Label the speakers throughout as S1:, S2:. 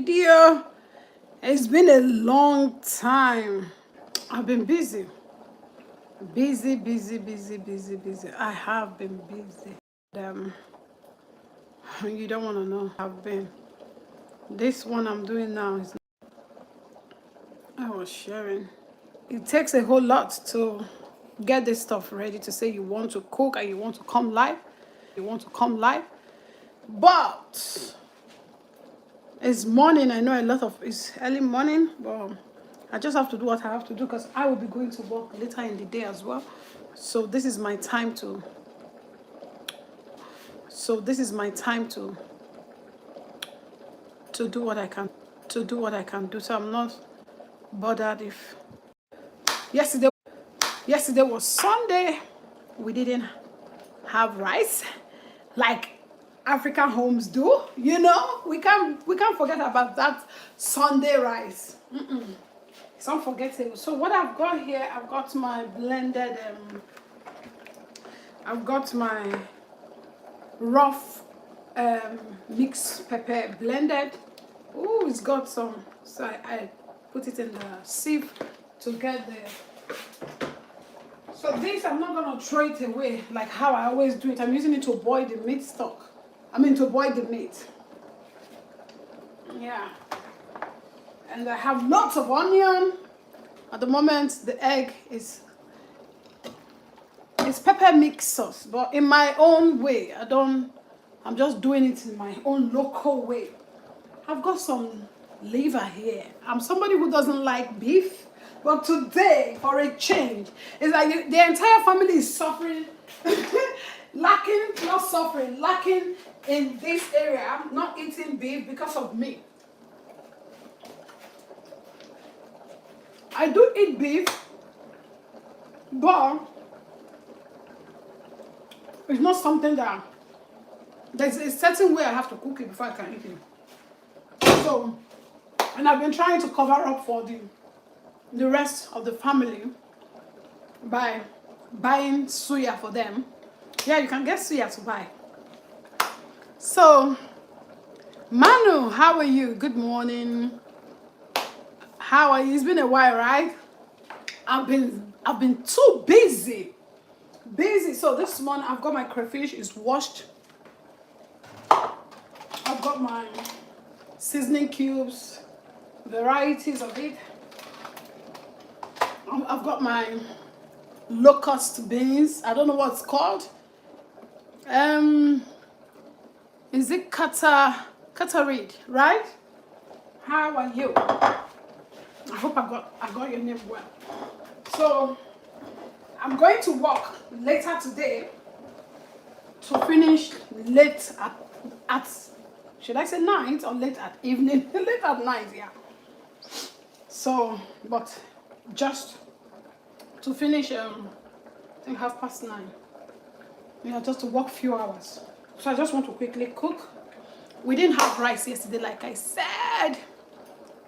S1: video. It's been a long time. I've been busy. Busy. I have been busy. You don't want to know. I've been. This one I'm doing now is. I was sharing. It takes a whole lot to get this stuff ready to say you want to cook and you want to come live. But it's morning. I know it's early morning, but I just have to do what I have to do because I will be going to work later in the day as well. So this is my time to do what I can do. So I'm not bothered if yesterday was Sunday. We didn't have rice like African homes do. You know, we can't forget about that Sunday rice. It's unforgettable. So what I've got here, I've got my blended I've got my rough mixed pepper blended. Oh, it's got some, so I put it in the sieve to get the. So this, I'm not gonna throw it away like how I always do it. I'm using it to boil the meat stock. To boil the meat. Yeah. And I have lots of onion. At the moment, the egg is pepper mix sauce, but in my own way. I'm just doing it in my own local way. I've got some liver here. I'm somebody who doesn't like beef, but today, for a change, it's like the entire family is suffering, lacking in this area. I'm not eating beef because of me. I do eat beef, but it's not something that there's a certain way I have to cook it before I can eat it. So, and I've been trying to cover up for the rest of the family by buying suya for them. Yeah, you can get suya to buy. So, Manu, how are you? Good morning. How are you? It's been a while, right? I've been too busy. So this morning I've got my crayfish is washed. I've got my seasoning cubes, varieties of it. I've got my locust beans. I don't know what it's called. Is it Reed, right? How are you? I hope I got your name well. So I'm going to work later today to finish late at should I say night or late at evening? Late at night, yeah. So, but just to finish, I think 9:30. Yeah, just to work a few hours. So I just want to quickly cook. We didn't have rice yesterday, like I said.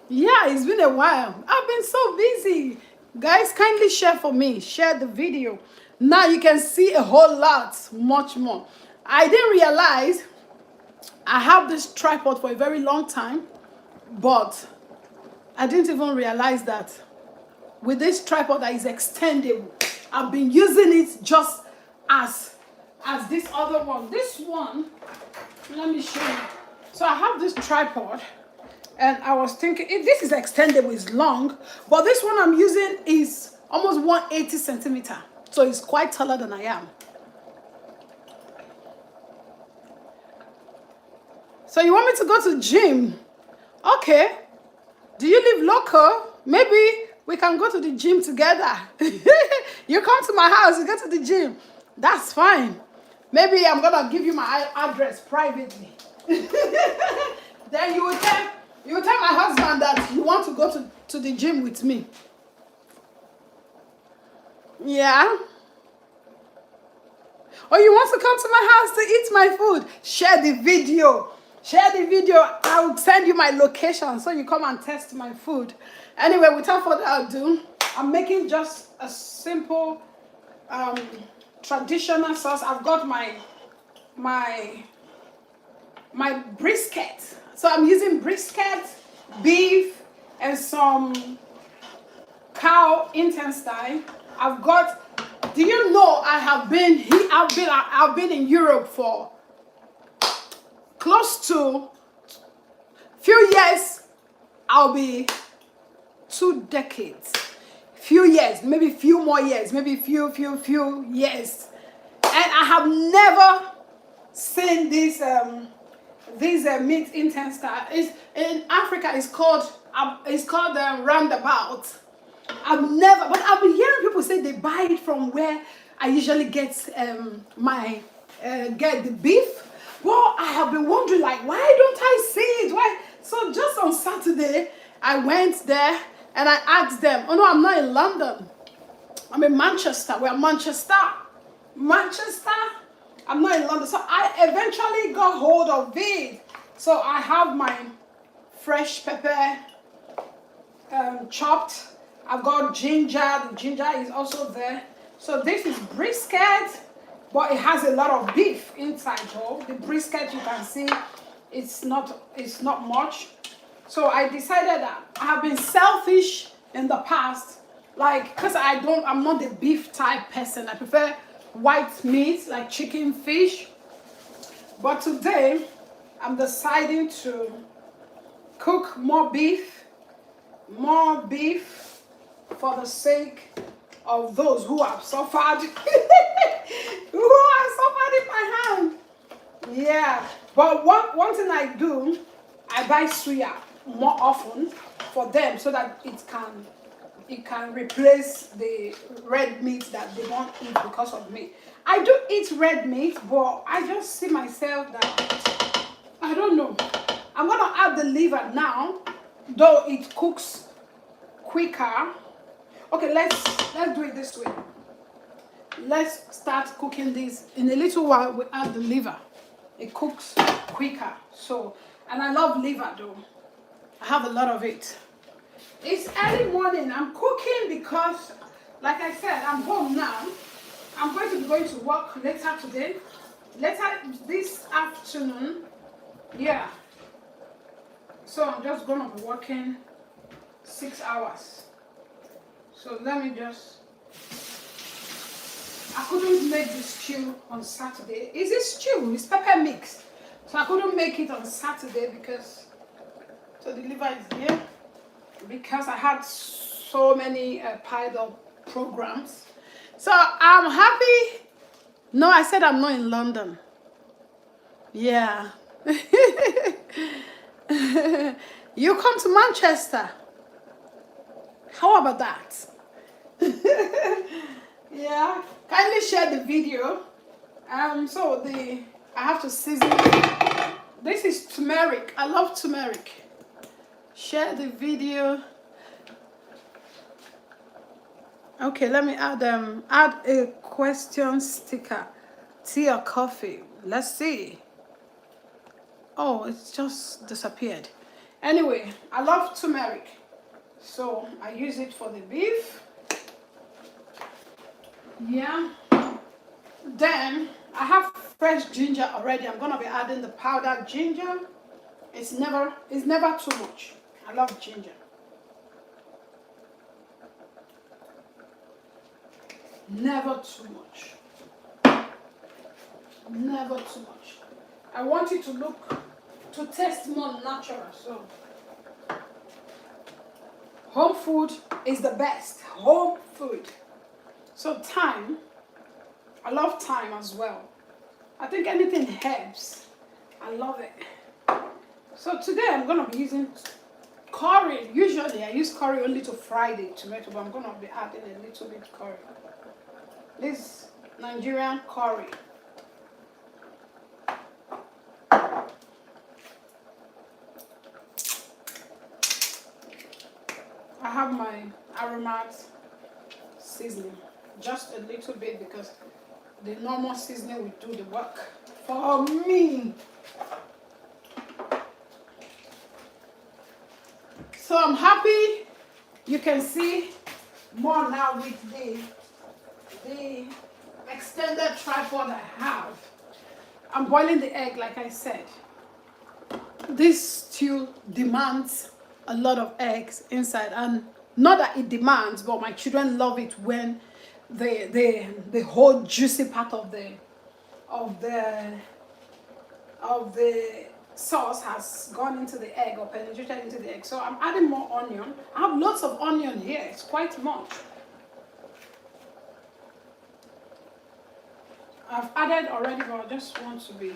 S1: Yeah, it's been a while. I've been so busy. Guys, kindly share for me. Share the video. Now you can see a whole lot, much more. I didn't realize I have this tripod for a very long time, but I didn't even realize that with this tripod that is extendable, I've been using it just as this other one. This one, let me show you. So I have this tripod, and I was thinking, if this is extendable, it's long, but this one I'm using is almost 180 centimeter, so it's quite taller than I am. So you want me to go to gym? Okay. Do you live local? Maybe we can go to the gym together. You come to my house, you go to the gym. That's fine. Maybe I'm gonna give you my address privately. Then you will tell my husband that you want to go to the gym with me. Yeah. Or you want to come to my house to eat my food? Share the video. I'll send you my location so you come and test my food. Anyway, without further ado, I'm making just a simple traditional sauce. I've got my brisket. So I'm using brisket beef and some cow intestine. I've got. Do you know I have been here? I've been in Europe for close to few years. I'll be 2 decades. Few years, maybe few more years, maybe few years, and I have never seen this meat intestine. Is in Africa. It's called roundabout. I've never, but I've been hearing people say they buy it from where I usually get get the beef. Well, I have been wondering, like, why don't I see it? Why? So just on Saturday, I went there and I asked them. Oh no, I'm not in London. I'm in Manchester. We're Manchester. I'm not in London. So I eventually got hold of it. So I have my fresh pepper chopped. I've got ginger. The ginger is also there. So this is brisket, but it has a lot of beef inside. Oh, the brisket, you can see it's not much. So I decided that I have been selfish in the past, like, because I'm not the beef type person. I prefer white meat like chicken, fish. But today I'm deciding to cook more beef for the sake of those who have suffered in my hand. Yeah, but one thing I do, I buy suya more often for them so that it can replace the red meat that they won't eat because of me. I do eat red meat, but I just see myself that I don't know. I'm gonna add the liver now, though it cooks quicker. Okay, let's do it this way. Let's start cooking this. In a little while, we add the liver. It cooks quicker. So, and I love liver though. I have a lot of it. It's early morning. I'm cooking because, like I said, I'm home now. I'm going to be going to work later today. Later this afternoon. Yeah. So I'm just going to be working 6 hours. So let me just... I couldn't make the stew on Saturday. Is it stew? It's pepper mix. So I couldn't make it on Saturday because... So the liver is here. Because I had so many piled up programs. So I'm happy. No, I said I'm not in London. Yeah. You come to Manchester. How about that? Yeah. Kindly share the video. I have to season it. This is turmeric. I love turmeric. Share the video. Okay, let me add a question sticker. Tea or coffee? Let's see. Oh, it's just disappeared. Anyway, I love turmeric, so I use it for the beef. Yeah. Then I have fresh ginger already. I'm gonna be adding the powdered ginger. It's never too much. I love ginger. Never too much. Never too much. I want it to taste more natural. So home food is the best. Home food. So thyme. I love thyme as well. I think anything herbs. I love it. So today I'm gonna be using curry. Usually I use curry only to fry the tomato, but I'm gonna be adding a little bit curry. This Nigerian curry. I have my aromat seasoning, just a little bit because the normal seasoning will do the work for me. So I'm happy you can see more now with the extended tripod I have. I'm boiling the egg like I said. This stew demands a lot of eggs inside, and not that it demands, but my children love it when the whole juicy part of the of the sauce has gone into the egg or penetrated into the egg. So I'm adding more onion. I have lots of onion here. It's quite much. I've added already, but I just want to be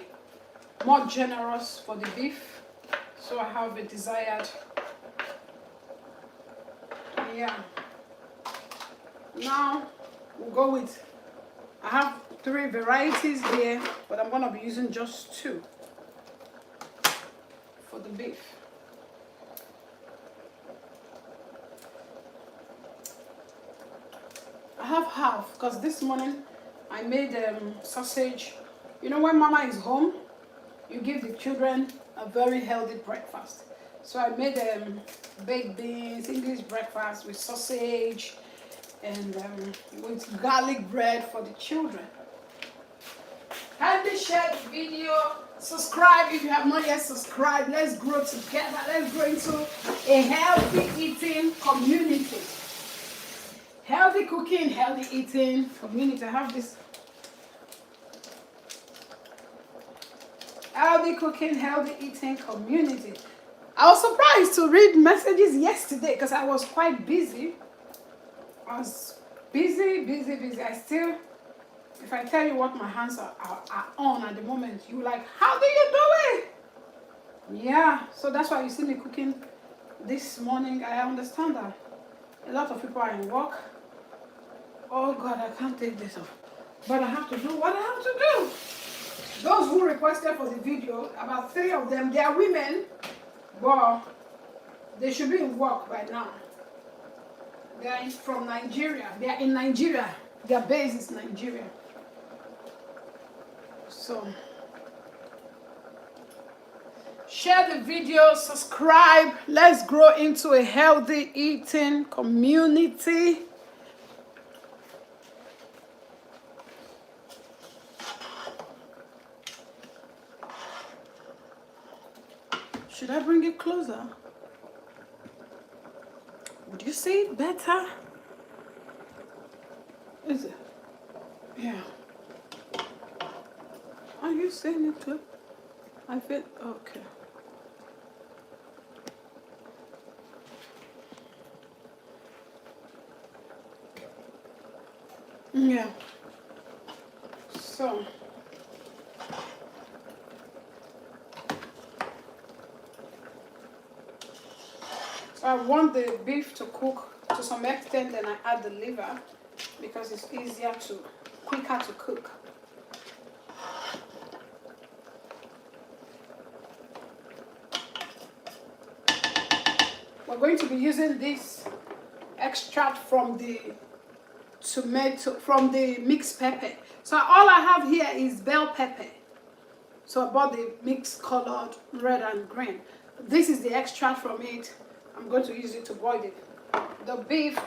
S1: more generous for the beef. So I have a desired, yeah. Now we'll go with, I have 3 varieties here, but I'm gonna be using just 2 for the beef. I have half because this morning I made sausage. You know, when mama is home, you give the children a very healthy breakfast. So I made baked beans, English breakfast with sausage and with garlic bread for the children. Kindly share the video, subscribe if you have not yet subscribed. Let's grow together. Let's grow into a healthy eating community. Healthy cooking, healthy eating community. I have this healthy cooking, healthy eating community. I was surprised to read messages yesterday because I was quite busy. I was busy. I still, if I tell you what my hands are on at the moment, you're like, how do you do it? Yeah, so that's why you see me cooking this morning. I understand that a lot of people are in work. Oh God, I can't take this off. But I have to do what I have to do. Those who requested for the video, about 3 of them, they are women, but they should be in work by now. They are from Nigeria. They are in Nigeria. Their base is Nigeria. So, share the video, subscribe. Let's grow into a healthy eating community. Should I bring it closer? Would you see it better? Is it? Yeah. Are you seeing it clear? I feel okay. Yeah. So I want the beef to cook to some extent, then I add the liver because it's quicker to cook. We're going to be using this extract from the mixed pepper. So all I have here is bell pepper. So I bought the mixed colored red and green. This is the extract from it. I'm going to use it to boil the beef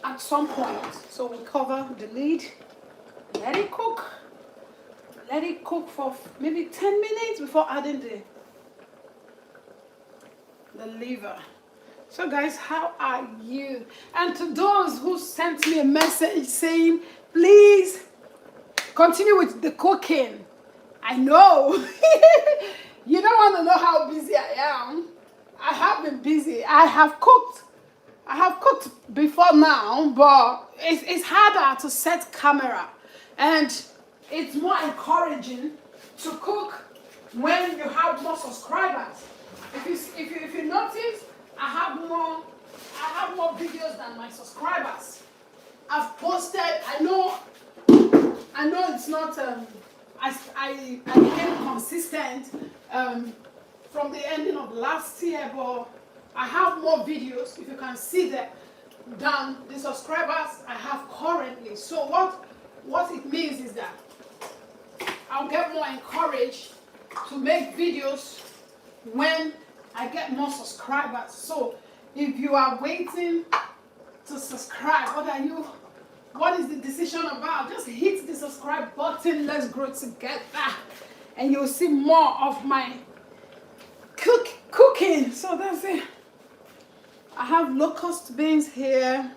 S1: at some point. So we cover the lid, let it cook. Let it cook for maybe 10 minutes before adding the liver. So guys, how are you? And to those who sent me a message saying, please continue with the cooking. I know. You don't want to know how busy I am. I have been busy. I have cooked before now, but it's harder to set camera, and it's more encouraging to cook when you have more subscribers. If you notice, I have more videos than my subscribers. I've posted. I know it's not. I became consistent from the ending of last year, but I have more videos, if you can see that, than the subscribers I have currently. So what it means is that I'll get more encouraged to make videos when I get more subscribers. So if you are waiting to subscribe, what is the decision about? Just hit the subscribe button. Let's grow together, and you'll see more of my cooking. So that's it. I have locust beans here,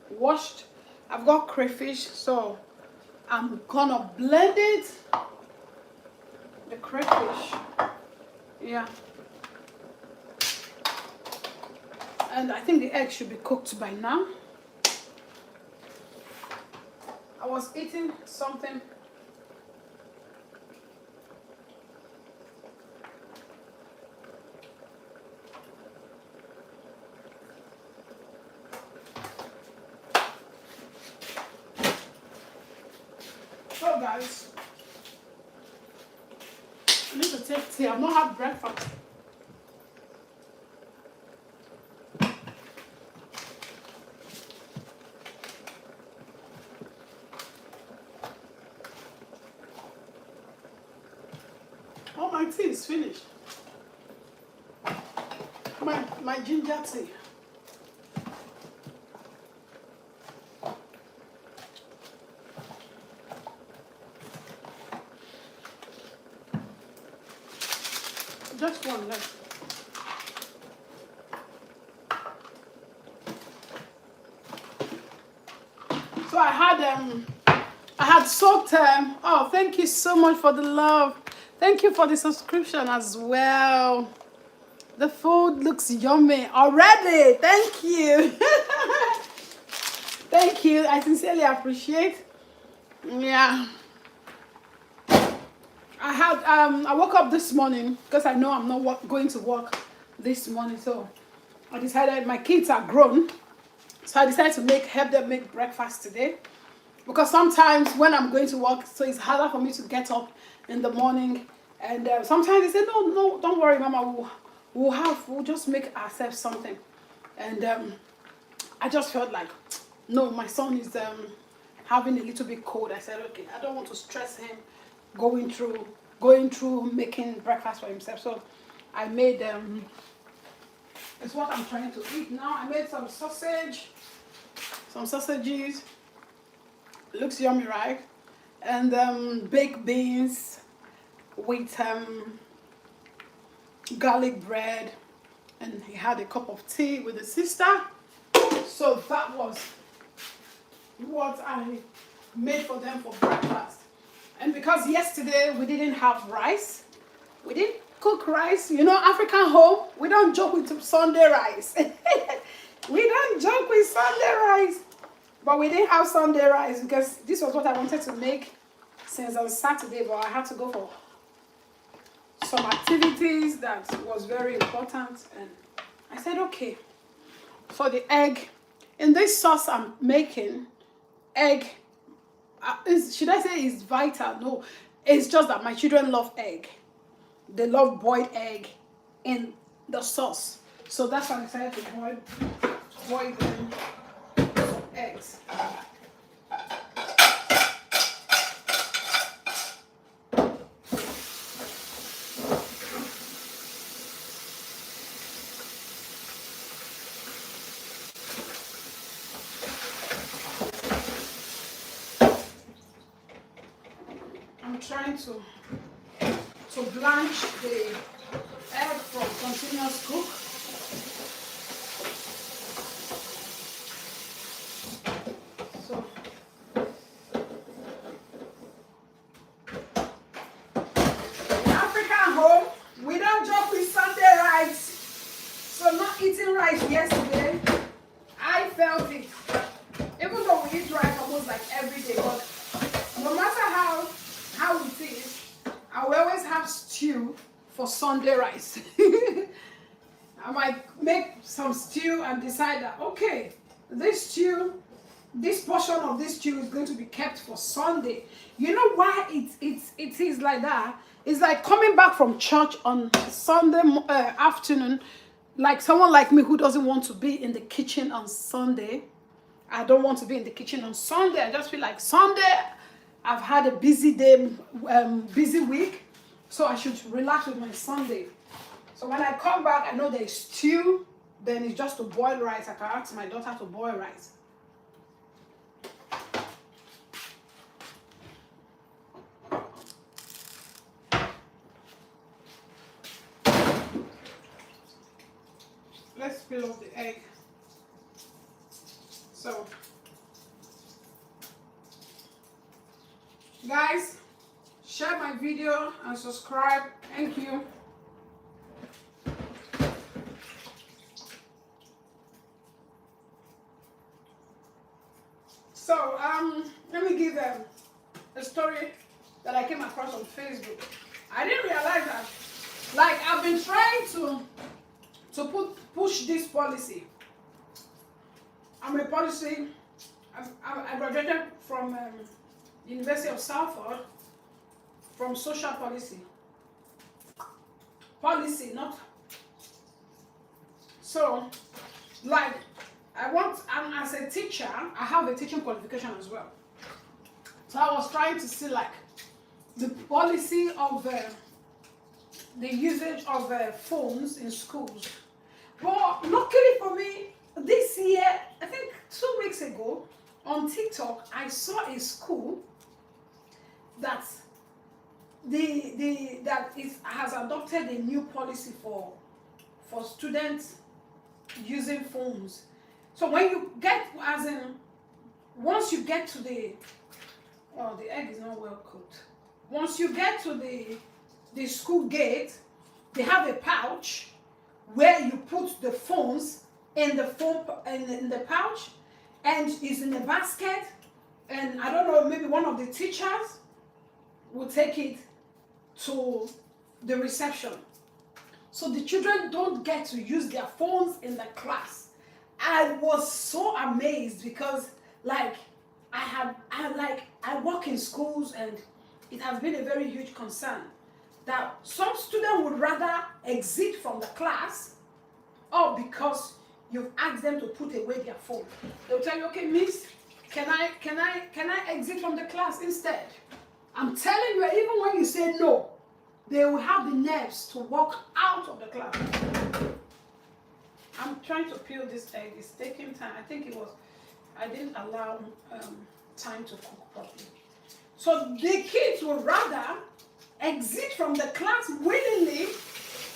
S1: washed. I've got crayfish, so I'm gonna blend it. The crayfish, yeah. And I think the egg should be cooked by now. I was eating something. So guys, I need to take tea. I've not had breakfast. Oh, my tea is finished. My ginger tea. Just one left. So I had soaked oh, thank you so much for the love. Thank you for the subscription as well. The food looks yummy already. Thank you. Thank you. I sincerely appreciate. Yeah. I woke up this morning because I know I'm not going to work this morning, so I decided my kids are grown, so I decided to help them make breakfast today, because sometimes when I'm going to work, so it's harder for me to get up in the morning, and sometimes they say no, don't worry, Mama, we'll just make ourselves something, and I just felt like, no, my son is having a little bit cold. I said, okay, I don't want to stress him going through making breakfast for himself. So I made it's what I'm trying to eat now. I made some sausages. Looks yummy, right? And baked beans with garlic bread, and he had a cup of tea with his sister. So that was what I made for them for breakfast. And because yesterday we didn't have rice, we didn't cook rice. You know, African home, we don't joke with Sunday rice. We don't joke with Sunday rice. But we didn't have Sunday rice because this was what I wanted to make since on Saturday, but I had to go for some activities that was very important. And I said, okay, for the egg, in this sauce I'm making, egg, should I say it's vital? No, it's just that my children love egg. They love boiled egg in the sauce. So that's why I decided to boil them some eggs. I'm trying to blanch the egg from continuous cook. So in African home, we don't joke with Sunday rice. So not eating rice yesterday, I felt it. Even though we eat rice almost like every day, but no matter how it is, I will always have stew for Sunday rice. I might make some stew and decide that, okay, this portion of this stew is going to be kept for Sunday. You know why it is like that? It's like coming back from church on Sunday afternoon, like someone like me who doesn't want to be in the kitchen on Sunday. I don't want to be in the kitchen on Sunday. I just feel like Sunday, I've had a busy day, busy week, so I should relax with my Sunday. So when I come back, I know there's stew, then it's just to boil rice. I can ask my daughter to boil rice. let's peel off the egg. So, guys, share my video and subscribe. Thank you. So, let me give them a story that I came across on Facebook. I didn't realize that, like, I've been trying to push this policy. I'm a policy, I graduated from University of Salford from social policy. Policy, not. So, like, as a teacher, I have a teaching qualification as well. So I was trying to see like the policy of the usage of phones in schools. But luckily for me, this year, I think 2 weeks ago, on TikTok, I saw a school that has adopted a new policy for students using phones. So when you get, as in, once you get to the egg is not well cooked. Once you get to the school gate, they have a pouch where you put the phones in the pouch, and it's in a basket. And I don't know, maybe one of the teachers will take it to the reception. So the children don't get to use their phones in the class. I was so amazed because, like, I work in schools, and it has been a very huge concern that some students would rather exit from the class, or because you've asked them to put away their phone. They'll tell you, okay, miss, can I exit from the class instead? I'm telling you, even when you say no, they will have the nerves to walk out of the class. I'm trying to peel this egg. It's taking time. I think I didn't allow time to cook properly. So the kids would rather exit from the class willingly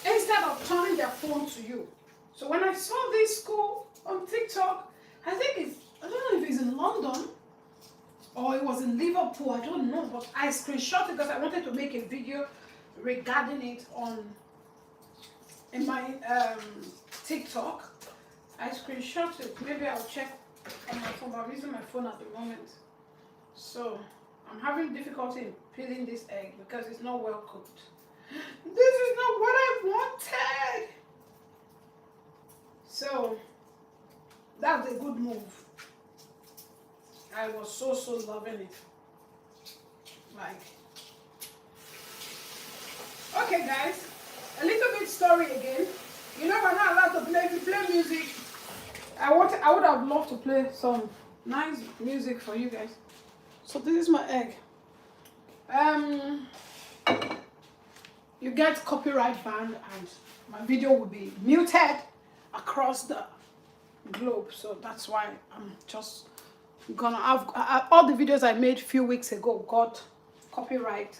S1: instead of turning their phone to you. So when I saw this school on TikTok, I don't know if it's in London or it was in Liverpool, I don't know, but I screenshot it because I wanted to make a video regarding it in my TikTok. I screenshot it. Maybe I'll check on my phone. I'm using my phone at the moment. So I'm having difficulty in peeling this egg because it's not well cooked. This is not what I wanted. So that's a good move. I was so loving it. Like, okay guys, a little bit story again. You know, we're not allowed to play. If you play music, I would have loved to play some nice music for you guys. So this is my egg. You get copyright banned, and my video will be muted across the globe. So that's why I'm just gonna have all the videos I made a few weeks ago got copyright.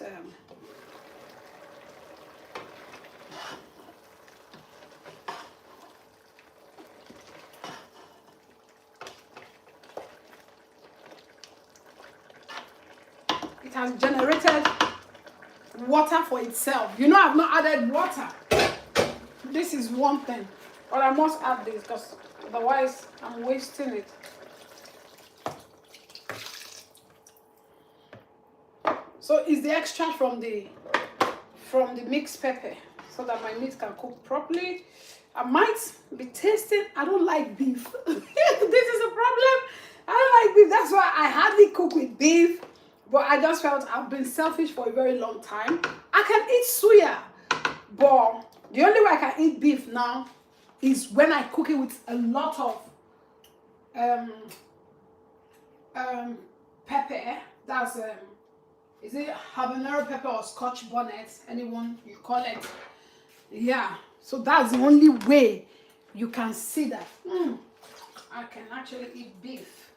S1: It has generated water for itself. You know, I've not added water. This is one thing, but I must add this because otherwise I'm wasting it. So it's the extract from the mixed pepper so that my meat can cook properly. I might be tasting. I don't like beef. This is a problem. I don't like beef. That's why I hardly cook with beef. But I just felt I've been selfish for a very long time. I can eat suya, but the only way I can eat beef now is when I cook it with a lot of pepper. That's is it habanero pepper or Scotch bonnet? Anyone you call it? Yeah. So that's the only way you can see that I can actually eat beef.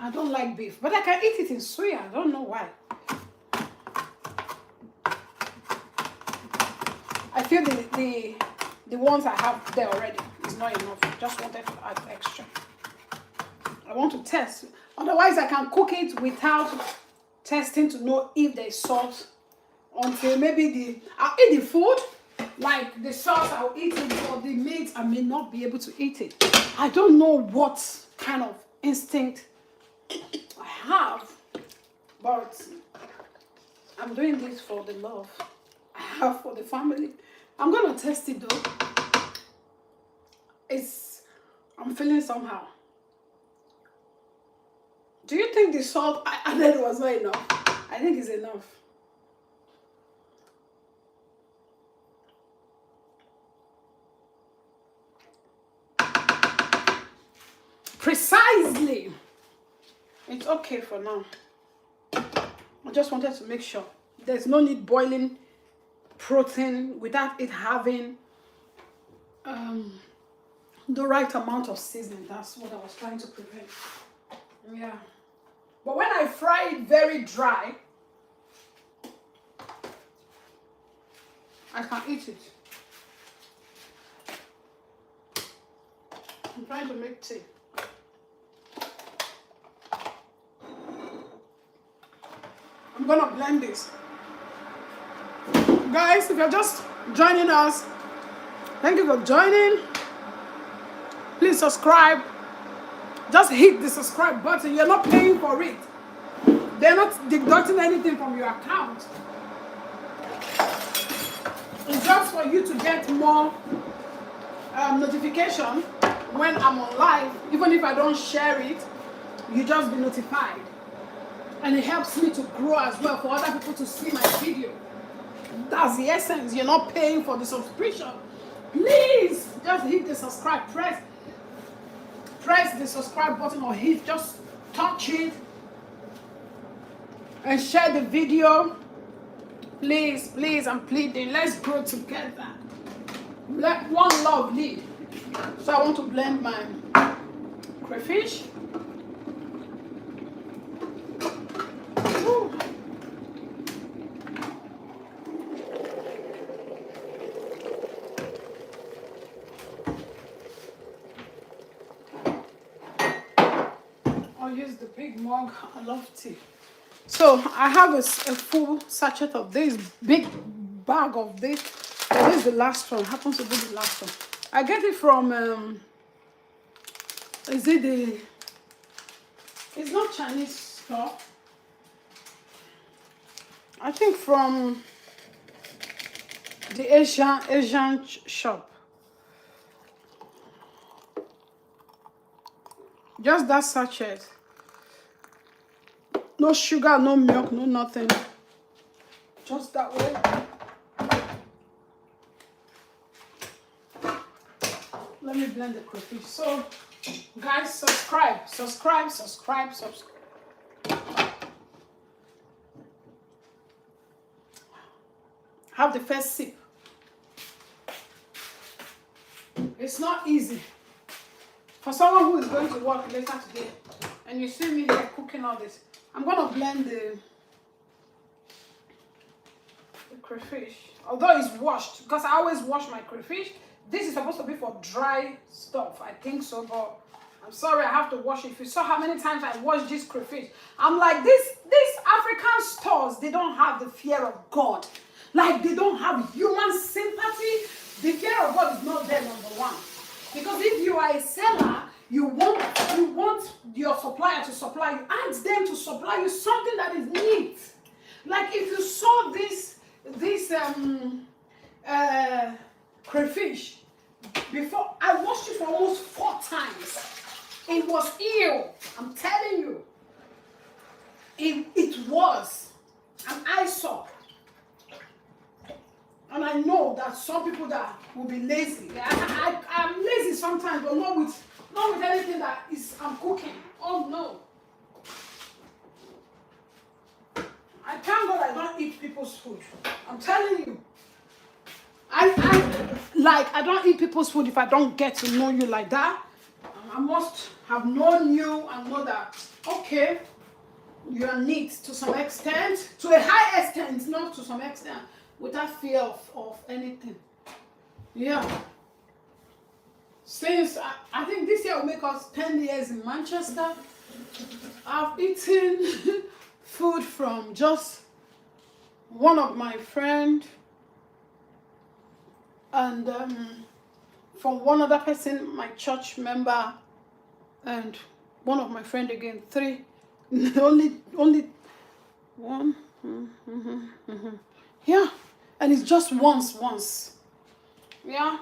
S1: I don't like beef, but I can eat it in suya. I don't know why. I feel the ones I have there already is not enough. Just wanted to add extra. I want to test. Otherwise, I can cook it without testing to know if there's salt. Until maybe I'll eat the food, like the sauce, I'll eat it, but the meat, I may not be able to eat it. I don't know what kind of instinct I have, but I'm doing this for the love I have for the family. I'm gonna test it though. I'm feeling somehow. Do you think the salt I added was not enough? I think it's enough. Precisely. It's okay for now. I just wanted to make sure there's no need boiling protein without it having the right amount of seasoning. That's what I was trying to prevent. Yeah. But when I fry it very dry, I can eat it. I'm trying to make tea. I'm gonna blend this. Guys, if you're just joining us, thank you for joining. Please subscribe. Just hit the subscribe button. You're not paying for it. They're not deducting anything from your account. It's just for you to get more notification when I'm on live. Even if I don't share it, you just be notified. And it helps me to grow as well, for other people to see my video. That's the essence. You're not paying for the subscription. Please just hit the subscribe. Press the subscribe button, or just touch it and share the video. Please, please, I'm pleading. Let's grow together. Let one love lead. So I want to blend my crayfish. Woo. I'll use the big mug. I love tea. So I have a full sachet of this, big bag of this. This is the last one. Happens to be the last one. I get it from it's not Chinese stuff. I think from the Asian shop. Just that sachet. No sugar, no milk, no nothing. Just that way. Let me blend the crayfish. So, guys, subscribe. Have the first sip. It's not easy. For someone who is going to work later today, and you see me here cooking all this, I'm going to blend the crayfish. Although it's washed, because I always wash my crayfish. This is supposed to be for dry stuff, I think so, but I'm sorry, I have to wash it. If you saw how many times I washed this crayfish, I'm like, these African stores, they don't have the fear of God. Like, they don't have human sympathy. The fear of God is not there, number one. Because if you are a seller, you want your supplier to supply you. Ask them to supply you something that is neat. Like if you saw this crayfish before, I washed it for almost 4 times. It was ill. I'm telling you. It was an eyesore. And I know that some people that will be lazy. I'm lazy sometimes, but not with anything that I'm cooking. Oh no. I thank God I don't eat people's food. I'm telling you. I don't eat people's food if I don't get to know you like that. I must have known you and know that, okay, you are neat to some extent, to a high extent, not to some extent, without fear of anything. Yeah. Since I think this year will make us 10 years in Manchester, I've eaten food from just one of my friend and from one other person, my church member, and one of my friend again. 3, only one. Yeah, and it's just once. Yeah.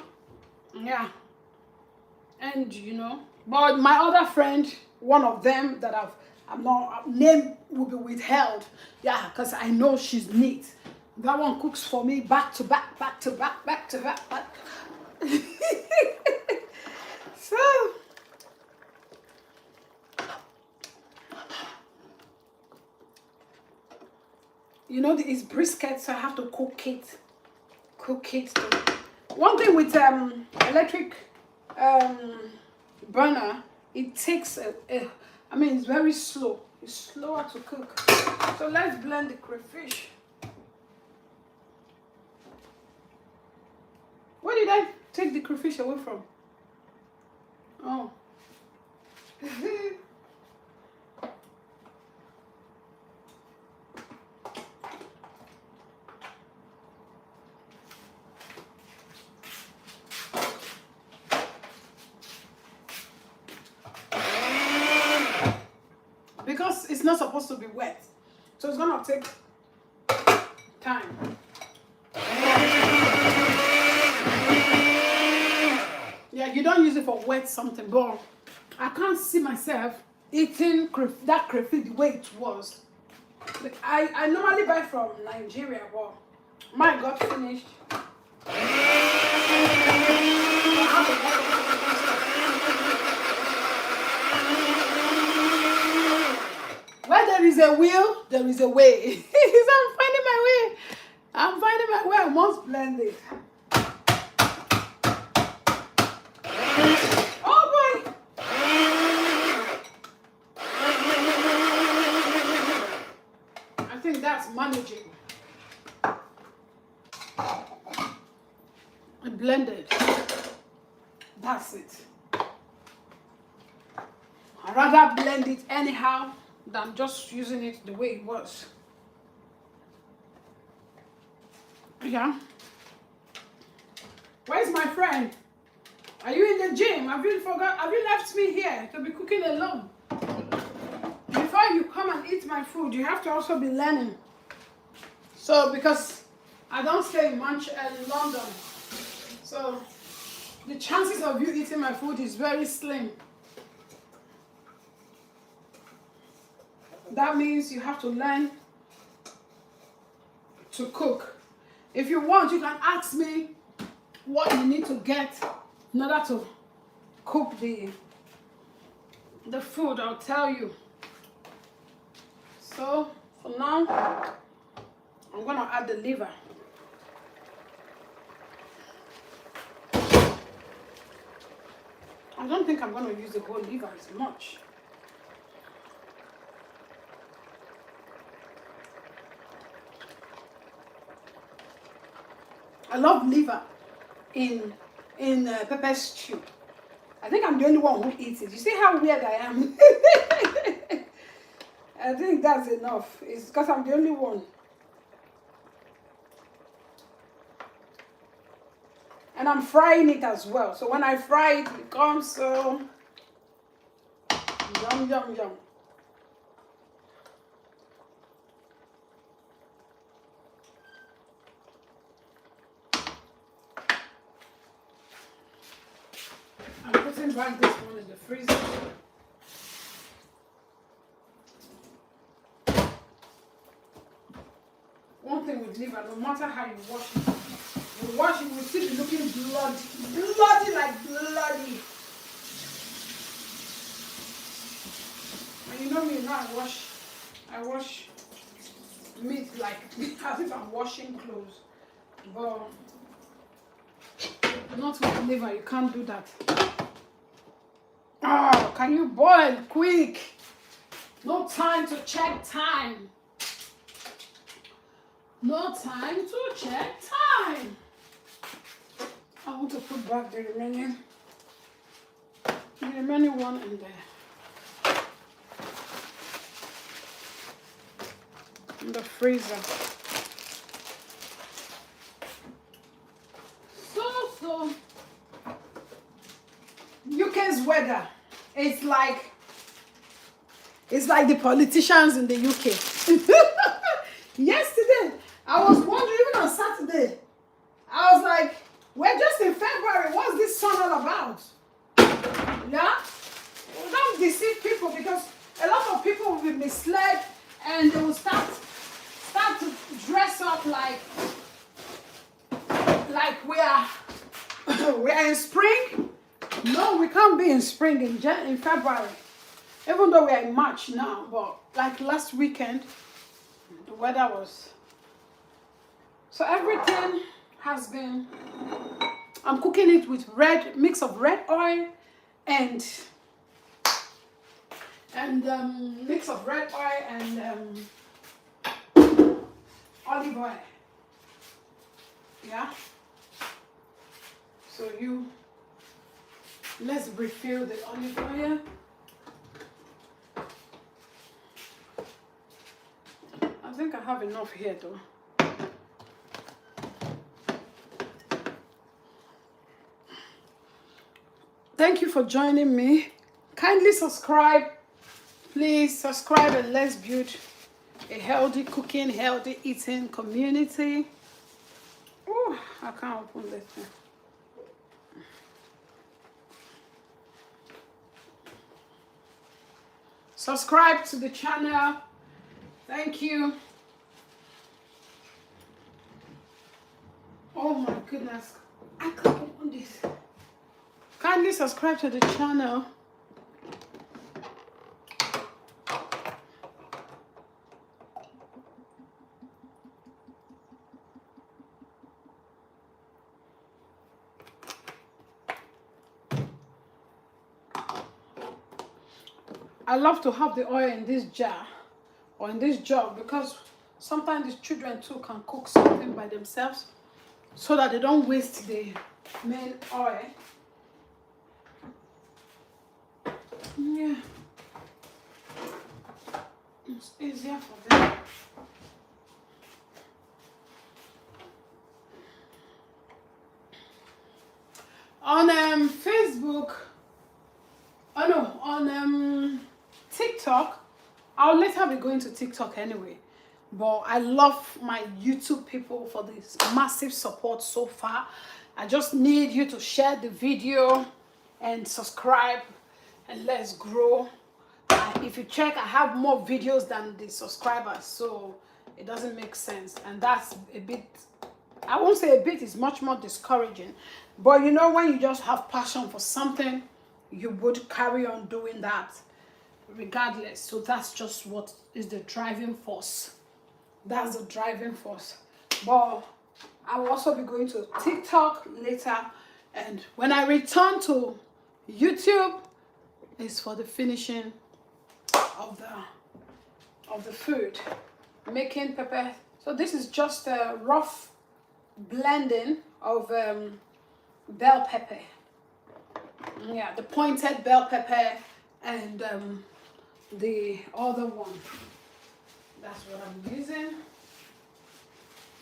S1: And you know, but my other friend, one of them that I'm not name will be withheld. Yeah, because I know she's neat. That one cooks for me back to back. So you know, it's brisket, so I have to cook it. One thing with electric burner, it takes I mean, it's very slow. It's slower to cook. So let's blend the crayfish. Where did I take the crayfish away from? Oh. Because it's not supposed to be wet, so it's gonna take time. Yeah, you don't use it for wet something, but I can't see myself eating that crayfish the way it was. Like, I normally buy from Nigeria, but mine got finished. Where there is a will, there is a way. So I'm finding my way. I must blend it. Oh boy! I think that's manageable. I blended. That's it. I'd rather blend it anyhow than just using it the way it was. Yeah. Where's my friend? Are you in the gym? Have you left me here to be cooking alone? Before you come and eat my food, you have to also be learning. So, because I don't stay in London, so the chances of you eating my food is very slim. That means you have to learn to cook. If you want, you can ask me what you need to get in order to cook the food. I'll tell you. So for now, I'm gonna add the liver. I don't think I'm gonna use the whole liver as much. I love liver in pepper stew. I think I'm the only one who eats it. You see how weird I am? I think that's enough. It's because I'm the only one. And I'm frying it as well. So when I fry it, it becomes so yum. I'm putting back this one in the freezer. One thing with liver, no matter how you wash it, you will still be looking bloody like bloody. And you know me now, I wash meat like as if I'm washing clothes, but not with liver. You can't do that. Oh, can you boil quick? No time to check time. No time to check time. I want to put back the remaining remaining one in the freezer. So UK's weather, it's like the politicians in the UK. Yesterday, I was wondering, even on Saturday, I was like, we're just in February, what's this sun all about? Yeah? We don't deceive people, because a lot of people will be misled and they will start to dress up like we are in spring. No, we can't be in spring in February. Even though we are in March now, but like last weekend, the weather was... So everything has been... I'm cooking it with mix of red oil and mix of red oil and olive oil. Yeah. So let's refill the olive oil. I think I have enough here though. Thank you for joining me. Kindly subscribe. Please subscribe and let's build a healthy cooking, healthy eating community. Oh, I can't open this thing. Subscribe to the channel. Thank you. Oh my goodness. I can't open this. Kindly subscribe to the channel. I love to have the oil in this jar or in this jug, because sometimes the children too can cook something by themselves so that they don't waste the main oil. Yeah, it's easier for them. On Facebook, oh no, on TikTok, I'll later be going to TikTok anyway, but I love my YouTube people for this massive support so far. I just need you to share the video and subscribe, and let's grow. If you check, I have more videos than the subscribers, so it doesn't make sense, and that's a bit, I won't say a bit, it's much more discouraging. But you know, when you just have passion for something, you would carry on doing that regardless. So that's just what is the driving force. That's the driving force. But I will also be going to TikTok later, and when I return to YouTube, it's for the finishing of the food, making pepper. So this is just a rough blending of bell pepper. Yeah, the pointed bell pepper and the other one. That's what I'm using.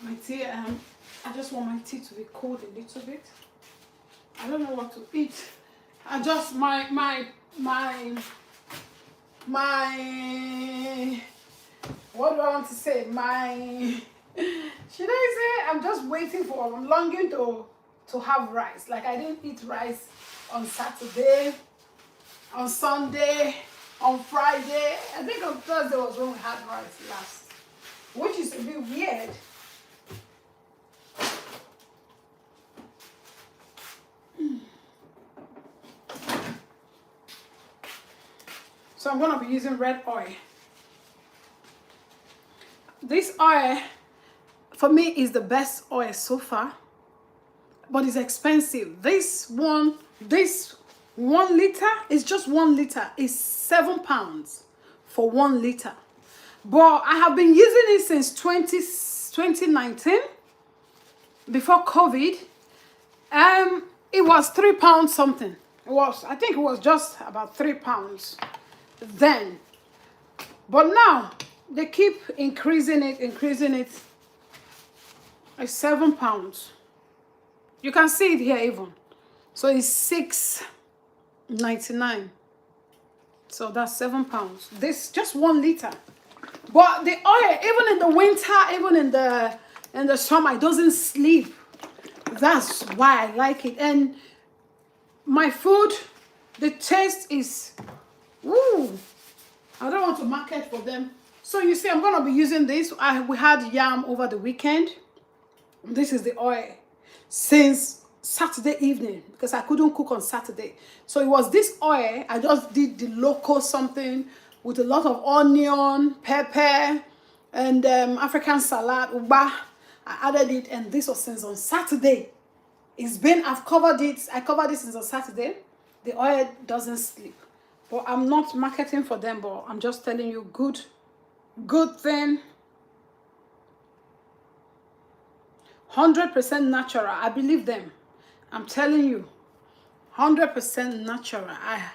S1: My tea, I just want my tea to be cold a little bit. I don't know what to eat. I just my what do I want to say? Should I say I'm just waiting for, I'm longing to have rice. Like I didn't eat rice on Saturday, on Sunday, on Friday. I think on Thursday was when we had rice last, which is a bit weird. So I'm going to be using red oil. This oil, for me, is the best oil so far, but it's expensive. This 1 liter is just 1 liter. It's £7 for 1 liter. But I have been using it since 2019, before COVID. It was £3 something. I think it was just about 3 pounds then. But now, they keep increasing it. It's 7 pounds. You can see it here even. So it's $6.99. So that's 7 pounds. This just 1 liter. But the oil, even in the winter, even in the summer, it doesn't sleep. That's why I like it. And my food, the taste is, woo. I don't want to market for them. So you see, I'm gonna be using this. We had yam over the weekend. This is the oil since Saturday evening because I couldn't cook on Saturday. So it was this oil. I just did the local something with a lot of onion, pepper, and African salad, uba. I added it, and this was since on Saturday. I've covered it. I covered this since on Saturday. The oil doesn't sleep. But I'm not marketing for them, but I'm just telling you good thing. 100% natural. I believe them. I'm telling you. 100% natural. I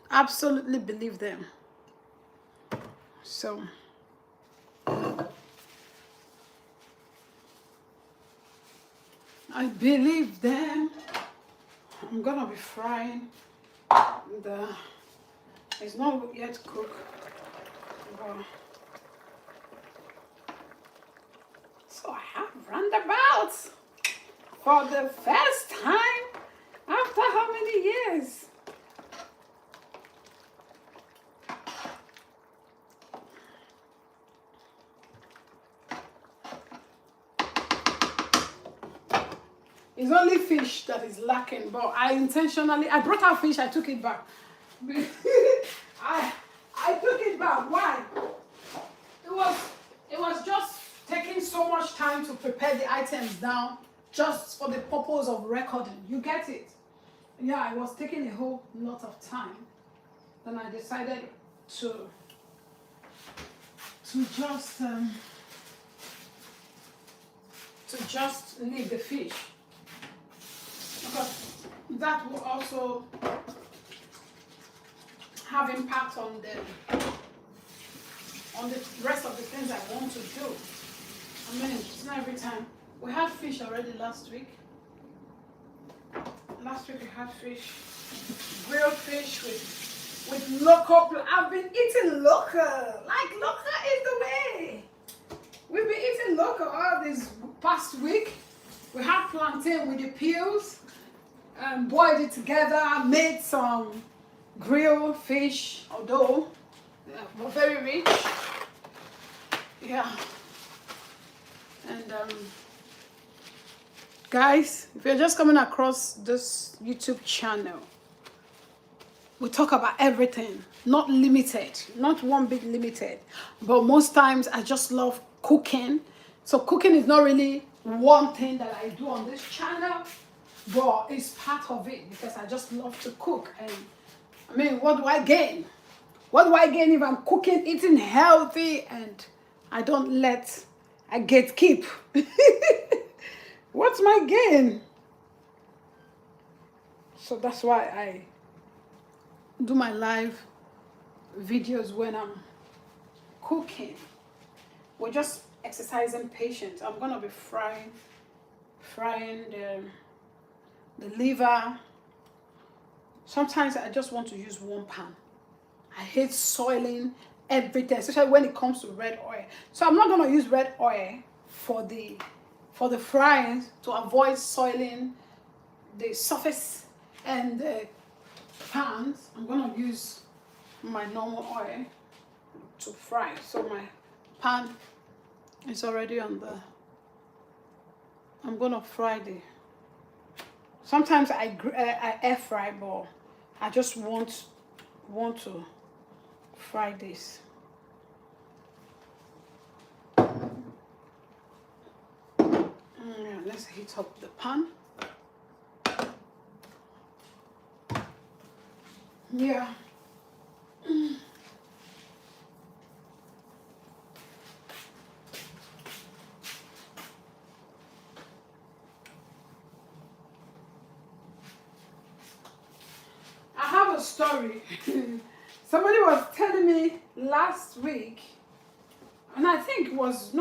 S1: absolutely believe them. So I believe them. I'm gonna be frying it's not yet cooked, but so I have roundabouts for the first time after how many years? It's only fish that is lacking, but I brought out fish, I took it back. I took it back. Why? It was just taking so much time to prepare the items down just for the purpose of recording. You get it? Yeah, it was taking a whole lot of time. Then I decided to just leave the fish. Because that will also have impact on the rest of the things I want to do. I mean, it's not every time. We had fish already last week. Last week we had fish, grilled fish with local. I've been eating local. Like local is the way. We've been eating local all this past week. We had plantain with the peels, boiled it together, made some grilled fish, although we're very rich. Yeah. And guys, if you're just coming across this YouTube channel, we talk about everything, not limited, not one big limited, but most times I just love cooking. So cooking is not really one thing that I do on this channel, but it's part of it because I just love to cook. And I mean, what do I gain? What do I gain if I'm cooking, eating healthy, and I gatekeep? What's my gain? So that's why I do my live videos when I'm cooking. We're just exercising patience. I'm gonna be frying the liver. Sometimes I just want to use one pan. I hate soiling everything, especially when it comes to red oil. So I'm not gonna use red oil for the frying to avoid soiling the surface and the pans. I'm gonna use my normal oil to fry. So my pan is already on the. I'm gonna fry sometimes I air fry, but I just want to fry this. Let's heat up the pan. Yeah. story. Somebody was telling me last week, and I think it was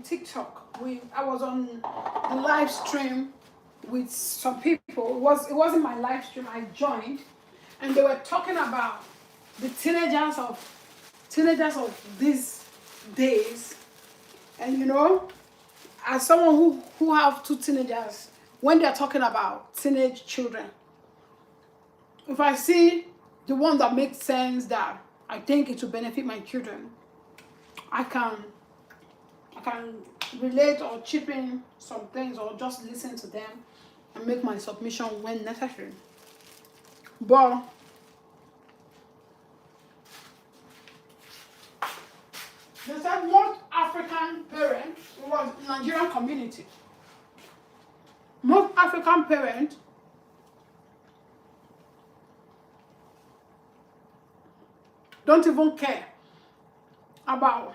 S1: TikTok. I was on the live stream with some people. It wasn't my live stream. I joined, and they were talking about the teenagers of these days. And you know, as someone who have two teenagers, when they're talking about teenage children, if I see the one that makes sense, that I think it will benefit my children, I can relate or chip in some things, or just listen to them and make my submission when necessary. But they said most African parents, it was Nigerian community, most African parents don't even care about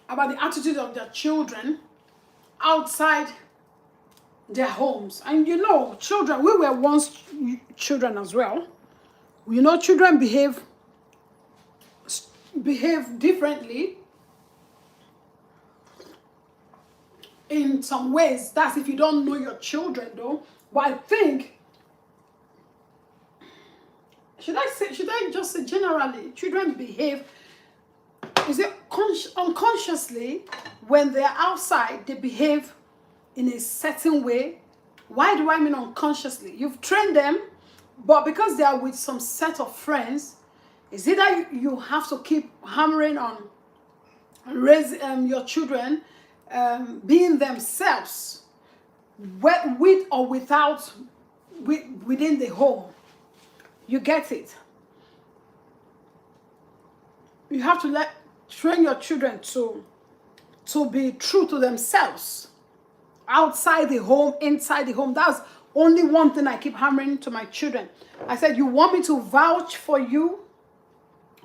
S1: the attitude of their children outside their homes. And you know, children, we were once children as well. You know, children behave differently in some ways. That's if you don't know your children, though. But I think, should I just say generally, children behave, unconsciously, when they're outside, they behave in a certain way. Why do I mean unconsciously? You've trained them, but because they are with some set of friends, is it that you have to keep hammering on raising your children being themselves, with or without, within the home. You get it? You have to train your children to be true to themselves, outside the home, inside the home. That's only one thing I keep hammering to my children. I said, you want me to vouch for you?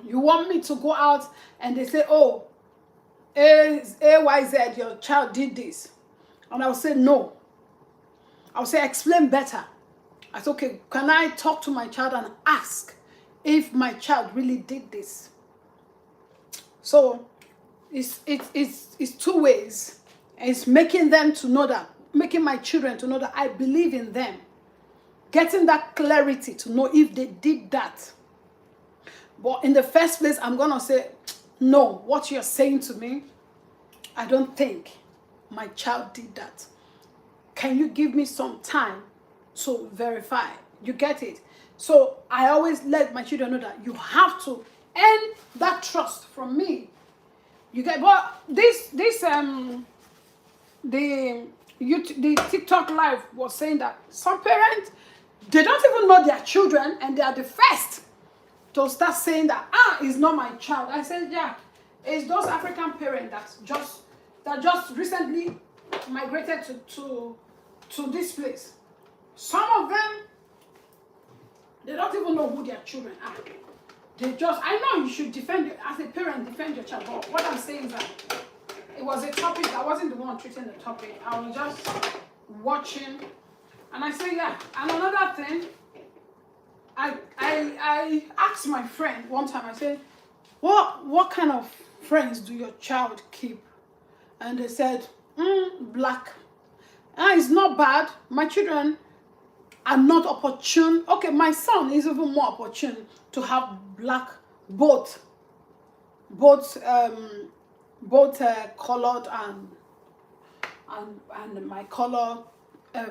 S1: You want me to go out and they say, oh, AYZ, your child did this. And I'll say, no. I'll say, explain better. I said, okay, can I talk to my child and ask if my child really did this? So it's two ways. It's making them to know that, making my children to know that I believe in them. Getting that clarity to know if they did that. But in the first place, I'm going to say, no, what you're saying to me, I don't think my child did that. Can you give me some time to verify? You get it? So I always let my children know that you have to earn that trust from me. You get, but the TikTok live was saying that some parents, they don't even know their children, and they are the first to start saying that, it's not my child. I said, yeah, it's those African parents that just recently migrated to this place. Some of them, they don't even know who their children are. I know you should as a parent, defend your child. But what I'm saying is that it was a topic. I wasn't the one treating the topic. I was just watching. And I said, yeah. And another thing, I asked my friend one time, I said, what kind of friends do your child keep? And they said, black. It's not bad. My children are not opportune. Okay, my son is even more opportune to have black, both colored and my color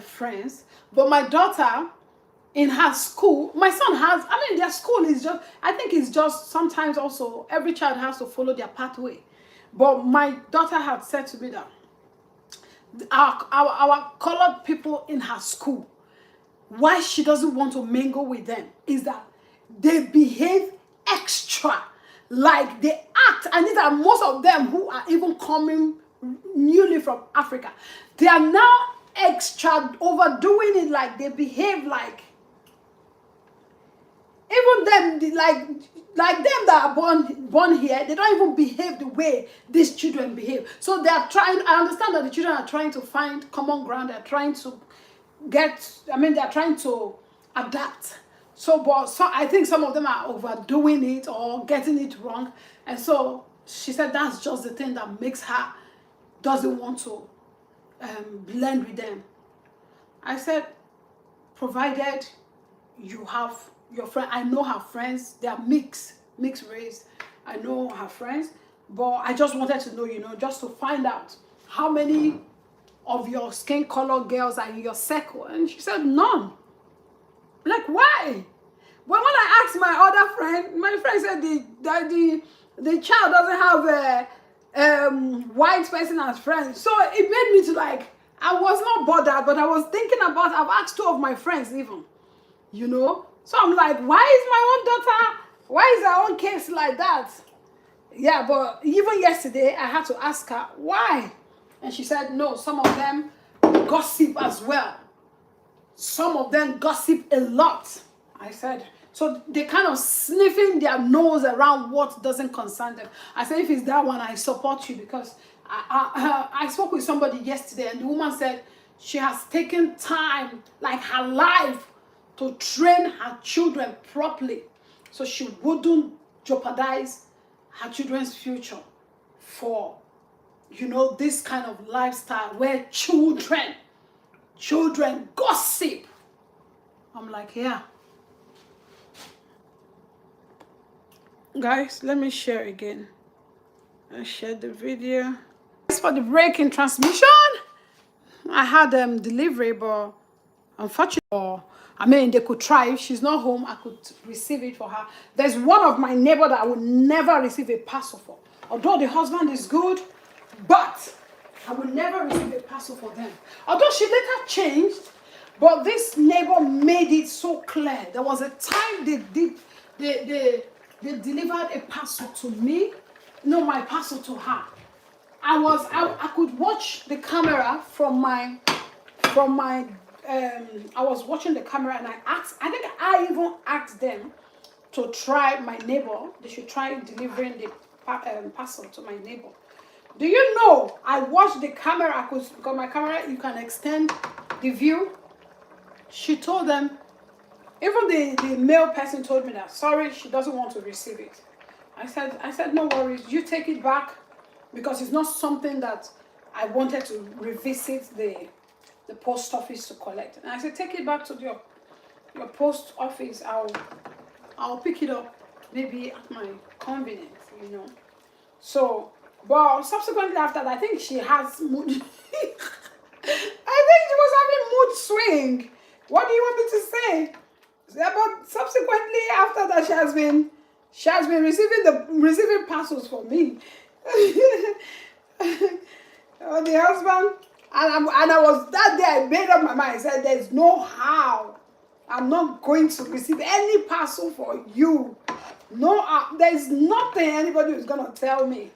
S1: friends. But my daughter, in her school, my son has, their school is just, I think it's just sometimes also every child has to follow their pathway. But my daughter had said to me that our colored people in her school, why she doesn't want to mingle with them is that they behave extra, like they act, and these are most of them who are even coming newly from Africa. They are now extra overdoing it, like they behave like, even them, like them that are born here, they don't even behave the way these children behave. So they are trying, I understand that the children are trying to find common ground. They're trying to they're trying to adapt. So I think some of them are overdoing it or getting it wrong. And so she said that's just the thing that makes her doesn't want to blend with them. I said, provided you have your friend, I know her friends, they are mixed race. I know her friends, but I just wanted to know, just to find out how many of your skin color girls are in your circle. And she said, none. Like, why? But when I asked my other friend, my friend said the child doesn't have a white person as friends. So it made me to like, I was not bothered, but I was thinking about, I've asked 2 of my friends even, So I'm like, why is my own daughter, why is her own case like that? Yeah, but even yesterday, I had to ask her, why? And she said, no, some of them gossip as well. Some of them gossip a lot. I said, so they kind of sniffing their nose around what doesn't concern them. I said, if it's that one, I support you, because I spoke with somebody yesterday, and the woman said she has taken time, like her life, to train her children properly, so she wouldn't jeopardize her children's future for, this kind of lifestyle where children gossip. I'm like, yeah. Guys, let me share again. I shared the video. Thanks for the break in transmission. I had delivery, but unfortunately, they could try. If she's not home, I could receive it for her. There's one of my neighbor that I would never receive a parcel for. Although the husband is good, but I would never receive a parcel for them. Although she later changed, but this neighbor made it so clear. There was a time they delivered a parcel to me, my parcel to her. I could watch the camera from my I was watching the camera, and I even asked them to try, my neighbor, they should try delivering the parcel to my neighbor. Do you know, I watched the camera, because my camera, you can extend the view. She told them, even the male person told me that, sorry, she doesn't want to receive it. I said, no worries, you take it back, because it's not something that I wanted to revisit the post office to collect. And I said, take it back to your post office. I'll pick it up maybe at my convenience, So, but subsequently after that, I think she has mood. I think she was having mood swing. What do you want me to say? But subsequently after that, she has been receiving parcels for me. The husband, and I was, that day I made up my mind. I said, there's no how I'm not going to receive any parcel for you. No, there's nothing anybody is going to tell me.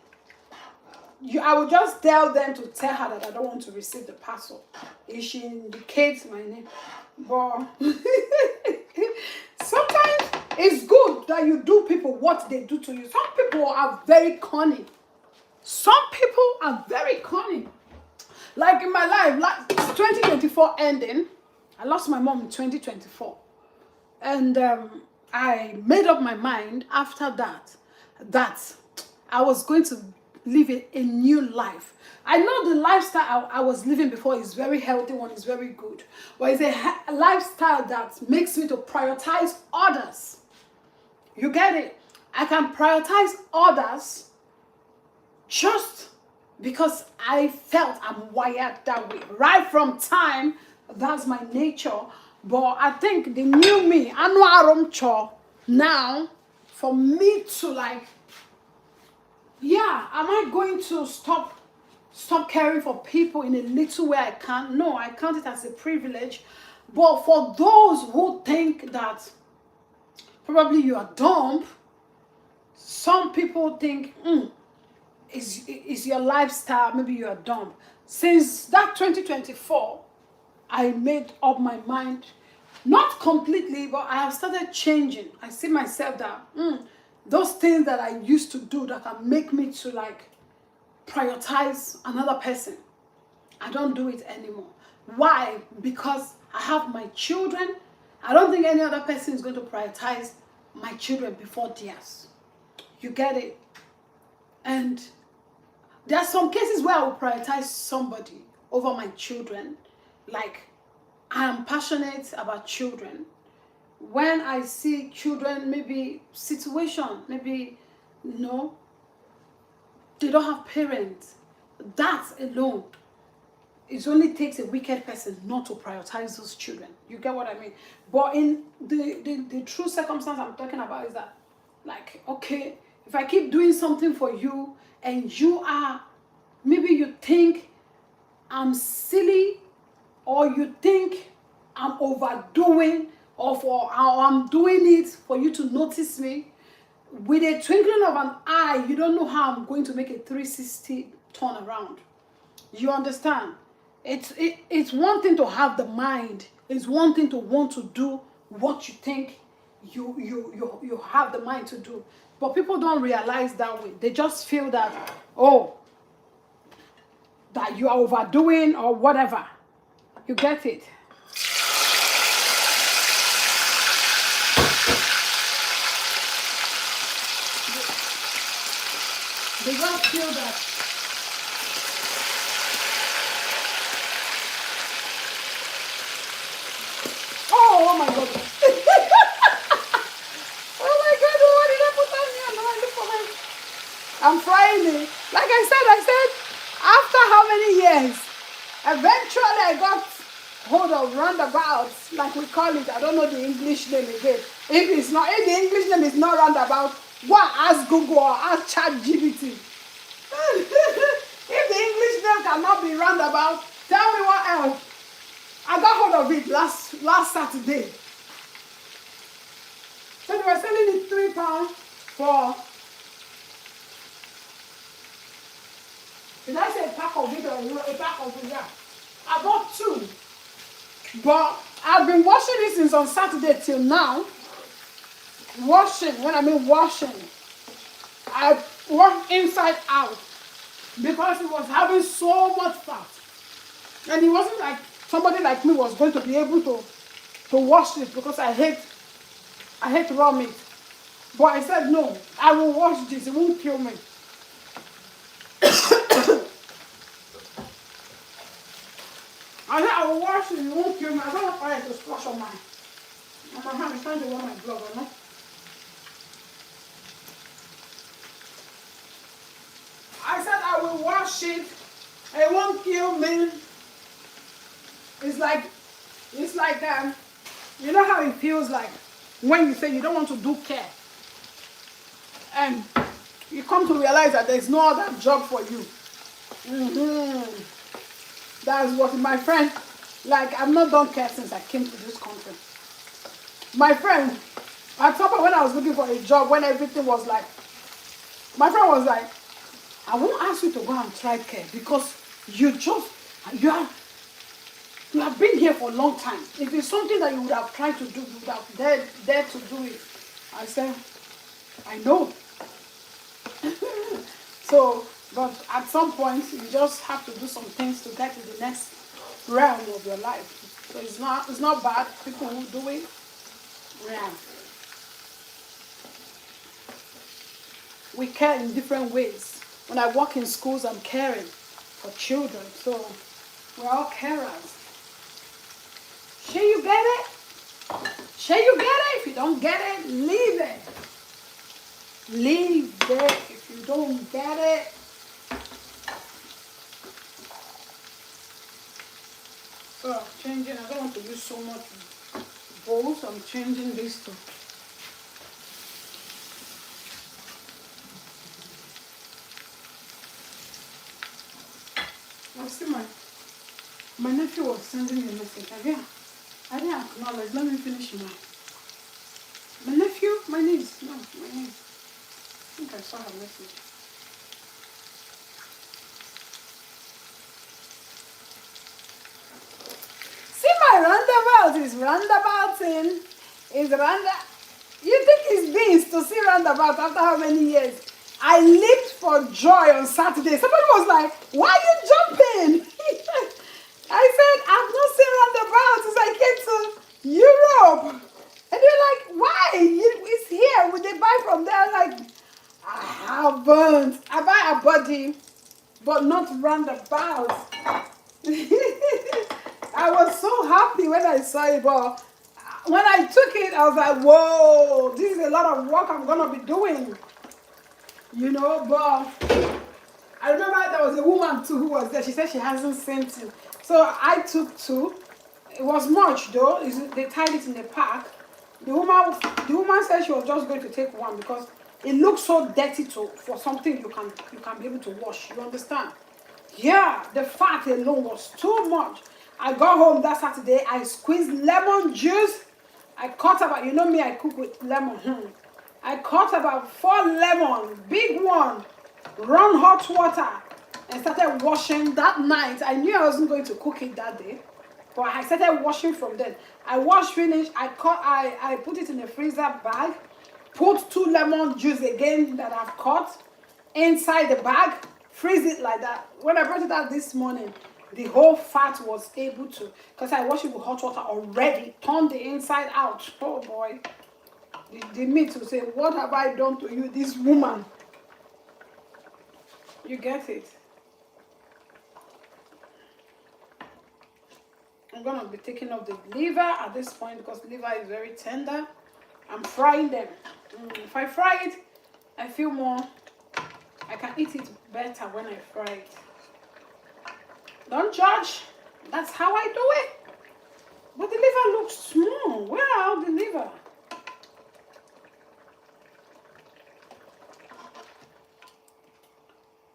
S1: I will just tell them to tell her that I don't want to receive the parcel if she indicates my name. But sometimes it's good that you do people what they do to you. Some people are very cunning. Some people are very cunning. Like in my life, like 2024 ending, I lost my mom in 2024. And I made up my mind after that I was going to live a new life. I know the lifestyle I was living before is very healthy one, is very good. But it's a lifestyle that makes me to prioritize others. You get it? I can prioritize others just because I felt I'm wired that way. Right from time, that's my nature. But I think the new me, now, for me to like, yeah, am I going to stop caring for people in a little way I can? No, I count it as a privilege. But for those who think that probably you are dumb, some people think, is your lifestyle, maybe you are dumb. Since that 2024, I made up my mind, not completely, but I have started changing. I see myself that those things that I used to do that can make me to like prioritize another person, I don't do it anymore. Why? Because I have my children. I don't think any other person is going to prioritize my children before theirs. You get it? And there are some cases where I will prioritize somebody over my children. Like, I am passionate about children. When I see children, maybe situation, maybe, they don't have parents. That alone, it only takes a wicked person not to prioritize those children. You get what I mean? But in the true circumstance I'm talking about is that, like, okay, if I keep doing something for you and maybe you think I'm silly, or you think I'm overdoing, or I'm doing it for you to notice me, with a twinkling of an eye, you don't know how I'm going to make a 360 turn around. You understand? It's one thing to have the mind. It's one thing to want to do what you think you have the mind to do. But people don't realize that way. They just feel that, that you are overdoing or whatever. You get it? They just feel that. Oh my God. Oh my God, what did I put on here? No, I look for my... I'm frying it. Like I said, after how many years, eventually I got hold of roundabouts, like we call it. I don't know the English name again. If the English name is not roundabout, go and ask Google or ask ChatGPT. If the English name cannot be roundabout, tell me what else. I got hold of it last Saturday. So they were selling it £3 for, did I say a pack of it or a pack of it? Yeah. I bought 2. But I've been washing it since on Saturday till now. Washing, when I mean washing, I washed inside out because it was having so much fat. And it wasn't like somebody like me was going to be able to wash it, because I hate raw meat. But I said, no, I will wash this. It won't kill me. I said, I will wash it. It won't kill me. I don't want fire to splash on my hand. It's trying to wear my glove, you know? I said, I will wash it. It won't kill me. It's like, you know how it feels like when you say you don't want to do care, and you come to realize that there's no other job for you. That's what my friend, like, I've not done care since I came to this country. My friend, at some point when I was looking for a job, when everything was like, my friend was like, I won't ask you to go and try care because you have been here for a long time. If it's something that you would have tried to do, you would have dared to do it. I said, I know. So, but at some point, you just have to do some things to get to the next realm of your life. So it's not bad. People who do it, yeah. We care in different ways. When I work in schools, I'm caring for children. So we're all carers. Sure you get it? Sure you get it? If you don't get it, leave it. Leave it if you don't get it. So I'm changing. I don't want to use so much bowls. I'm changing this to. I see my nephew was sending me a message. I didn't acknowledge. Let me finish my nephew, my niece. No, my niece. I think I saw her message. See my roundabout is roundabouting. You think it's beans to see roundabout after how many years? I leaped for joy on Saturday. Somebody was like, why are you jumping? I said, I've not seen roundabout since I came Europe. And they're like, why? It's here. Would they buy from there? Like, I haven't. I buy a body, but not roundabout. I was so happy when I saw it, but when I took it, I was like, whoa, this is a lot of work I'm gonna be doing. You know, but I remember there was a woman too who was there. She said she hasn't sent it. So I took two. It was much though. They tied it in the pack. The woman said she was just going to take one because it looks so dirty for something you can be able to wash. You understand? Yeah, the fat alone was too much. I got home that Saturday. I squeezed lemon juice. I cut about, you know me, I cook with lemon. I cut about 4 lemons, big one, run hot water, and started washing that night. I knew I wasn't going to cook it that day, but I started washing from then. I washed, finished, I put it in a freezer bag, put 2 lemon juice again that I've cut inside the bag, freeze it like that. When I brought it out this morning, the whole fat was able to, because I washed it with hot water already, turned the inside out. Oh boy. The meat will say, what have I done to you, this woman? You get it? I'm going to be taking off the liver at this point because liver is very tender. I'm frying them. If I fry it, I feel more, I can eat it better when I fry it. Don't judge. That's how I do it. But the liver looks small. Where are the liver?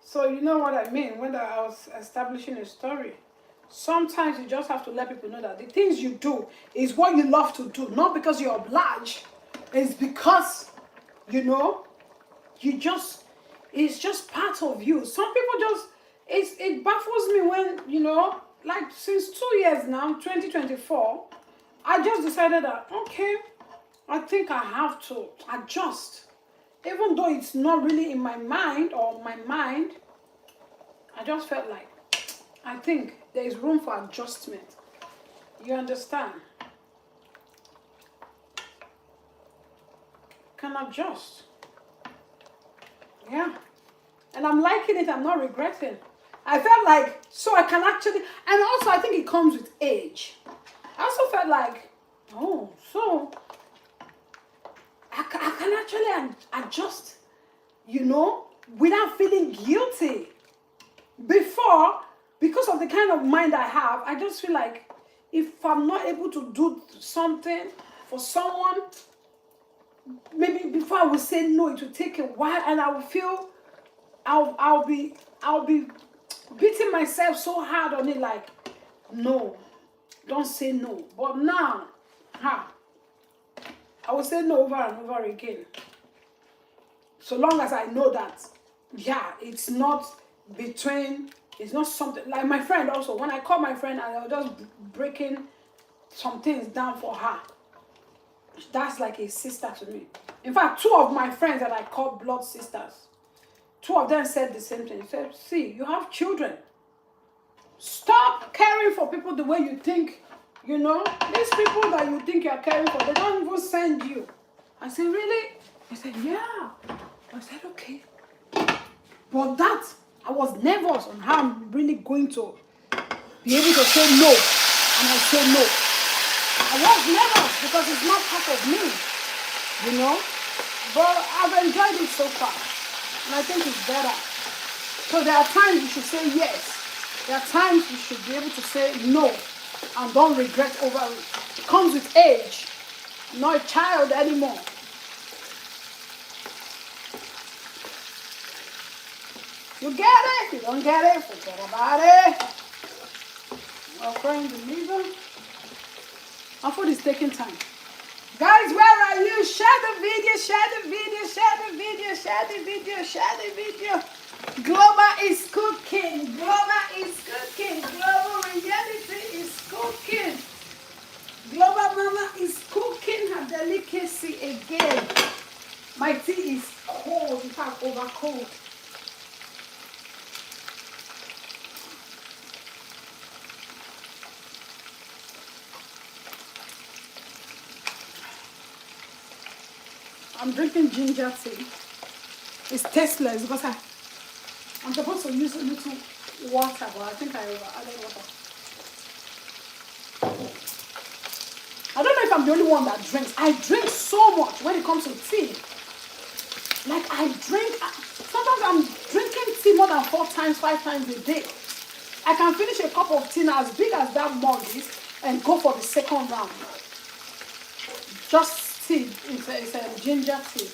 S1: So you know what I mean when I was establishing a story. Sometimes you just have to let people know that the things you do is what you love to do, not because you're obliged. It's because, you know, it's just part of you. Some people just, it baffles me when, you know, like since 2 years now, 2024, I just decided that, okay, I think I have to adjust. Even though it's not really in my mind or my mind, I just felt like, I think there is room for adjustment. You understand? Can adjust. Yeah. And I'm liking it. I'm not regretting. I felt like, so I can actually, and also I think it comes with age. I also felt like, oh, so I can actually adjust, you know, without feeling guilty. Before, because of the kind of mind I have, I just feel like if I'm not able to do something for someone, maybe before I will say no, it will take a while, and I will feel I'll be beating myself so hard on it, like, no, don't say no. But now, I will say no over and over again. So long as I know that, yeah, it's not something, like my friend also, when I call my friend and I was just breaking some things down for her, that's like a sister to me. In fact, 2 of my friends that I call blood sisters, 2 of them said the same thing. They said, see, you have children. Stop caring for people the way you think, you know. These people that you think you're caring for, they don't even send you. I said, really? They said, yeah. I said, okay. But that, I was nervous on how I'm really going to be able to say no. And I say no. I was nervous because it's not part of me, you know. But I've enjoyed it so far. And I think it's better. So there are times you should say yes. There are times you should be able to say no. And don't regret over it. It comes with age. I'm not a child anymore. You get it? You don't get it? Forget about it. Okay, the liver. Our food is taking time. Guys, where are you? Share the video, share the video, share the video, share the video, share the video. Global is cooking. Global is cooking. Global reality is cooking. Global mama is cooking her delicacy again. My tea is cold, in fact, over cold. I'm drinking ginger tea. It's tasteless because I'm supposed to use a little water, but I think I added water. I don't know if I'm the only one that drinks. I drink so much when it comes to tea. Like I drink, sometimes I'm drinking tea more than 4 times, 5 times a day. I can finish a cup of tea now as big as that mug is and go for the second round. Just tea, it's a ginger tea.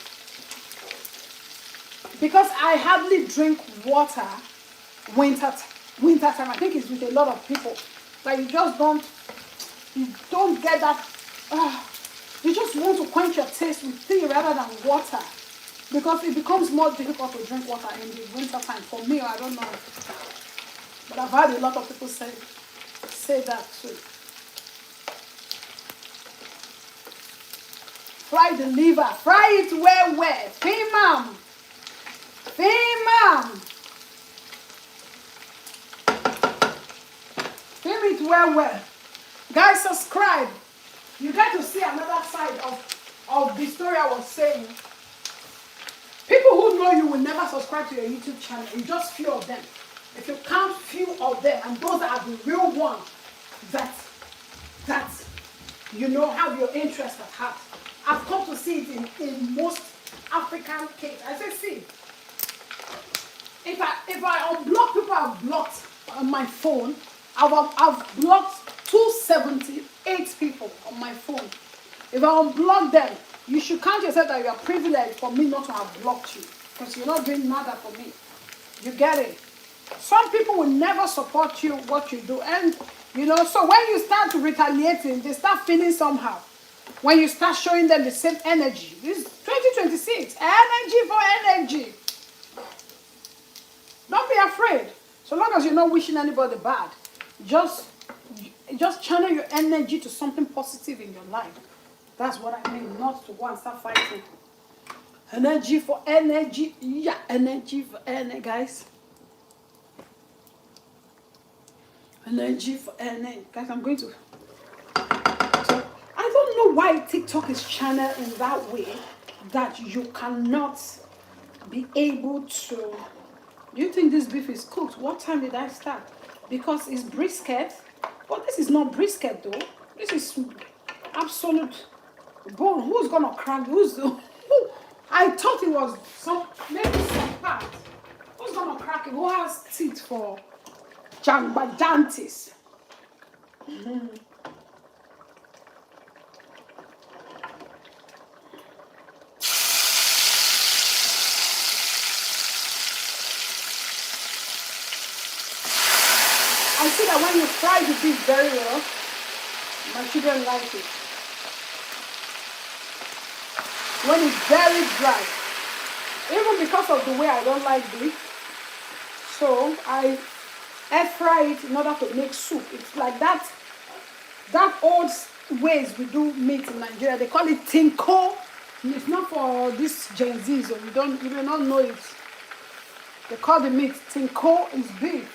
S1: Because I hardly drink water winter time. I think it's with a lot of people. Like you don't get that, you just want to quench your taste with tea rather than water. Because it becomes more difficult to drink water in the winter time. For me, I don't know. But I've heard a lot of people say that too. Fry the liver. Fry it well. Femam. Film it well. Guys, subscribe. You get to see another side of the story I was saying. People who know you will never subscribe to your YouTube channel. It's just few of them. If you count few of them, and those are the real ones that you know have your interest at heart. I've come to see it in most African cases. I say, see, if I unblock people I've blocked on my phone, I've blocked 278 people on my phone. If I unblock them, you should count yourself that you are privileged for me not to have blocked you, because you're not doing nada for me. You get it? Some people will never support you, what you do. And, you know, so when you start retaliating, they start feeling somehow. When you start showing them the same energy. This is 2026. Energy for energy. Don't be afraid. So long as you're not wishing anybody bad, just channel your energy to something positive in your life. That's what I mean, not to go and start fighting. Energy for energy. Yeah, energy for energy, guys. Energy for energy. Guys, I'm going to... So, I don't know why TikTok is channeled in that way that you cannot be able to... Do you think this beef is cooked? What time did I start? Because it's brisket. But this is not brisket, though. This is absolute... bone. Who's gonna crack? I thought it was maybe some part. Who's gonna crack it? Who has teeth for Jangbajantis? I see that when you fry the beef very well, my children like it. When it's very dry, even because of the way I don't like beef, so I air fry it in order to make soup. It's like that old ways we do meat in Nigeria. They call it tinko. It's not for this Gen Z, so you may not know it. They call the meat tinko is beef.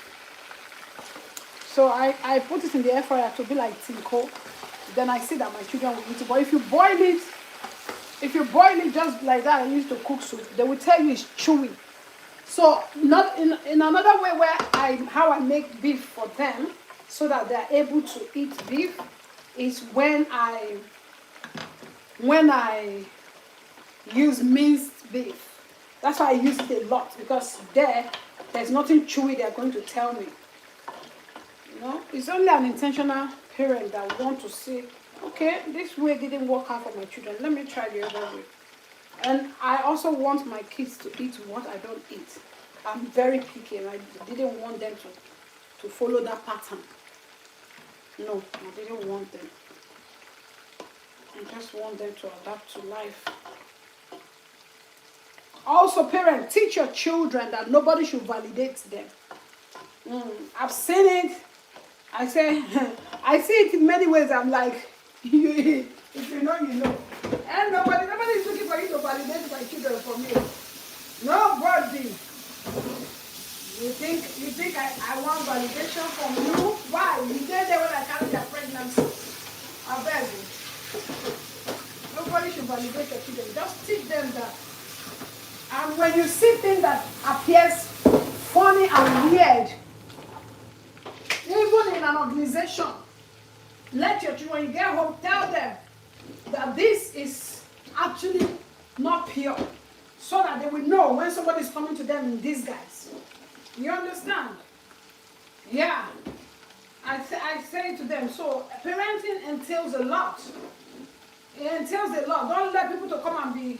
S1: So I put it in the air fryer to be like tinko. Then I see that my children will eat it. But if you boil it just like that and use to cook soup, they will tell you it's chewy. So not in another way how I make beef for them so that they are able to eat beef is when I use minced beef. That's why I use it a lot, because there's nothing chewy they're going to tell me. You know, it's only an intentional parent that want to see, okay, this way didn't work out for my children. Let me try the other way. And I also want my kids to eat what I don't eat. I'm very picky, and I didn't want them to follow that pattern. No, I didn't want them. I just want them to adapt to life. Also, parents, teach your children that nobody should validate them. I've seen it. I see it in many ways. I'm like, if you know, you know. And nobody is looking for you to validate my children for me. Nobody. You think I want validation from you? Why? You did there when I carried their pregnancy. I beg you. nobody should validate your children. Just teach them that. And when you see things that appears funny and weird, even in an organization, let your children, when you get home, tell them that this is actually not pure, so that they will know when somebody is coming to them in disguise. You understand? Yeah. I say to them, so parenting entails a lot. It entails a lot. Don't let people to come and be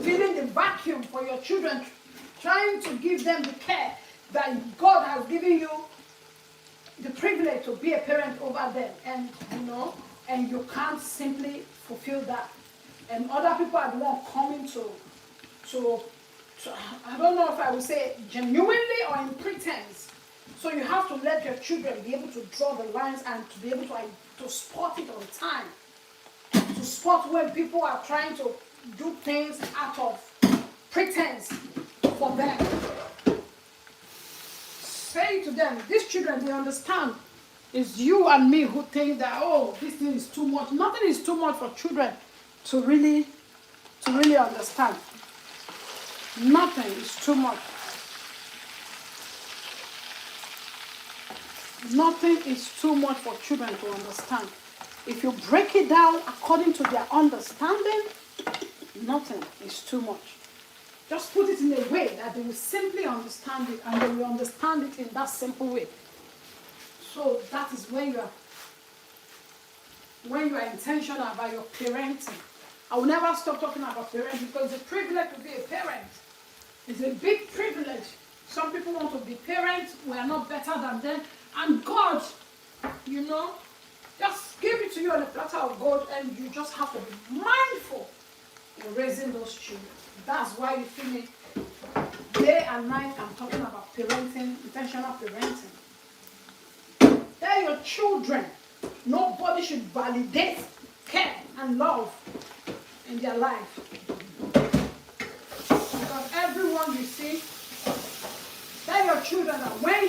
S1: filling the vacuum for your children, trying to give them the care that God has given you the privilege to be a parent over them. And and you can't simply fulfill that. And other people are the ones coming to I don't know if I would say genuinely or in pretense. So you have to let your children be able to draw the lines and to be able to spot it on time. To spot when people are trying to do things out of pretense for them. Say to them, these children, they understand. It's you and me who think that, oh, this thing is too much. Nothing is too much for children to really understand. Nothing is too much. Nothing is too much for children to understand. If you break it down according to their understanding, nothing is too much. Just put it in a way that they will simply understand it, and they will understand it in that simple way. So that is when you are intentional about your parenting. I will never stop talking about parenting because it's a privilege to be a parent. It's a big privilege. Some people want to be parents. We are not better than them. And God, just give it to you on a platter of gold, and you just have to be mindful in raising those children. That's why you feel me day and night. I'm talking about parenting, intentional parenting. Tell your children nobody should validate care and love in their life. Because everyone you see, tell your children that when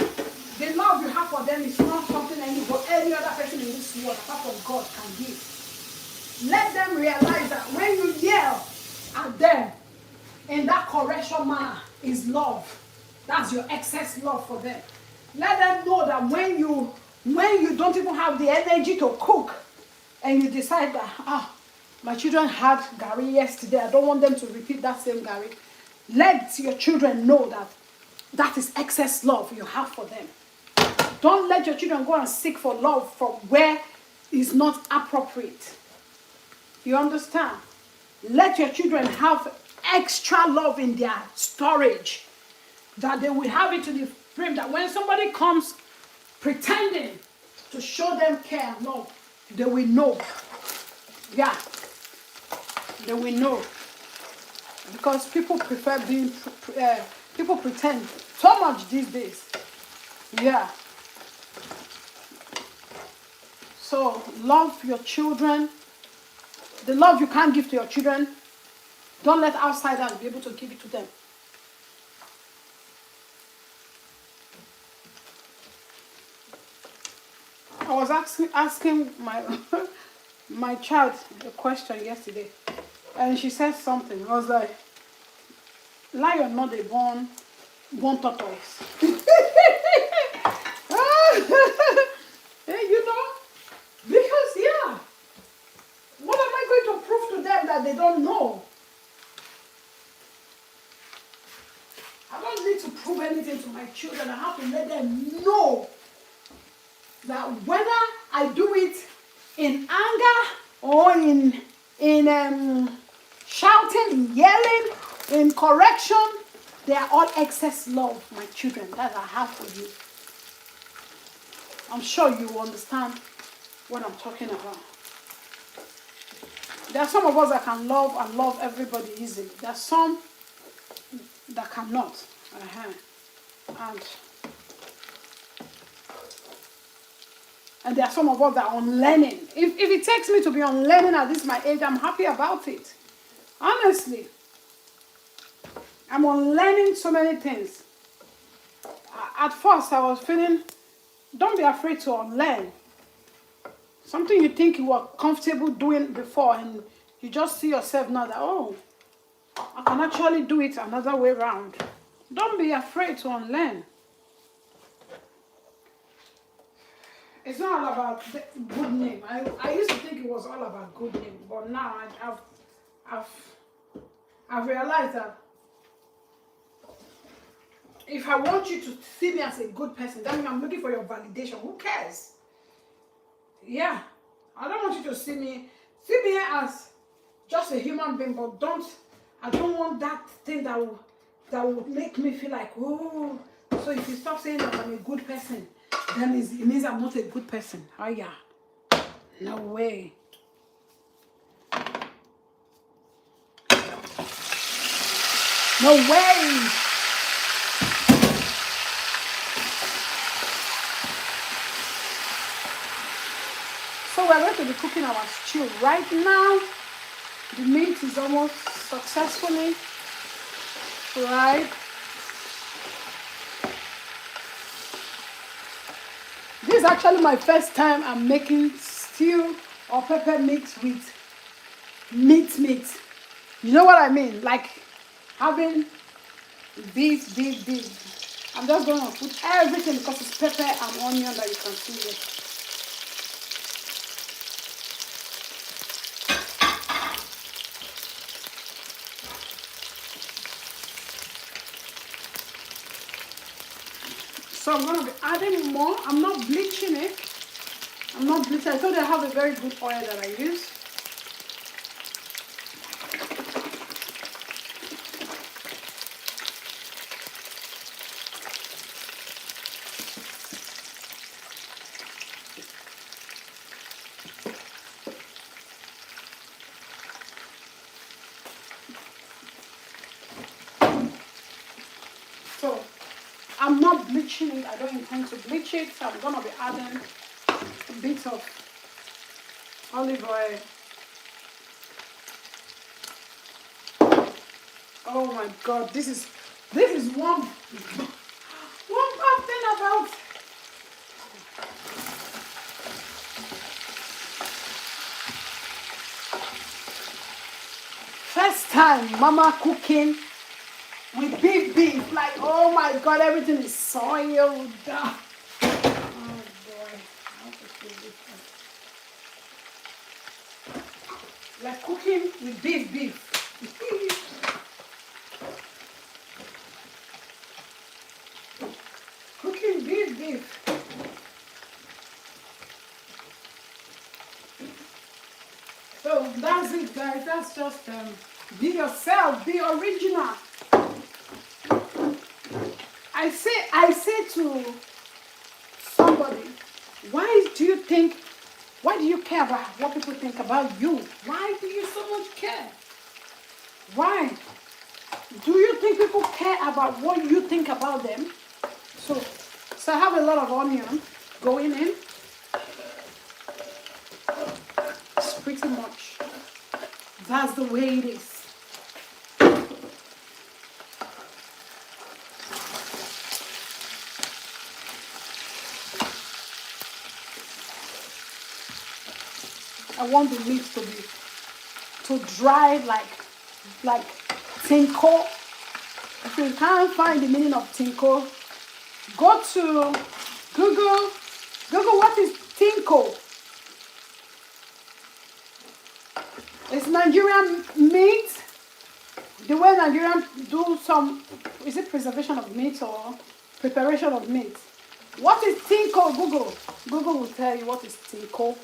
S1: the love you have for them is not something any other person in this world apart from God can give. Let them realize that when you yell at them in that correction manner is love. That's your excess love for them. Let them know that when you don't even have the energy to cook and you decide that, my children had Gary yesterday, I don't want them to repeat that same Gary. Let your children know that that is excess love you have for them. Don't let your children go and seek for love from where it's not appropriate. You understand? Let your children have extra love in their storage. That they will have it to the frame that when somebody comes pretending to show them care and love, they will know. Yeah. They will know. Because people prefer people pretend so much these days. Yeah. So love your children. The love you can't give to your children, don't let outsiders be able to give it to them. I was asking my child a question yesterday, and she said something. I was like, lion not a born tortoise. Because what am I going to prove to them that they don't know? I don't need to prove anything to my children. I have to let them know that whether I do it in anger or in shouting, in yelling, in correction, they are all excess love, my children, that I have for you. I'm sure you will understand what I'm talking about. There are some of us that can love everybody easily. There are some that cannot. And there are some of us that are unlearning. If it takes me to be unlearning at this my age, I'm happy about it. Honestly. I'm unlearning so many things. At first, I was feeling, don't be afraid to unlearn Something you think you were comfortable doing before, and you just see yourself now that, oh, I can actually do it another way around. Don't be afraid to unlearn. It's not all about the good name. I used to think it was all about good name, but now I've realized that if I want you to see me as a good person, that means I'm looking for your validation. Who cares? Yeah. I don't want you to see me as just a human being, but I don't want that thing that will make me feel like, oh, so if you stop saying that I'm a good person, then it means I'm not a good person. Oh yeah. No way. No way. So we're going to be cooking our stew right now. The meat is almost successfully fried. This is actually my first time I'm making stew or pepper mix with meat. You know what I mean? Like having beef. I'm just going to put everything because it's pepper and onion that you can see here. So I'm going to be adding more. I'm not bleaching it. I thought I have a very good oil that I use. So I'm not bleaching it. I don't intend to bleach it. So I'm going to be adding a bit of olive oil. Oh my God, this is one bad thing about first time mama cooking with beef. Like, oh my God, everything is soiled. Oh boy, I have to feel this one. Like cooking with beef. Cooking beef. So that's it, guys. That's just be yourself, be original. I say to somebody, why do you care about what people think about you? Why do you so much care? Why? Do you think people care about what you think about them? So I have a lot of onion going in. It's pretty much, that's the way it is. I want the meat to dry like tinko. If you can't find the meaning of tinko, go to Google. What is tinko? It's Nigerian meat. The way Nigerians do some, is it preservation of meat or preparation of meat? What is tinko? Google will tell you what is tinko.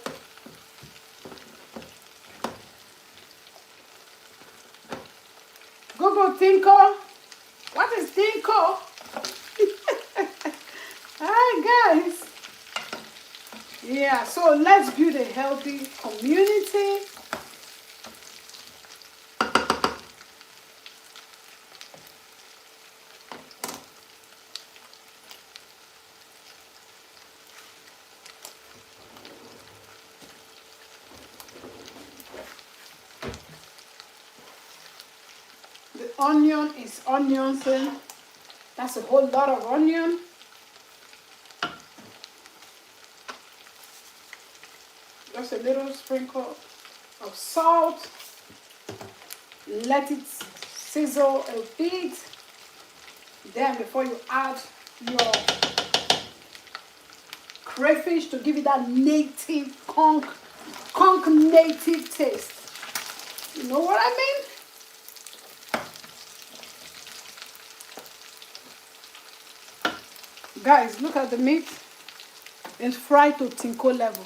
S1: Google tinko. What is tinko? Hi guys. Yeah, so let's build a healthy community. The onion is onion thing. That's a whole lot of onion. just a little sprinkle of salt. Let it sizzle a bit. Then before you add your crayfish to give it that native conch native taste. You know what I mean? Guys, look at the meat. It's fried to tinko level.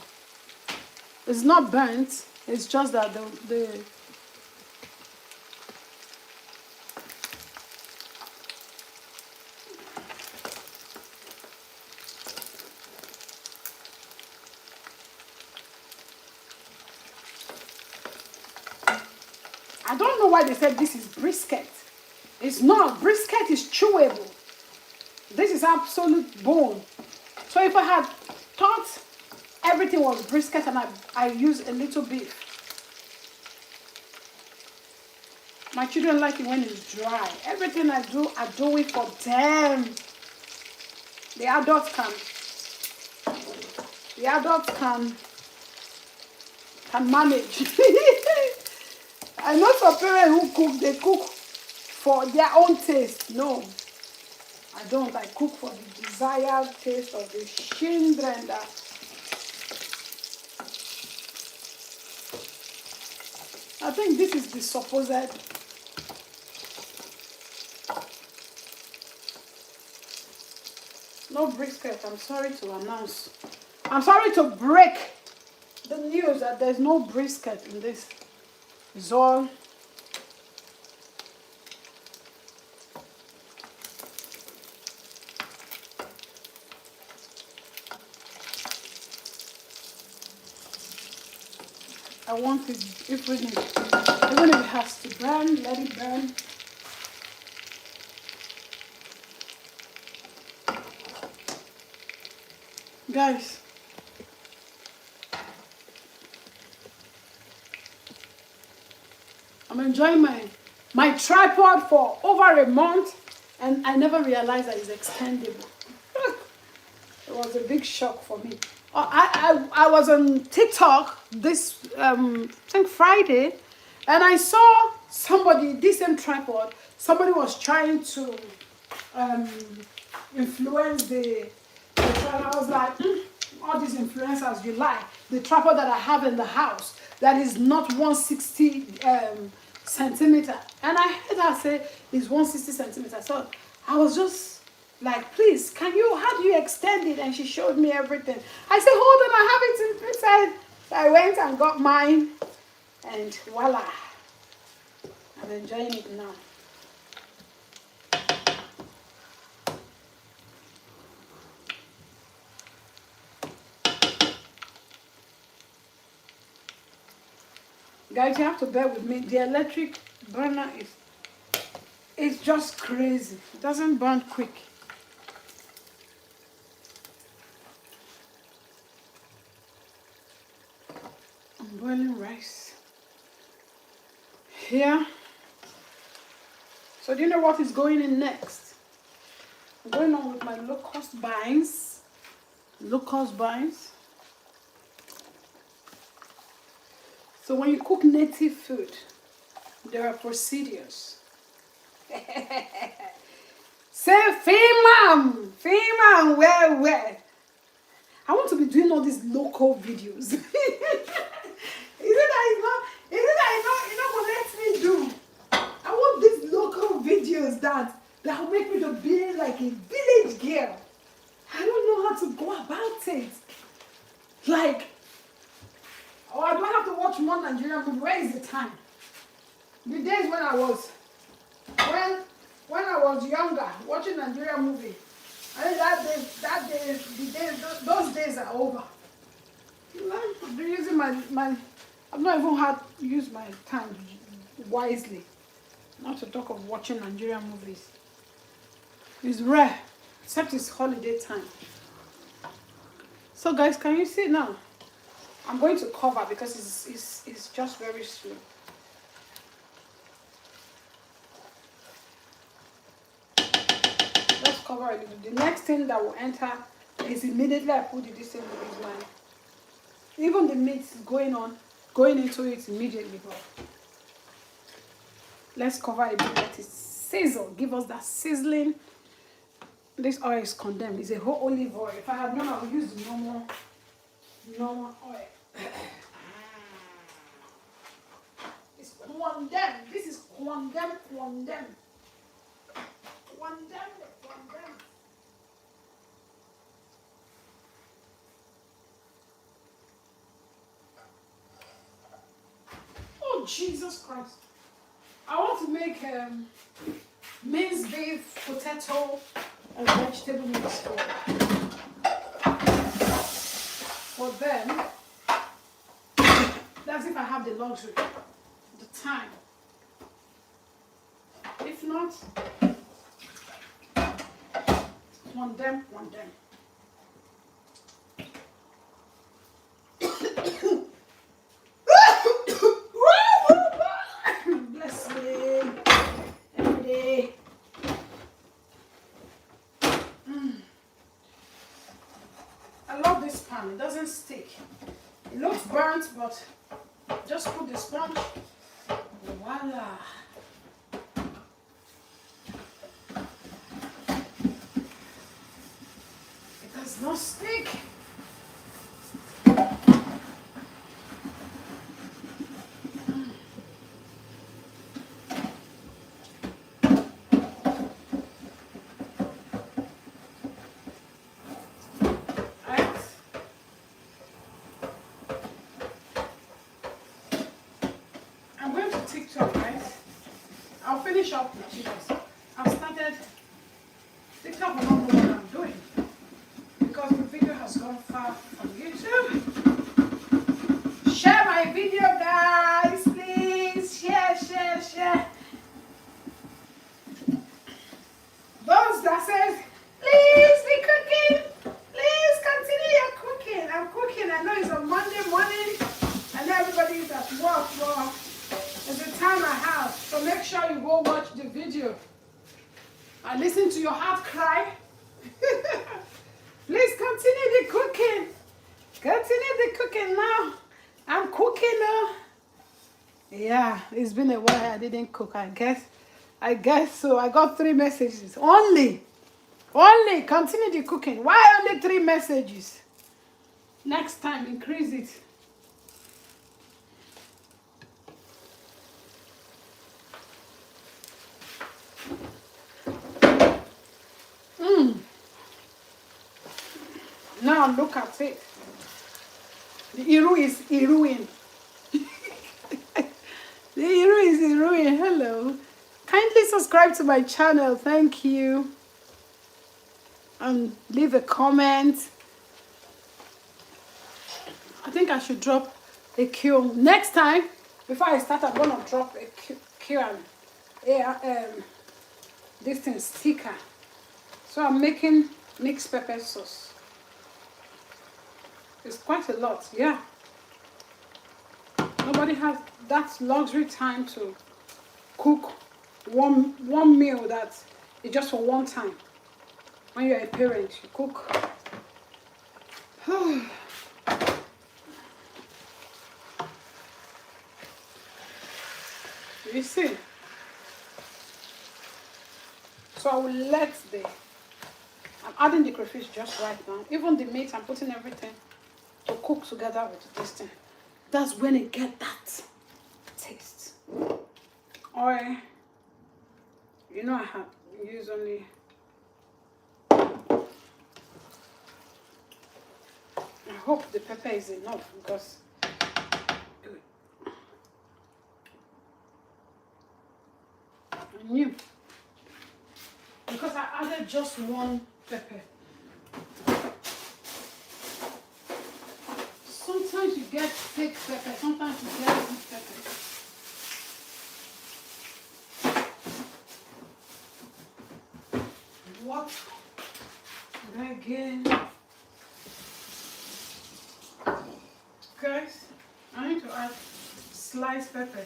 S1: It's not burnt. It's just that the I don't know why they said this is brisket. It's not. Brisket is chewable. This is absolute bone. So if I had thought everything was brisket and I use a little beef. My children like it when it's dry. Everything I do it for them. The adults can manage. I know some parents who cook, they cook for their own taste. No, I don't. I cook for the desired taste of the children. I think this is the supposed no brisket. I'm sorry to announce. I'm sorry to break the news that there's no brisket in this. It's all I want it, even if it has to burn, let it burn. Guys, I'm enjoying my tripod for over a month, and I never realized that it's extendable. It was a big shock for me. I was on TikTok this I think Friday, and I saw somebody, this same tripod, somebody was trying to influence the tripod. I was like, all these influencers you like, the tripod that I have in the house that is not 160 centimeter, and I heard her say it's 160 centimeter. So I was just like, please, how do you extend it? And she showed me everything. I said, hold on, I have it inside. So I went and got mine, and voila, I'm enjoying it now. Guys, you have to bear with me. The electric burner is just crazy. It doesn't burn quick. I'm boiling rice here. So do you know what is going in next? I'm going on with my locust beans. So when you cook native food, there are procedures. Say, Femam, where? I want to be doing all these local videos. Is it that you know what let me do? I want these local videos that will make me to be like a village girl. I don't know how to go about it. Like, oh, I don't have to watch more Nigerian movie. Where is the time? The days when I was younger, watching Nigerian movie. I think those days are over. I'm using my I've not even used my time wisely. Not to talk of watching Nigerian movies. It's rare, except it's holiday time. So guys, can you see now? I'm going to cover because it's just very slow. Let's cover it. The next thing that will enter is immediately I put this in Even the meat is going into it immediately. But let's cover it, let it sizzle. Give us that sizzling. This oil is condemned. It's a whole olive oil. If I had known, I would use the normal oil. It's condemned. This is condemned. Oh, Jesus Christ. I want to make minced beef, potato, and vegetable mix for them. That's if I have the luxury, the time. If not, one them. Bless me every day. I love this pan. It doesn't stick. It looks burnt, but just put the sponge. Voila. It does not stick. TikTok, guys. I'll finish up with you guys. I've started TikTok. I don't know what I'm doing because the video has gone far from YouTube. Share my video, guys, please. Share. Those that says, please be cooking. Please continue your cooking. I'm cooking. I know it's a Monday morning and everybody is at work. Well, it's the time I have, so make sure you go watch the video and listen to your heart cry. Please continue the cooking. Continue the cooking now. I'm cooking now. Yeah, it's been a while I didn't cook, I guess so. I got 3 messages. Only continue the cooking. Why only 3 messages? Next time, increase it. Now look at it. The Iru is Iruin. The Iru is Iruin. Hello. Kindly subscribe to my channel. Thank you. And leave a comment. I think I should drop a Q. Next time, before I start, I'm going to drop a Q and this thing sticker. So I'm making mixed pepper sauce. It's quite a lot, yeah. Nobody has that luxury time to cook one meal that is just for one time. When you're a parent, you cook. You see? So I will let I'm adding the crayfish just right now. Even the meat, I'm putting everything to cook together with this thing. That's when it get that taste. Oil. You know I have used only. I hope the pepper is enough because I knew. Because I added just 1 pepper. Sometimes you get thick pepper, sometimes you get sweet pepper. What did I get? Guys, I need to add sliced pepper.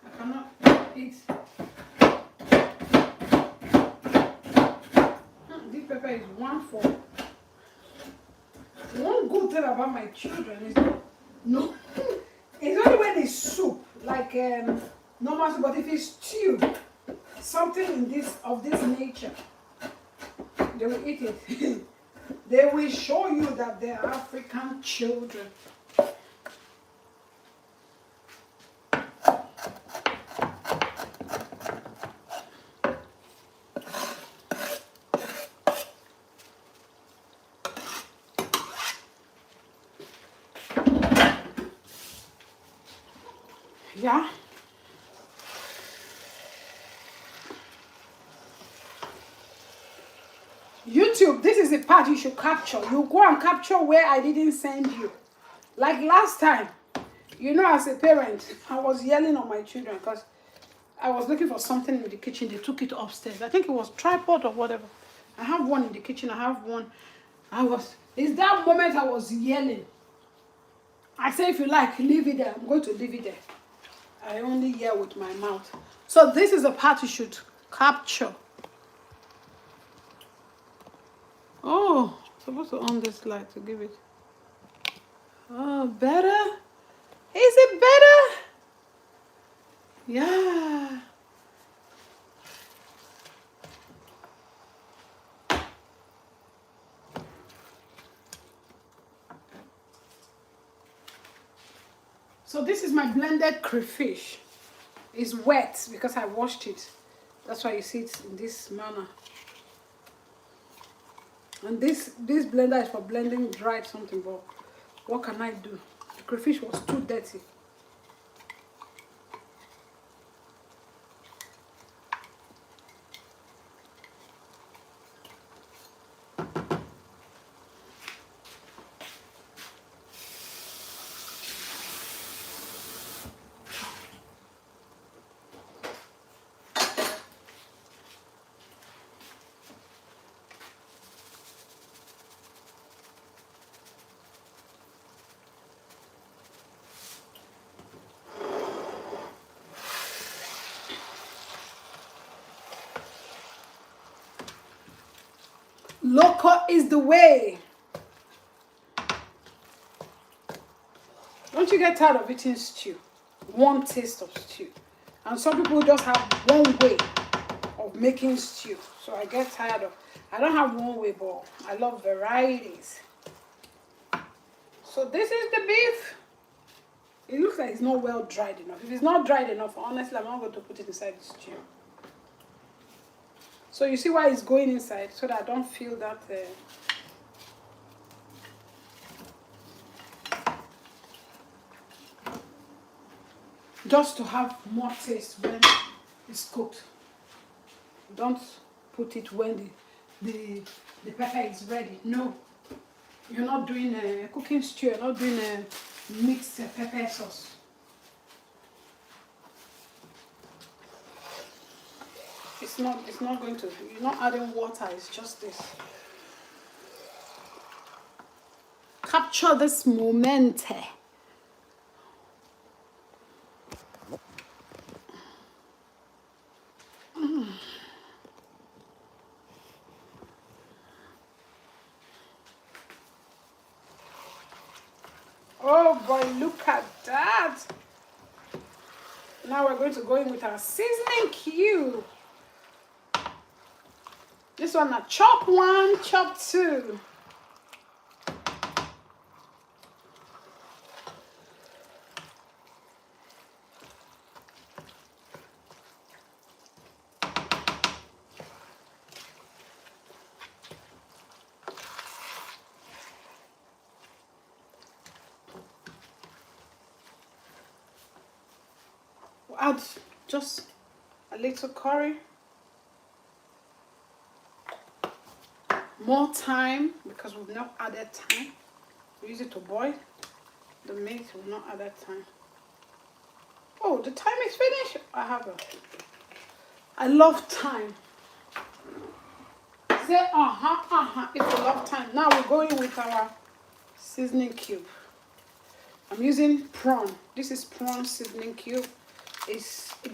S1: I cannot eat. This pepper is 1/4. One good thing about my children is no, it's only when it's soup, like normal soup, but if it's stew, something in this of this nature, they will eat it. They will show you that they're African children. Yeah. YouTube, this is the part you should capture. You go and capture where I didn't send you. Like last time, you know, as a parent, I was yelling on my children because I was looking for something in the kitchen. They took it upstairs. I think it was tripod or whatever. I have one in the kitchen. I have one. It's that moment I was yelling. I say, if you like, leave it there. I'm going to leave it there. I only yell with my mouth. So this is a part you should capture. Oh, supposed to on this light to give it. Oh, better? Is it better? Yeah. So this is my blended crayfish. It's wet because I washed it. That's why you see it in this manner. And this blender is for blending dried something, but what can I do? The crayfish was too dirty. Local is the way. Don't you get tired of eating stew? One taste of stew. And some people just have one way of making stew. So I get tired of, I don't have one way, but I love varieties. So this is the beef. It looks like it's not well dried enough. If it's not dried enough, honestly, I'm not going to put it inside the stew. So you see why it's going inside, so that I don't feel that just to have more taste when it's cooked. Don't put it when the pepper is ready. No, you're not doing a cooking stew. You're not doing a mixed pepper sauce. It's not going to, you're not adding water, it's just this. Capture this moment. Oh boy, look at that. Now we're going to go in with our seasoning cube. This one, a chop 1, chop 2. We'll add just a little curry. More time, because we've not added time. We use it to boil the meat. We've not added time. Oh, the time is finished. I love time. Say if you love time. Now we're going with our seasoning cube. I'm using prawn. This is prawn seasoning cube. It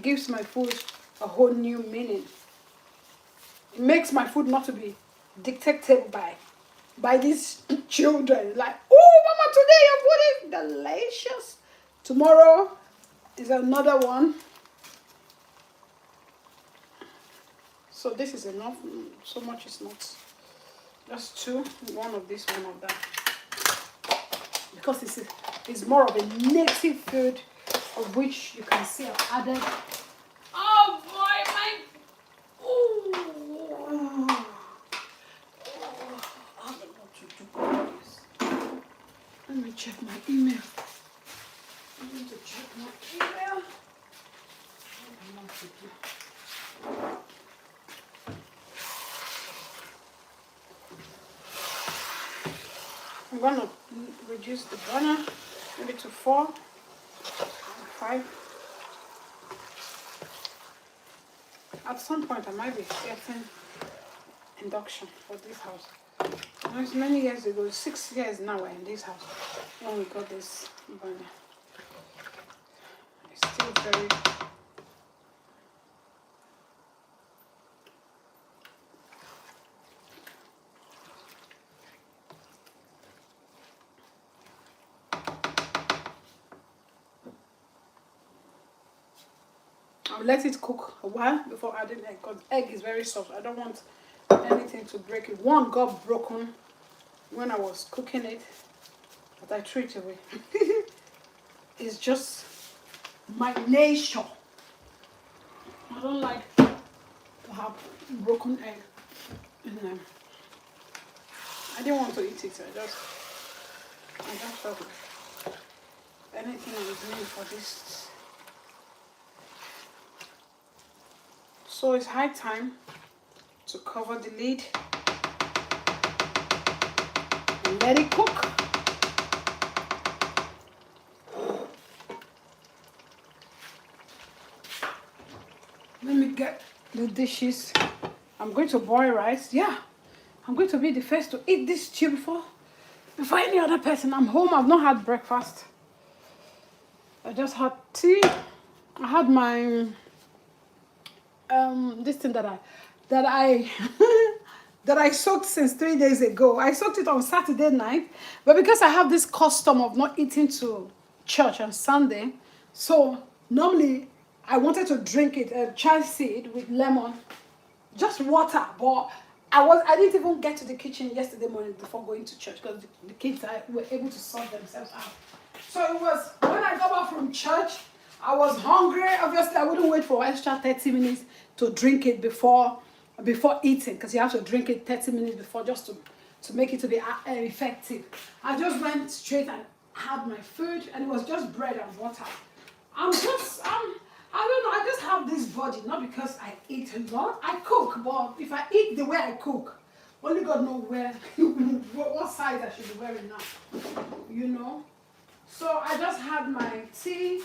S1: gives my food a whole new meaning. It makes my food not to be dictated by by these children. Like, oh, Mama, today your food is delicious. Tomorrow is another one. So this is enough. So much is not. Just two. One of this, one of that. Because it's more of a native food, of which you can see I've added. Oh boy, my. Ooh. I don't know what to do with this. Let me check my email. I need to check my email. I don't know what to do. I'm gonna reduce the burner maybe to 4 or 5. At some point I might be getting induction for this house. It was many years ago, 6 years now we're in this house when we got this burner. It's still very. I'll let it cook a while before adding egg, because egg is very soft. I don't want anything to break it. One got broken when I was cooking it, but I threw it away. It's just my nature. I don't like to have broken egg in them. I didn't want to eat it. I just felt like anything I was doing for this. So it's high time to cover the lid and let it cook. Let me get the dishes. I'm going to boil rice. Yeah, I'm going to be the first to eat this stew before any other person. I'm home. I've not had breakfast. I just had tea. I had my this thing that I that I soaked since 3 days ago. I soaked it on Saturday night, but because I have this custom of not eating to church on Sunday, so normally I wanted to drink it, chai seed with lemon, just water, but I didn't even get to the kitchen yesterday morning before going to church because the kids were able to sort themselves out. So it was when I got back from church, I was hungry. Obviously, I wouldn't wait for extra 30 minutes to drink it before eating, because you have to drink it 30 minutes before just to make it to be effective. I just went straight and had my food, and it was just bread and water. I don't know, I just have this body, not because I eat a lot. I cook, but if I eat the way I cook, only God knows what size I should be wearing now, you know. So I just had my tea,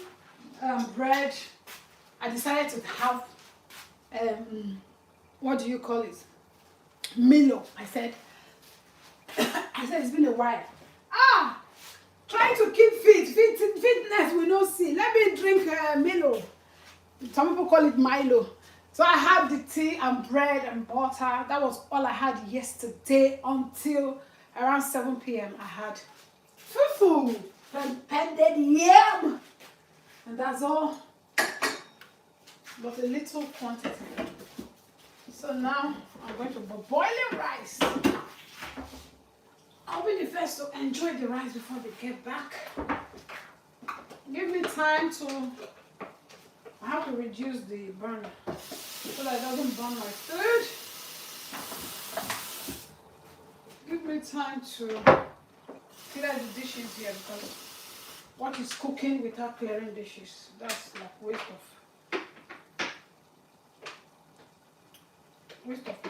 S1: bread. I decided to have, what do you call it? Milo. I said it's been a while. Trying to keep fitness we don't see. Let me drink Milo. Some people call it Milo. So I had the tea and bread and butter. That was all I had yesterday until around 7 p.m. I had fufu and pounded yam. And that's all. But a little quantity. So now I'm going to boil the rice. I'll be the first to enjoy the rice before they get back. Give me time to. I have to reduce the burner so that it doesn't burn my food. Give me time to clear the dishes here, because what is cooking without clearing dishes? That's like waste of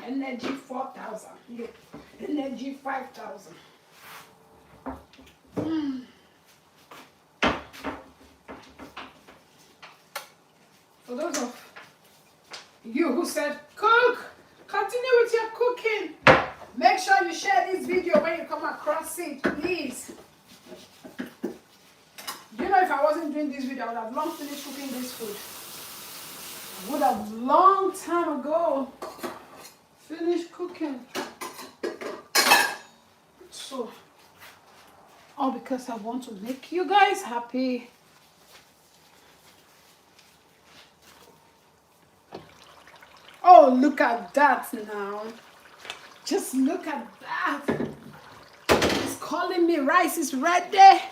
S1: energy 4,000. Yeah. Energy 5,000. For those of you who said, cook, continue with your cooking. Make sure you share this video when you come across it, please. You know, if I wasn't doing this video, I would have long finished cooking this food. I would have long time ago finished cooking. So, all because I want to make you guys happy. Oh, look at that now. Just look at that. It's calling me. Rice is ready.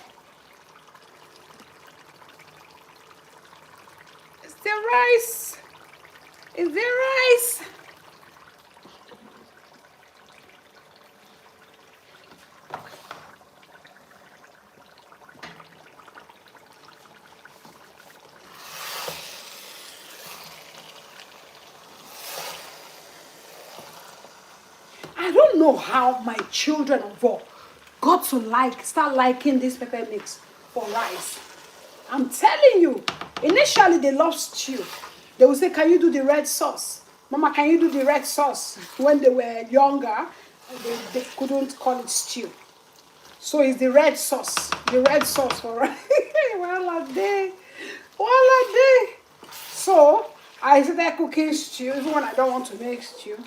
S1: Is there rice? Is there rice? I don't know how my children of all got to start liking this pepper mix for rice. I'm telling you, initially they loved stew. They would say, can you do the red sauce? Mama, can you do the red sauce? When they were younger, they couldn't call it stew. So it's the red sauce for rice. Well, a day. So I started cooking stew, even when I don't want to make stew.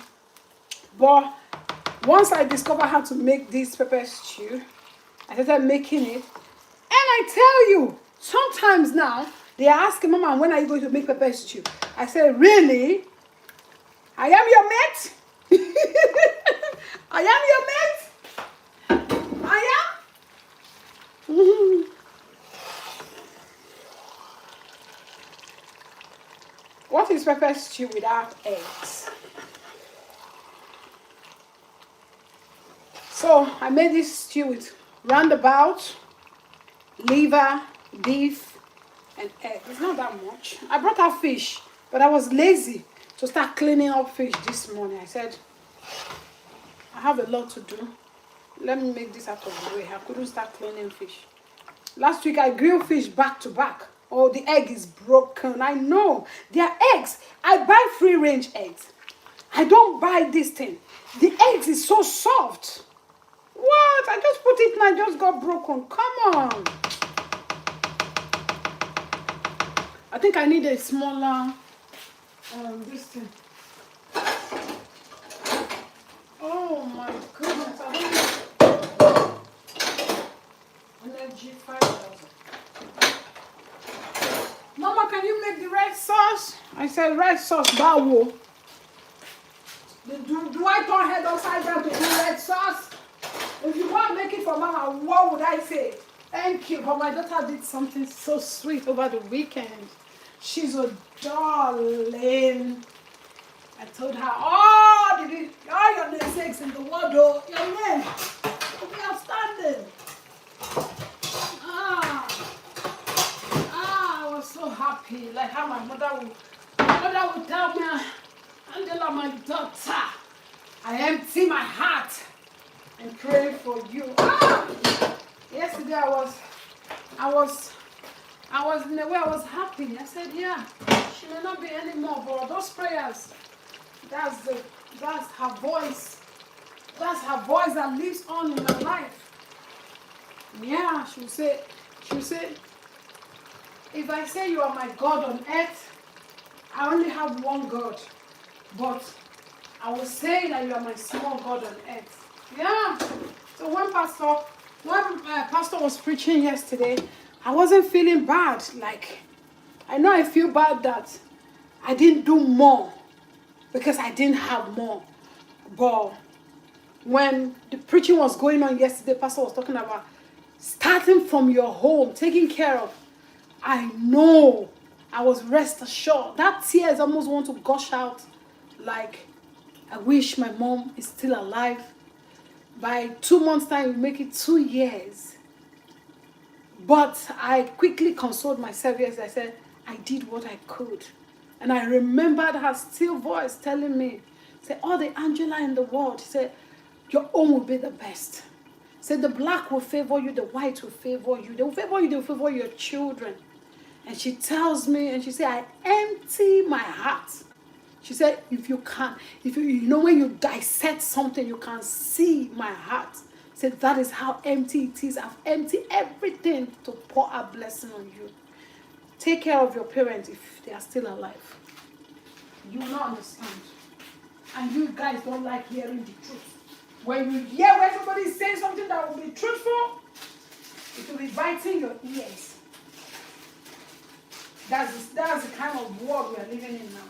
S1: But once I discovered how to make this pepper stew, I started making it. And I tell you, sometimes now, they are asking, Mama, when are you going to make pepper stew? I said, really? I am your mate? I am your mate? I am? Mm-hmm. What is pepper stew without eggs? So I made this stew with roundabout, liver, beef, and egg. It's not that much. I brought out fish, but I was lazy to start cleaning up fish this morning. I said, I have a lot to do. Let me make this out of the way. I couldn't start cleaning fish. Last week I grilled fish back to back. Oh, the egg is broken. I know. They are eggs. I buy free range eggs. I don't buy this thing. The eggs is so soft. What? I just put it and I just got broken. Come on. I think I need a smaller this thing. Oh my goodness. I don't know. Energy 5000. Mama, can you make the red sauce? I said red sauce, bawo. Do I turn head upside down to do red sauce? If you want to make it for Mama, what would I say? Thank you. But my daughter did something so sweet over the weekend. She's a darling. I told her, all your namesakes in the world, your name will be outstanding. I was so happy. Like how my mother would tell me, Angela, my daughter, I empty my heart and pray for you. Yesterday I was in a way I was happy. I said, yeah, she may not be anymore, but those prayers, that's her voice. That's her voice that lives on in my life. Yeah, she'll say, if I say you are my God on earth, I only have one God. But I will say that you are my small God on earth. Yeah. So when Pastor was preaching yesterday, I wasn't feeling bad. Like, I know I feel bad that I didn't do more because I didn't have more. But when the preaching was going on yesterday, Pastor was talking about starting from your home, taking care of. I know I was rest assured. That tears almost want to gush out. Like, I wish my mom is still alive. By 2 months' time, we make it 2 years. But I quickly consoled myself yesterday. I said, I did what I could. And I remembered her still voice telling me, say, all the Angela in the world, she said, your own will be the best. Said the black will favor you, the white will favor you. They will favor you, they will favor your children. And she tells me, and she said, I empty my heart. She said, if you know when you dissect something, you can see my heart. Said, that is how empty it is. I've emptied everything to pour a blessing on you. Take care of your parents if they are still alive. You will not understand. And you guys don't like hearing the truth. When you hear when somebody is saying something that will be truthful, it will be biting your ears. That's the kind of world we are living in now.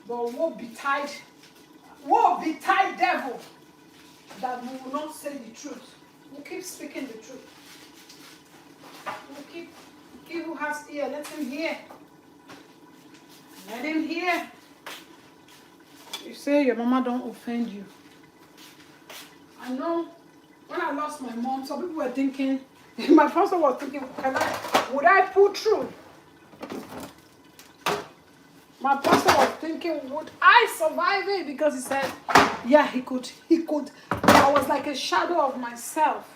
S1: But woe betide devil that we will not say the truth. We'll keep speaking the truth. We'll keep, he who has ear, let him hear. Let him hear. You say your mama don't offend you. I know when I lost my mom, some people were thinking, my pastor was thinking, would I pull through? My pastor was thinking, would I survive it? Because he said, yeah, he could. I was like a shadow of myself.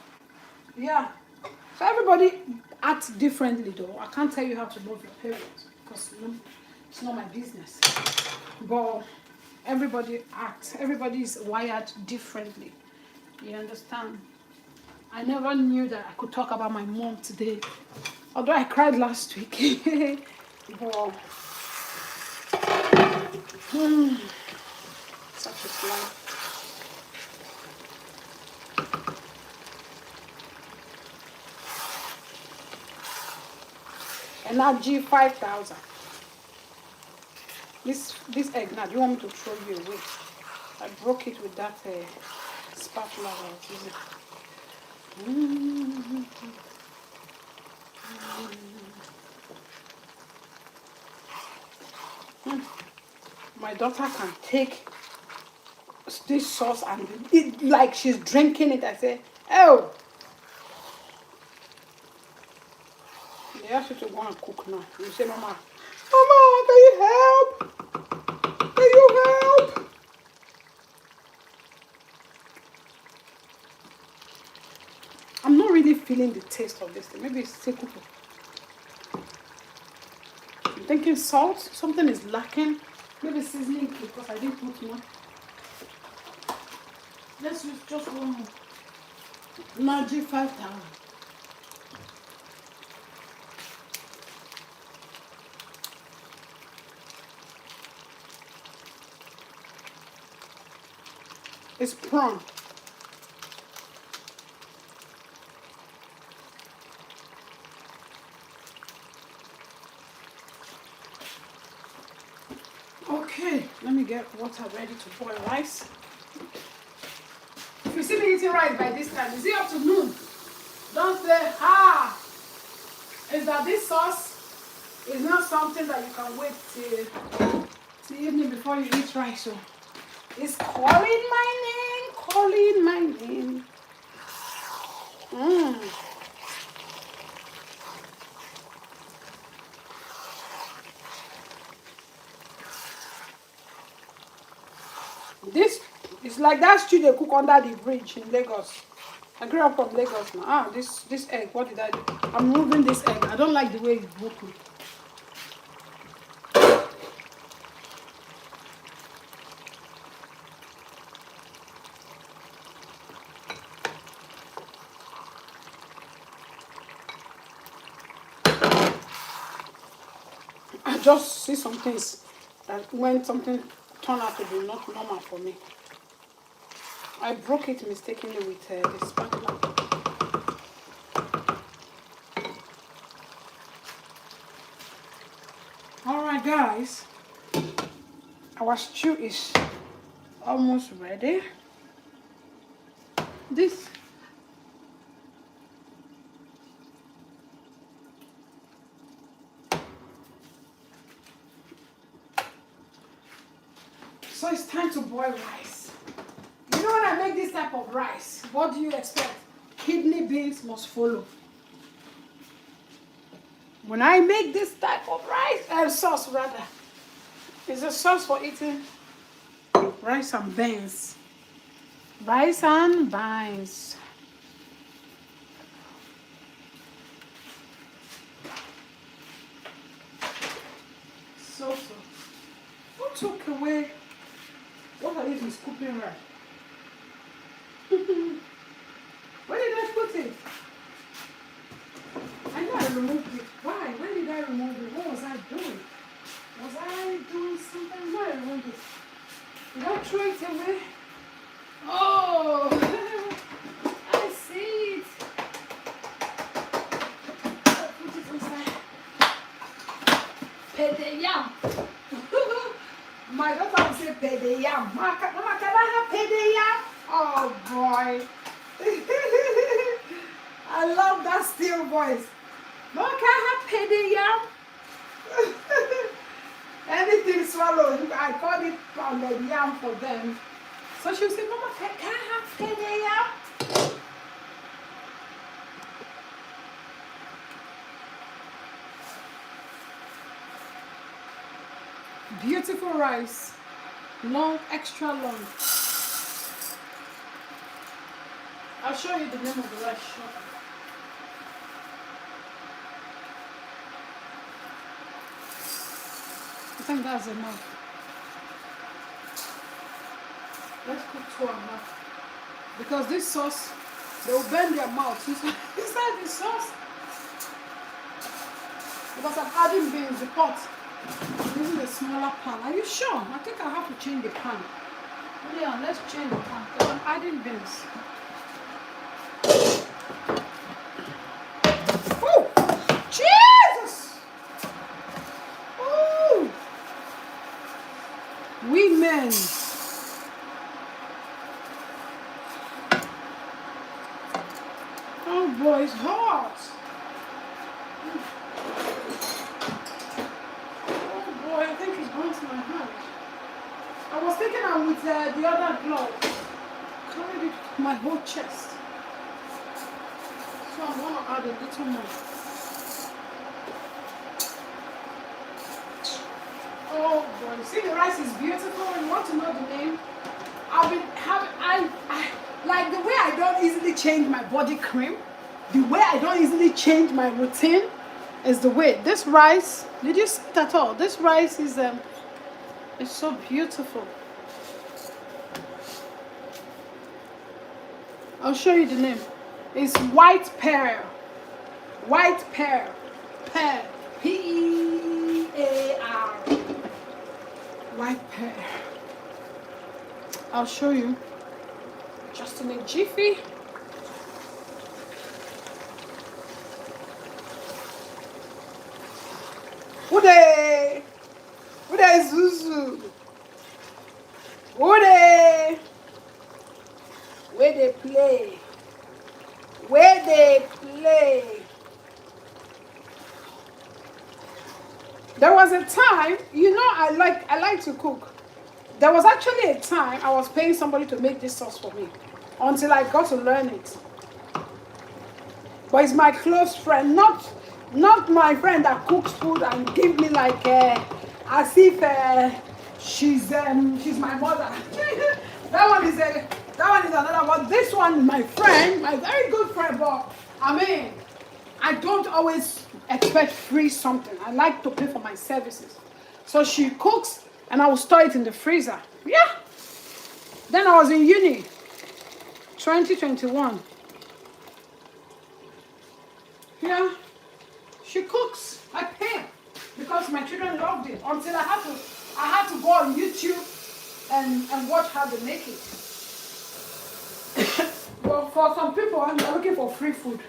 S1: Yeah. So everybody acts differently though. I can't tell you how to love your parents because it's not my business. But everybody acts. Everybody is wired differently. You understand? I never knew that I could talk about my mom today. Although I cried last week. But such is life. Energy 5,000. This egg now, do you want me to throw you away? I broke it with that spatula I was using. My daughter can take this sauce and eat like she's drinking it. I say, oh. They ask you to go and cook now. You say, Mama, can you help? Can you help? I'm not really feeling the taste of this thing. Maybe it's still cooking. I'm thinking salt. Something is lacking. Maybe seasoning because I didn't put more. Let's use just one more. Magic 5,000. It's prawn. Okay, let me get water ready to boil rice. If you see me eating rice by this time, is it up to noon? Don't say, is that this sauce is not something that you can wait till evening before you eat rice. So it's calling my name. This is like that stew they cook under the bridge in Lagos. I grew up from Lagos now. This egg, what did I do? I'm moving this egg. I don't like the way it's broken. I just see some things that when something turned out to be not normal for me. I broke it mistakenly with the spatula. Alright guys, our stew is almost ready. So it's time to boil rice. You know when I make this type of rice, what do you expect? Kidney beans must follow. When I make this type of rice, sauce rather, it's a sauce for eating rice and beans. Rice and beans. So. Who took away? What are these scooping rice? Where did I put it? I know I removed it. Why? When did I remove it? What was I doing? Was I doing something? No, I removed it. Did I throw it away? Oh! the yam. My daughter will say pay the yam. Mama, can I have pay the yam? Oh boy. I love that still voice. Mama, can I have pay the yam? Anything swallowed, I call it pounded yam for them. So she'll say, Mama, can I have pay the yam? Beautiful rice, long, extra long. I'll show you the name of the rice shop. I think that's enough. Let's cook 2.5. Because this sauce, they will burn their mouth inside the sauce. Because I'm adding beans, the pot. I'm using a smaller pan. Are you sure? I think I have to change the pan. Yeah, let's change the pan. Because I'm adding beans. Oh, Jesus! Oh, women. Oh boy, it's hot. I think it's going to my hand. I was thinking I with the other glove. Carried it to my whole chest. So I'm going to add a little more. Oh boy, see the rice is beautiful. You want to know the name? I've been having, I like the way I don't easily change my body cream. The way I don't easily change my routine is the way this rice, did you see it at all? This rice is it's so beautiful. I'll show you the name. It's white pear. White pear. Pear. P-E-A-R. White pear. I'll show you. Just in a jiffy. Ude! Ude Zuzu! Ude! Where they play? Where they play? There was a time, you know, I like to cook. There was actually a time I was paying somebody to make this sauce for me until I got to learn it. But it's my close friend, not my friend that cooks food and give me like as if she's my mother. that one is another one. This one is my friend, my very good friend. But I mean, I don't always expect free something. I like to pay for my services. So she cooks and I will store it in the freezer. Yeah. Then I was in uni, 2021. Yeah. She cooks. I pay because my children loved it until I had to go on YouTube and watch how they make it. But for some people, I'm looking for free food.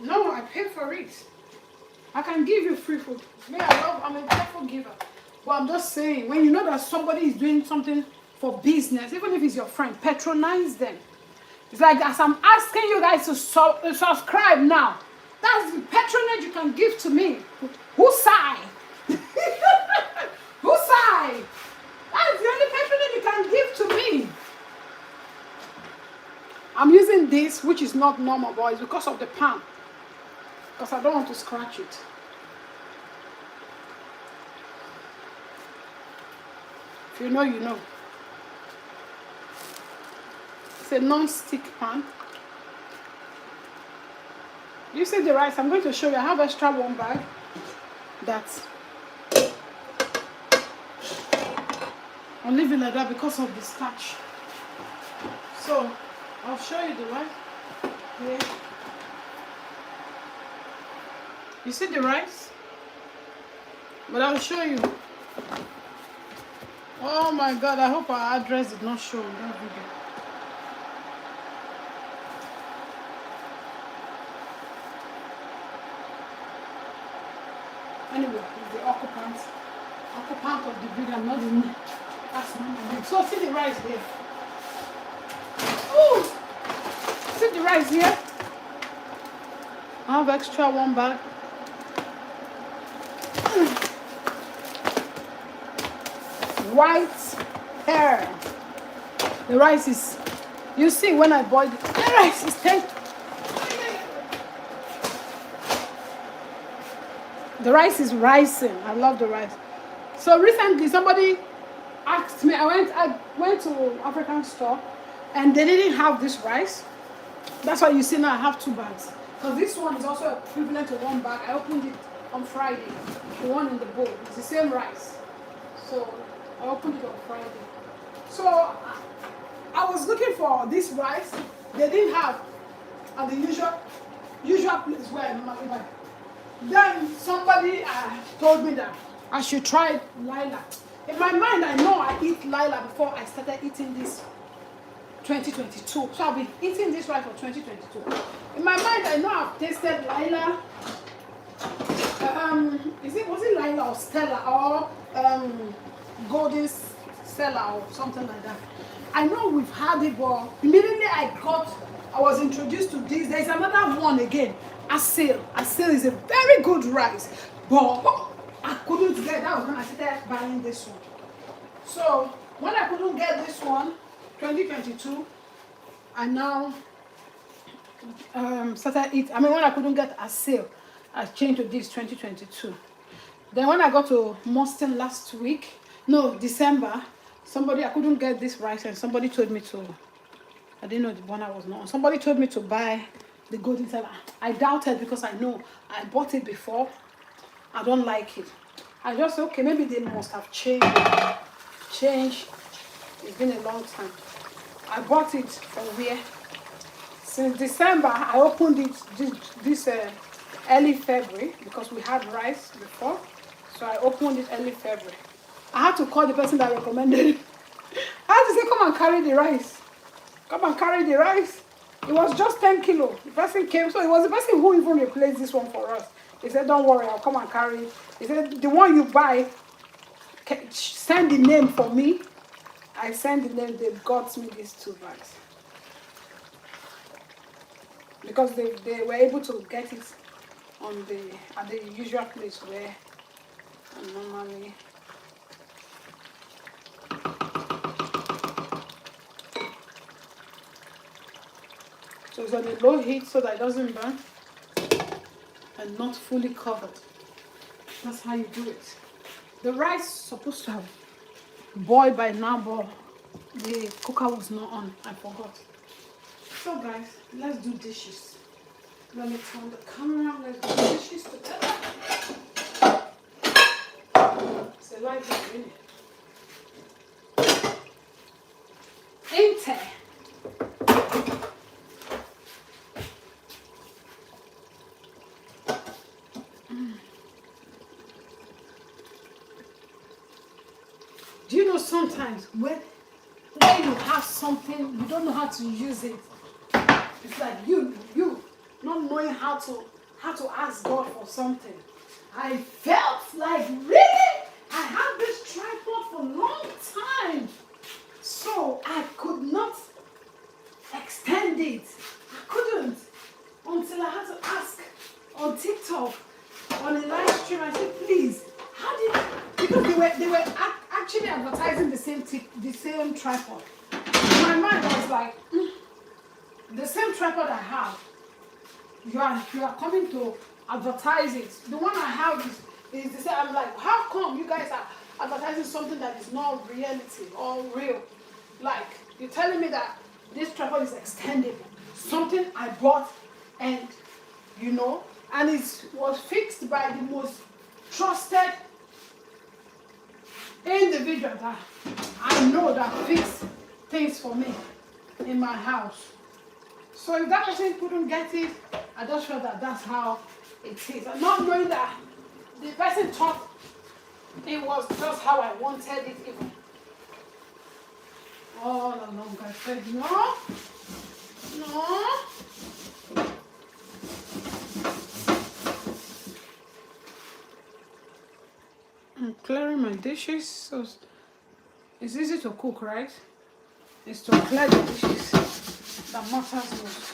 S1: No, I pay for it. I can give you free food. Me, I'm a careful giver. But I'm just saying, when you know that somebody is doing something for business, even if it's your friend, patronize them. It's like as I'm asking you guys to subscribe now. That's the patronage you can give to me. Who sigh? Who sigh? That's the only patronage you can give to me. I'm using this, which is not normal, but it's because of the pan. Because I don't want to scratch it. If you know, you know. It's a non-stick pan. You see the rice? I'm going to show you. I have extra one bag. That's. I'll leave it like that because of the starch. So, I'll show you the rice. Here. You see the rice? But I'll show you. Oh my God, I hope our address did not show in that video. Anyway, the occupants. of the video. I'm not in. That's not my name. So see the rice here. Ooh! See the rice here? I have extra one bag. White hair. The rice is, you see when I boiled it, the rice is tender. The rice is rising. I love the rice. So recently somebody asked me, I went to African store and they didn't have this rice. That's why you see now I have 2 bags. Because this one is also equivalent to 1 bag. I opened it on Friday. The one in the bowl. It's the same rice. So I opened it on Friday. So I was looking for this rice. They didn't have at the usual place where I normally buy. Then somebody told me that I should try Lila. In my mind, I know I eat Lila before I started eating this 2022. So I've been eating this rice for 2022. In my mind, I know I've tasted Lila. Was it Lila or Stella or Golden Stella or something like that? I know we've had it, but immediately I was introduced to this. There's another one again. Asil. Asil is a very good rice, but I couldn't get that. Was when I started buying this one. So when I couldn't get this one, 2022, I now started eating. I mean, when I couldn't get Asil, I changed to this 2022. Then when I got to Moston last week, no, December, I couldn't get this rice, and somebody told me to. I didn't know the one I was not on. Somebody told me to buy the golden Stella. I doubted because I know I bought it before. I don't like it. I just said, okay, maybe they must have changed. It's been a long time. I bought it from where? Since December, I opened it this early February because we had rice before. So I opened it early February. I had to call the person that recommended it. I had to say, come and carry the rice. Come and carry the rice. It was just 10 kilo. The person came, so it was the person who even replaced this one for us. He said, don't worry, I'll come and carry it. He said, the one you buy, send the name for me. I sent the name, they got me these 2 bags. Because they were able to get it at the usual place where I normally. So it's on a low heat so that it doesn't burn and not fully covered. That's how you do it. The rice is supposed to have boiled by now, but the cooker was not on. I forgot. So guys, let's do dishes. Let me turn the camera. Let's do dishes together. It's a light really. Enter. Do you know sometimes when you have something, you don't know how to use it. It's like you not knowing how to ask God for something. I felt like really I had this tripod for a long time. So I could not extend it. I couldn't until I had to ask on TikTok on a live stream. I said, please, because they were actually advertising the same tripod. In my mind I was like, the same tripod I have, you are coming to advertise it. The one I have is the same. I'm like, how come you guys are advertising something that is not reality or real? Like, you're telling me that this tripod is extendable. Something I bought and and it was fixed by the most trusted individual that I know that fix things for me in my house. So if that person couldn't get it, I just felt that that's how it is. And not knowing that the person thought it was just how I wanted it even. All along I said, no. clearing my dishes. So it's easy to cook, right? It's to clear the dishes that matters most.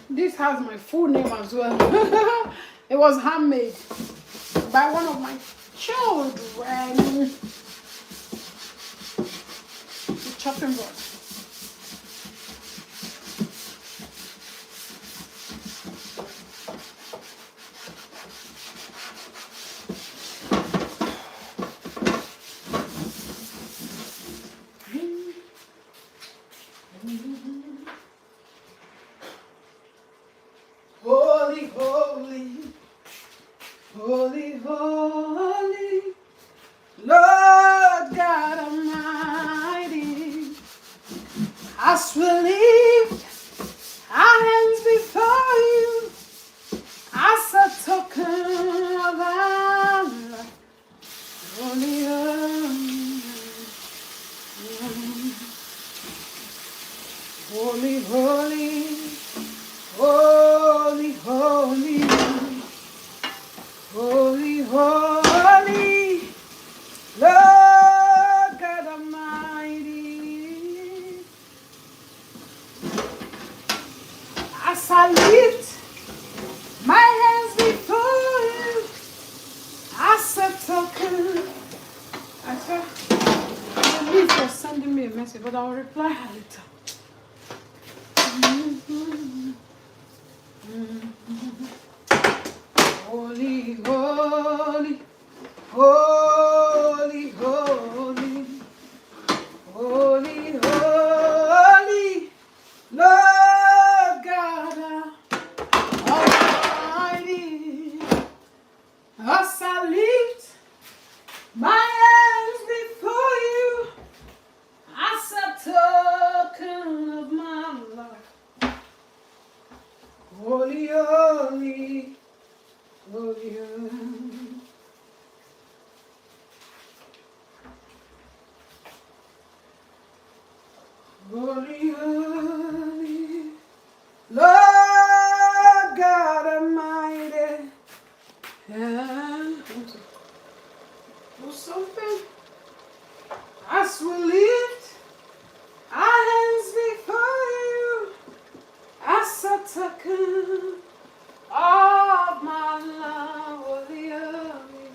S1: This has my full name as well. It was handmade by one of my children. The chopping board. Holy, holy, holy, holy, Lord God Almighty, as we lift our hands before you, as a token of our love. Holy, holy, holy, holy, holy, holy, holy, Lord God Almighty. As I lift my hands before you, as a token. I said, the leaf was sending me a message, but I'll reply her later. Holy, holy, holy, holy, holy, holy, Lord God Almighty. As I lift my hands before you, as a token of my love. Holy, holy, holy, holy. Holy, holy, Lord God Almighty. And do something as we lift our hands before you, as a token of my love. Holy, holy,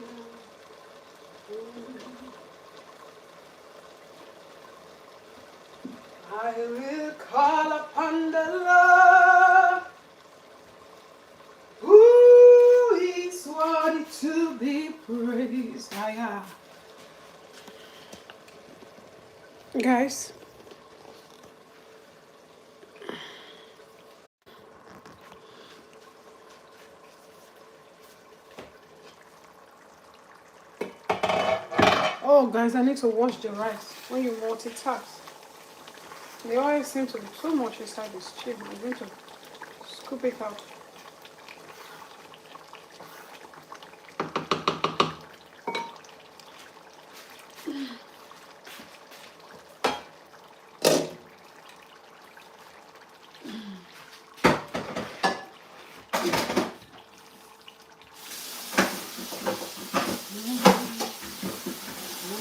S1: I will call upon the Lord, who is worthy to be praised. Guys, oh guys, I need to wash the rice. When you multitask, the oil seems to be too much inside this chip. I'm going to scoop it out.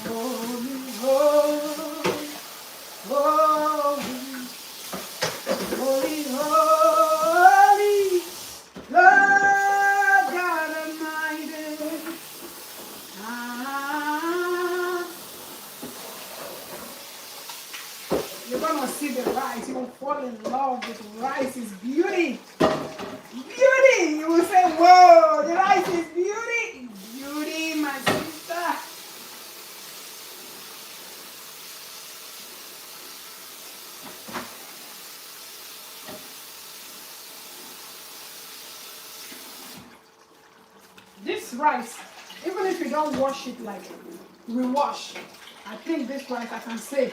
S1: Holy, holy, holy, holy, holy, Lord God Almighty. Ah, you're gonna see the rice. You will fall in love with rice's beauty. Beauty! You will say, whoa, the rice is beauty. Beauty, my sister. This rice, even if you don't wash it like we wash, I think this rice I can say,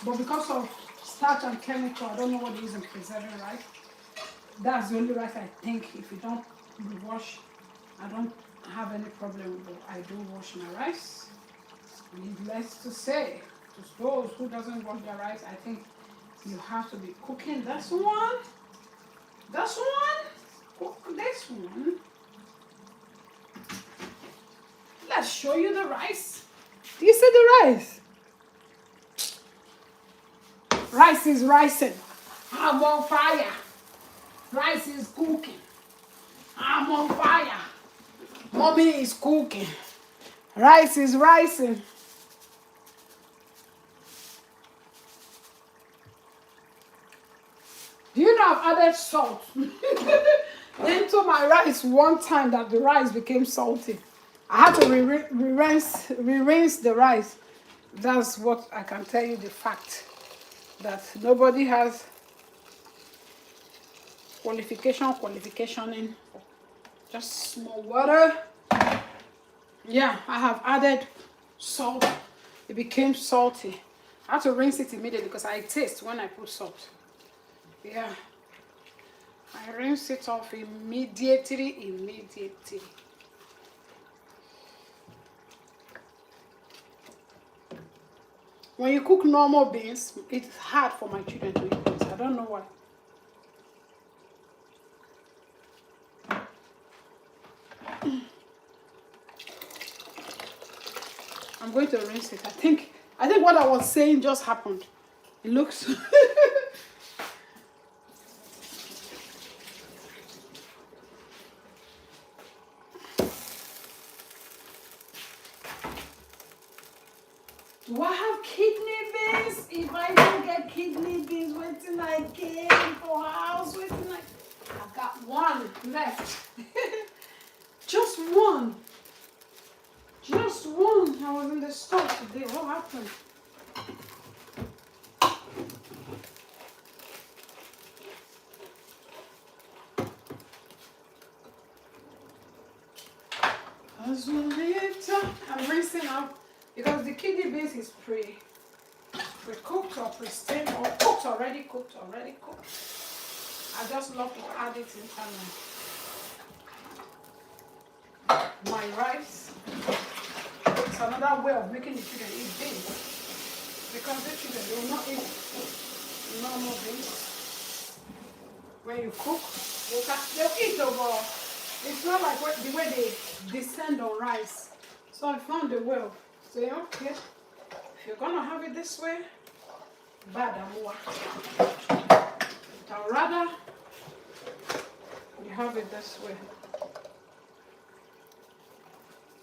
S1: but because of starch and chemical, I don't know what they use in preserving rice. That's the only rice I think if you don't wash, I don't have any problem, but I do wash my rice. Needless to say, to those who doesn't wash their rice, I think You have to be cooking this one. This one. Cook this one. Let's show you the rice. Do you see the rice? Rice is rising. I'm on fire. Rice is cooking. I'm on fire. Mommy is cooking. Rice is rising. Do you know I've added salt into my rice one time that the rice became salty? I had to re-rinse the rice. That's what I can tell you, the fact that nobody has qualification in just small water. Yeah, I have added salt. It became salty. I had to rinse it immediately because I taste when I put salt. Yeah, I rinse it off immediately. When you cook normal beans, it's hard for my children to eat beans. I don't know why. I'm going to rinse it. I think what I was saying just happened. It looks Do I have kidney beans? If I don't get kidney beans, waiting I came for house, I've got one left. Just one. Just one. I was in the store today. What happened? I'm rinsing out because the kidney beans is pre-cooked or pre-steamed or already cooked. I just love to add it into my rice. It's another way of making the children eat beans because the children will not eat normal beans. When you cook, they'll eat over. It's not like the way they descend on rice. So I found a way of saying, okay, if you're gonna have it this way, bad amua. I'd rather you have it this way.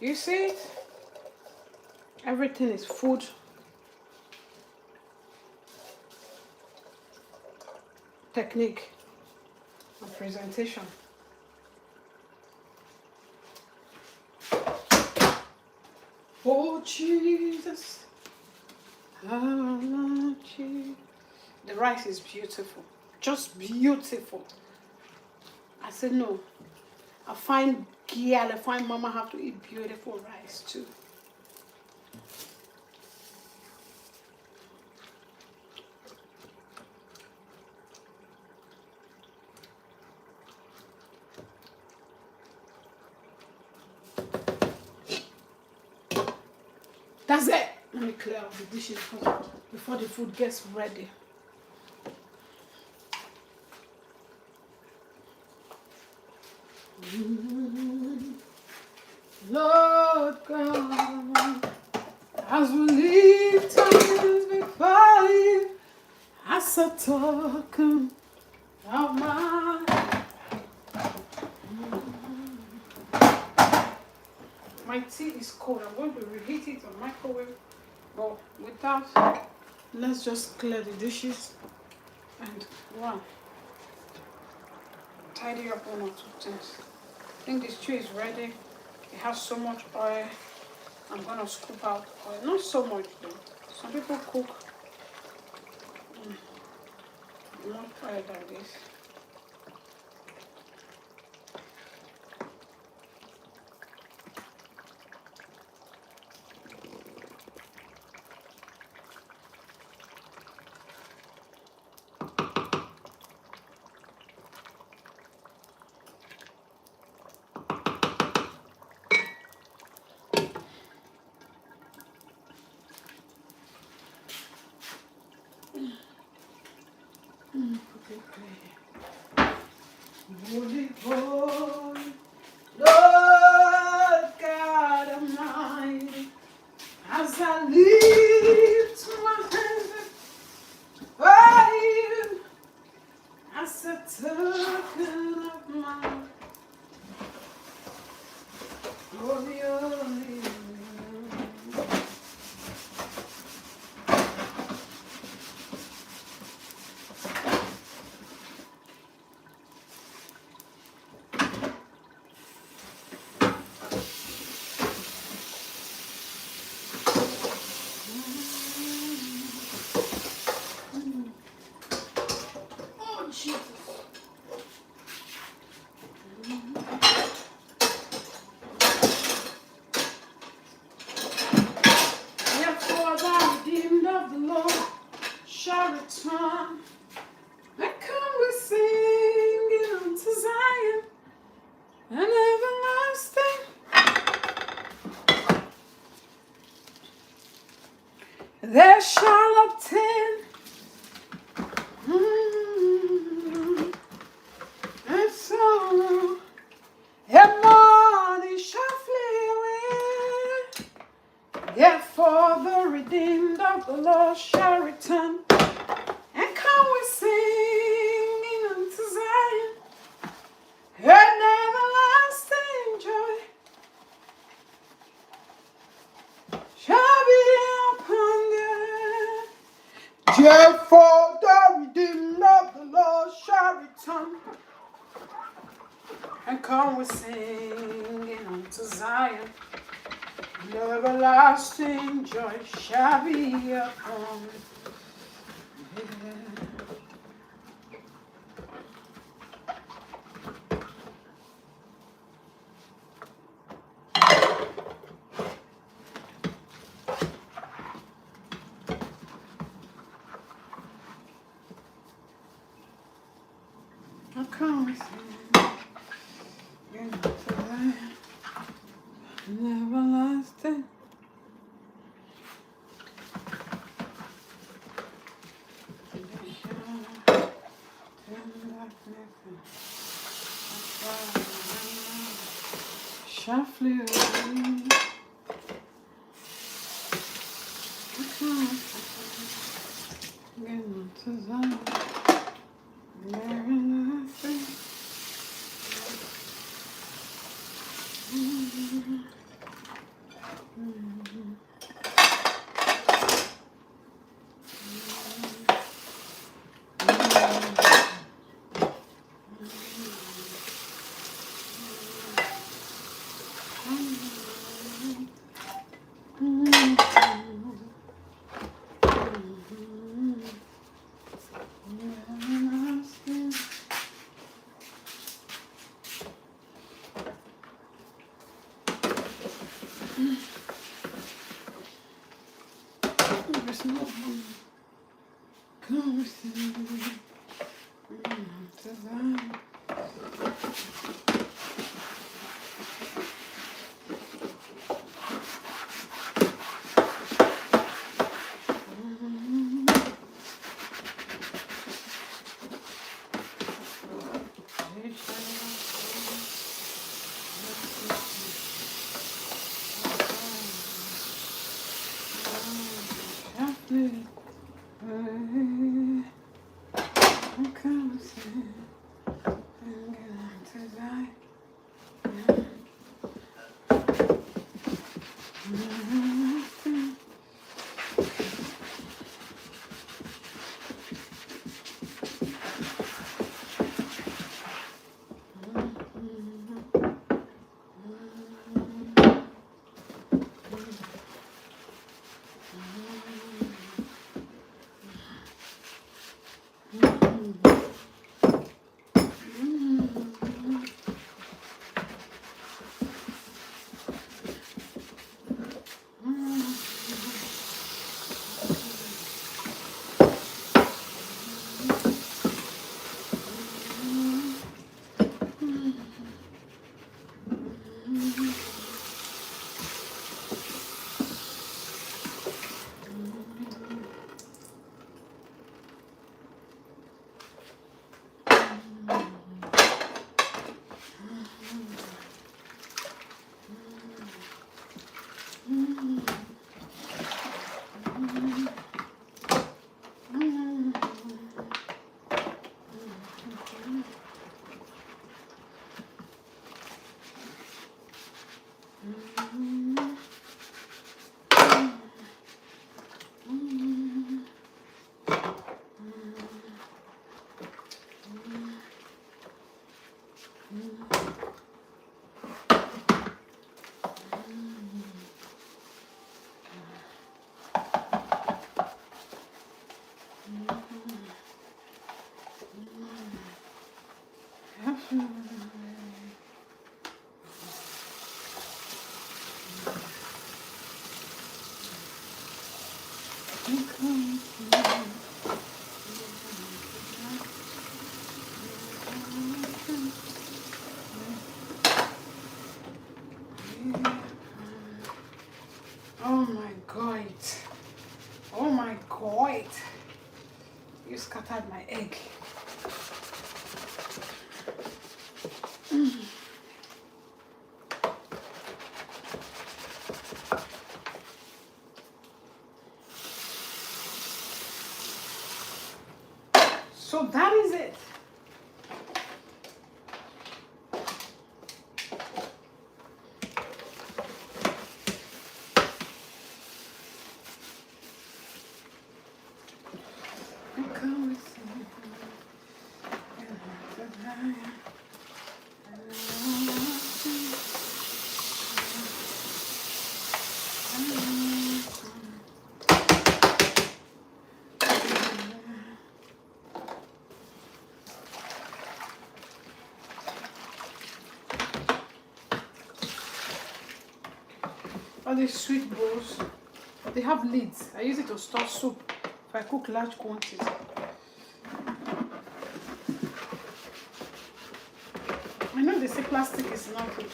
S1: You see it? Everything is food. Technique and presentation. Oh Jesus, the rice is beautiful, just beautiful. I said no, I find mama have to eat beautiful rice too. That's it. Let me clear out the dishes before the food gets ready. Lord God, as we lift our hands before you, as a token of my tea is cold. I'm going to reheat it on microwave. But without, let's just clear the dishes and tidy up one or two things. I think the stew is ready. It has so much oil. I'm gonna scoop out oil. Not so much though. Some people cook not oil like this. Holy, holy, Lord God Almighty, as I lift my hands for you, as a token of my holy, holy. Oh, Jesus. Therefore, the redeemed of the Lord shall return. And come we singing unto Zion, an everlasting. They shall obtain. And sorrow and mourning shall flee away. Therefore the redeemed of the Lord shall return, and come we singing unto Zion, an everlasting joy shall be upon them. Therefore the redeemed of the Lord shall return, and come we singing unto Zion, and everlasting joy shall be upon them. And come we singing unto Zion, and everlasting. Shall flee away. Again to Zion, everlasting. Oh my God. Oh my God. You scattered my egg. So that is it. All these sweet bowls, they have lids. I use it to store soup if I cook large quantities. I know they say plastic is not good.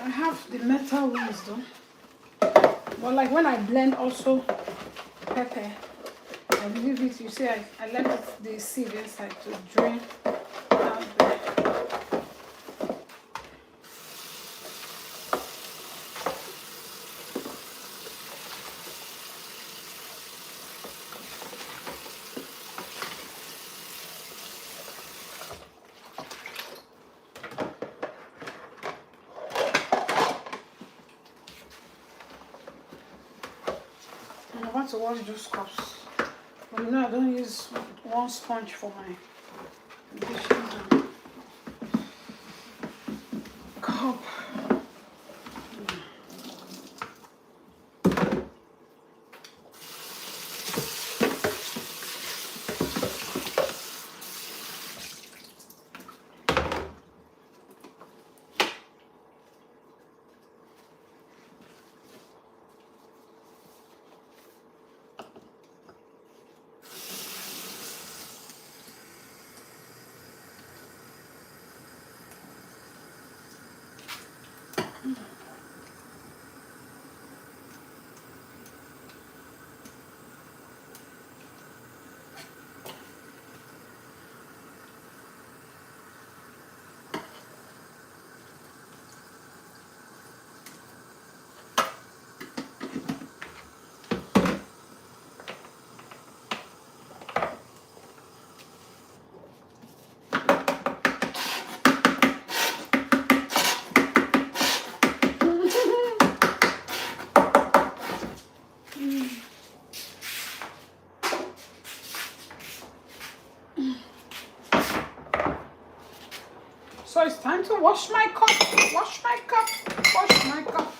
S1: I have the metal ones though. But like when I blend also pepper, I leave it, you see I left the seed inside to drain out there. I'm about to wash those cups. But you know I don't use one sponge for my dishes and cup. So it's time to wash my cup, wash my cup, wash my cup.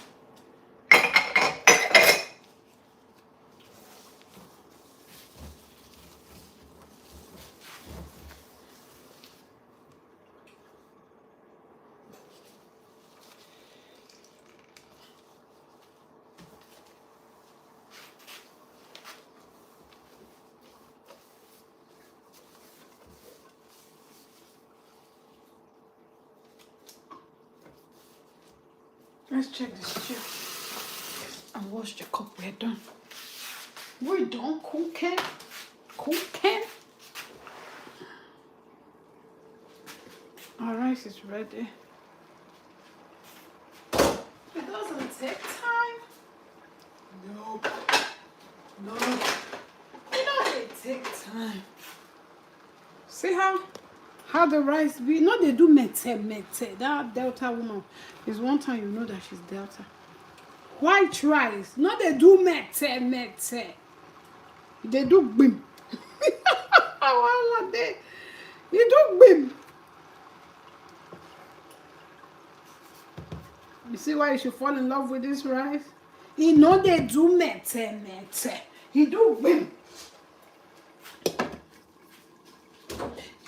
S1: Let's check the stew and wash the cup. We're done. We're done cooking. Cooking. Our rice is ready. It doesn't take time. No. No. You know it takes time. See how the rice be? You know they do mete. That Delta woman is one time you know that she's Delta. White rice. No, they do mete. They do bim. They do bim. You see why you should fall in love with this rice? You know they do mete. He do bim.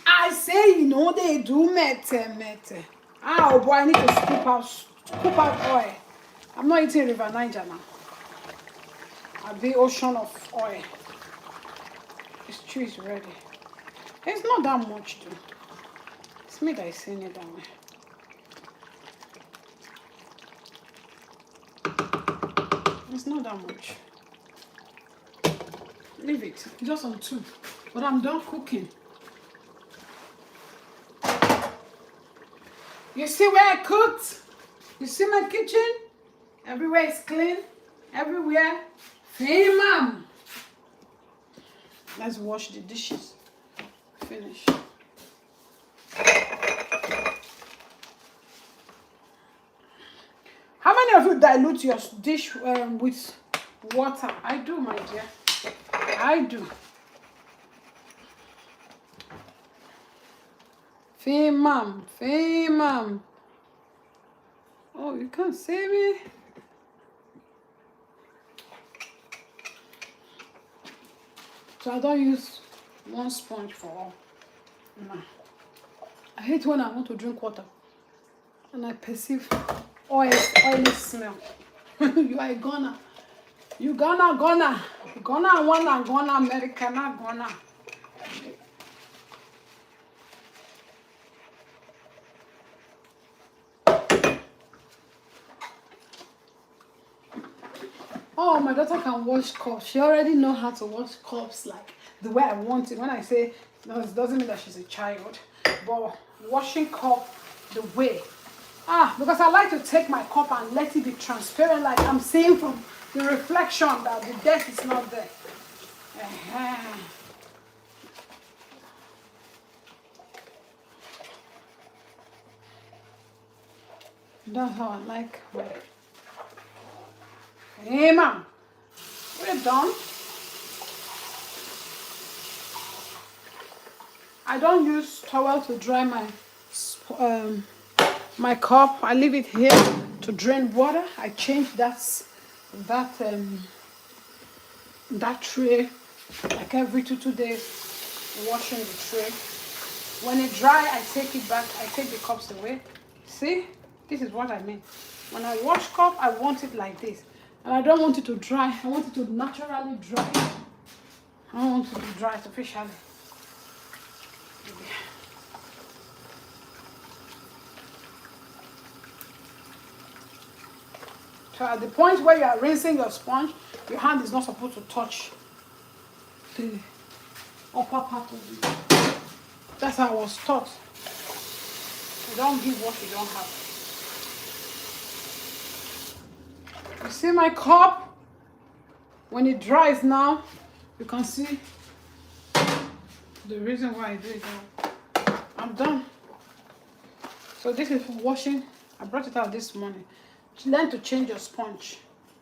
S1: I say say you know they do mete. Ah, oh boy, I need to scoop out oil. I'm not eating River Niger now. I'll be ocean of oil. This stew is ready. It's not that much though. It's me that is saying it that way. It's not that much. Leave it. Just on 2. But I'm done cooking. You see where I cooked? You see my kitchen? Everywhere is clean. Everywhere. Hey, mom. Let's wash the dishes. Finish. How many of you dilute your dish with water? I do, my dear. I do. Mom. Oh, you can't see me? So I don't use one sponge for all. No. I hate when I want to drink water and I perceive oily smell. You are a goner. You gonna. Gonna, wanna, gonna, Americana, gonna. Oh, my daughter can wash cups. She already knows how to wash cups like the way I want it. When I say no, it doesn't mean that she's a child, but washing cup the way. Because I like to take my cup and let it be transparent, like I'm seeing from the reflection that the dirt is not there. That's how I like my. Hey, mom, we're done. I don't use towel to dry my cup. I leave it here to drain water. I change that tray like every 2 days, washing the tray. When it dry, I take it back. I take the cups away. See, this is what I mean. When I wash cup, I want it like this. And I don't want it to dry. I want it to naturally dry. I don't want it to dry artificially. So at the point where you are rinsing your sponge, your hand is not supposed to touch the upper part of it. That's how I was taught. You don't give what you don't have. You see my cup? When it dries now, you can see the reason why I do it now. I'm done. So this is for washing. I brought it out this morning. Learn to change your sponge.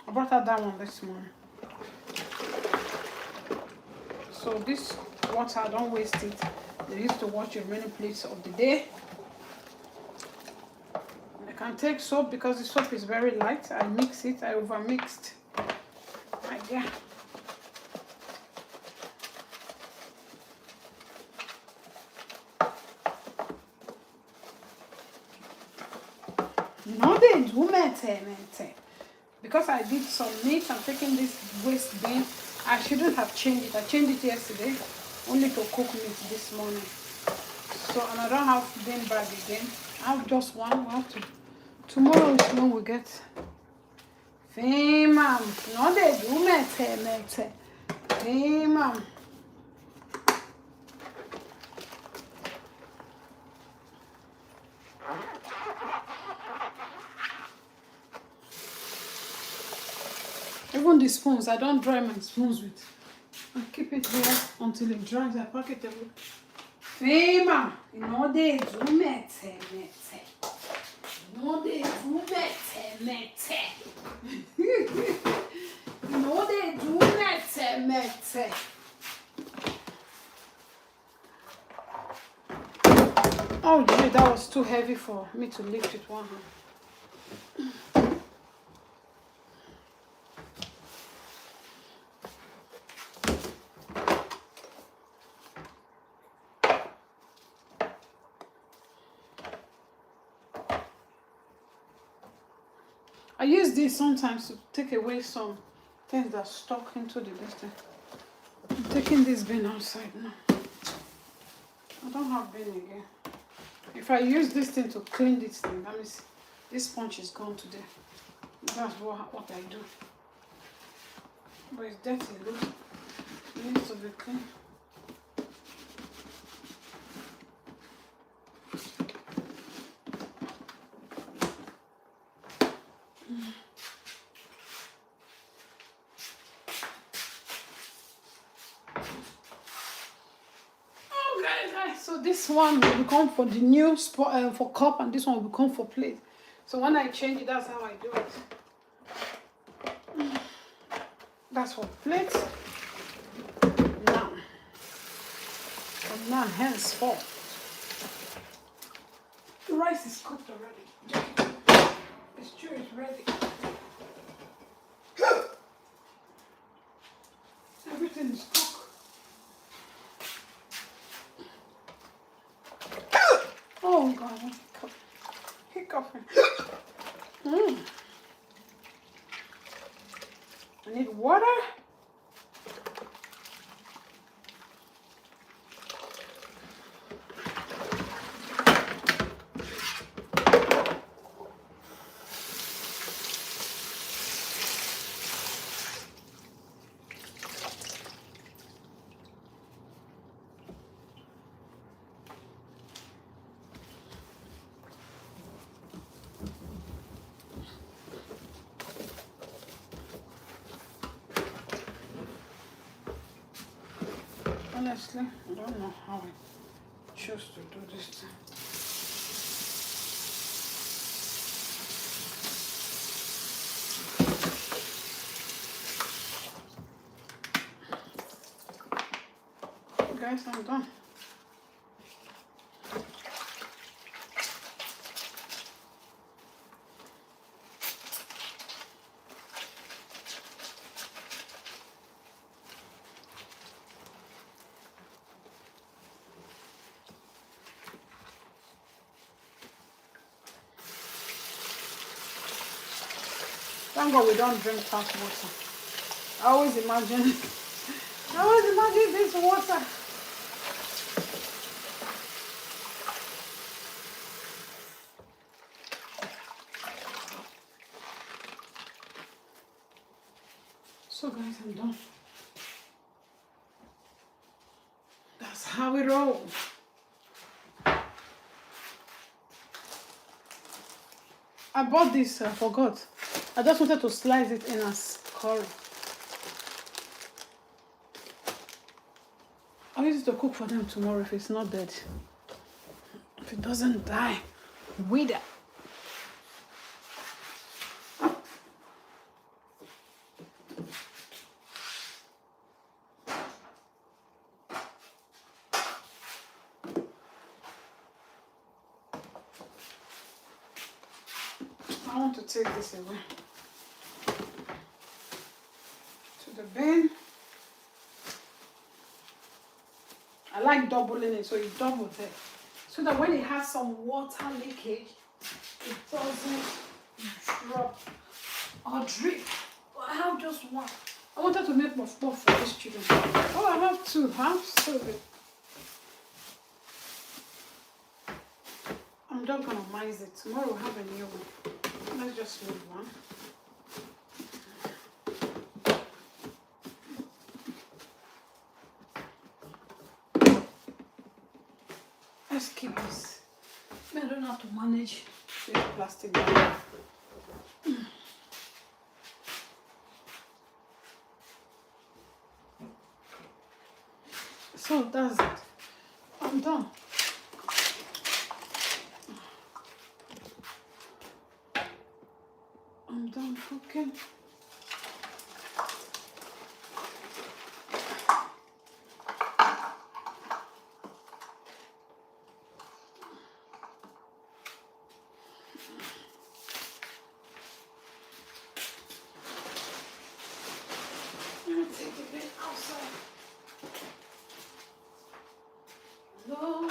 S1: I brought out that one this morning. So this water, don't waste it. They used to wash your remaining plates of the day. I can take soap because the soap is very light. I mix it. I overmixed. Yeah. No, they do mete. Because I did some meat, I'm taking this waste bin. I shouldn't have changed it. I changed it yesterday, only to cook meat this morning. So, and I don't have bin bag again. I have just one. We'll have to. Tomorrow is when we get. Mom. No, they do mete. Mom. Even the spoons, I don't dry my spoons with. I keep it here until it dries. I pack it away. Mom. No, they do mete. No, they do mete. No, they do mete. Oh, gee, that was too heavy for me to lift with one hand. I use this sometimes to take away some things that stuck into the distance. I'm taking this bin outside now. I don't have bin again. If I use this thing to clean this thing, that means this sponge is gone today. That's what I do. But it's dirty, look. It needs to be clean. So this one will become for the new spot for cup, and this one will become for plate. So when I change it, that's how I do it. That's for plate. Now, from now henceforth, the rice is cooked already. The stew is ready. Everything is cooked. Oh God, I'm hiccuping. I need water. Honestly, I don't know how I choose to do this thing. Guys, I'm done. Thank God we don't drink tap water. I always imagine this water. So guys, I'm done. That's how it rolls. I bought this, I forgot. I just wanted to slice it in as curry. I'll use it to cook for them tomorrow if it's not dead. If it doesn't die, wither. I want to take this away to the bin. I like doubling it, so it doubles it, so that when it has some water leakage, it doesn't drop or drip. I have just one. I wanted to make more for these children. Oh, I have two. I'm so good. I'm just gonna mice it. Tomorrow we'll have a new one. Let's just move one. Let's keep this. I don't know how to manage this plastic bag. So that's it. I'm done. I'm done cooking. Let me take the bin outside. No.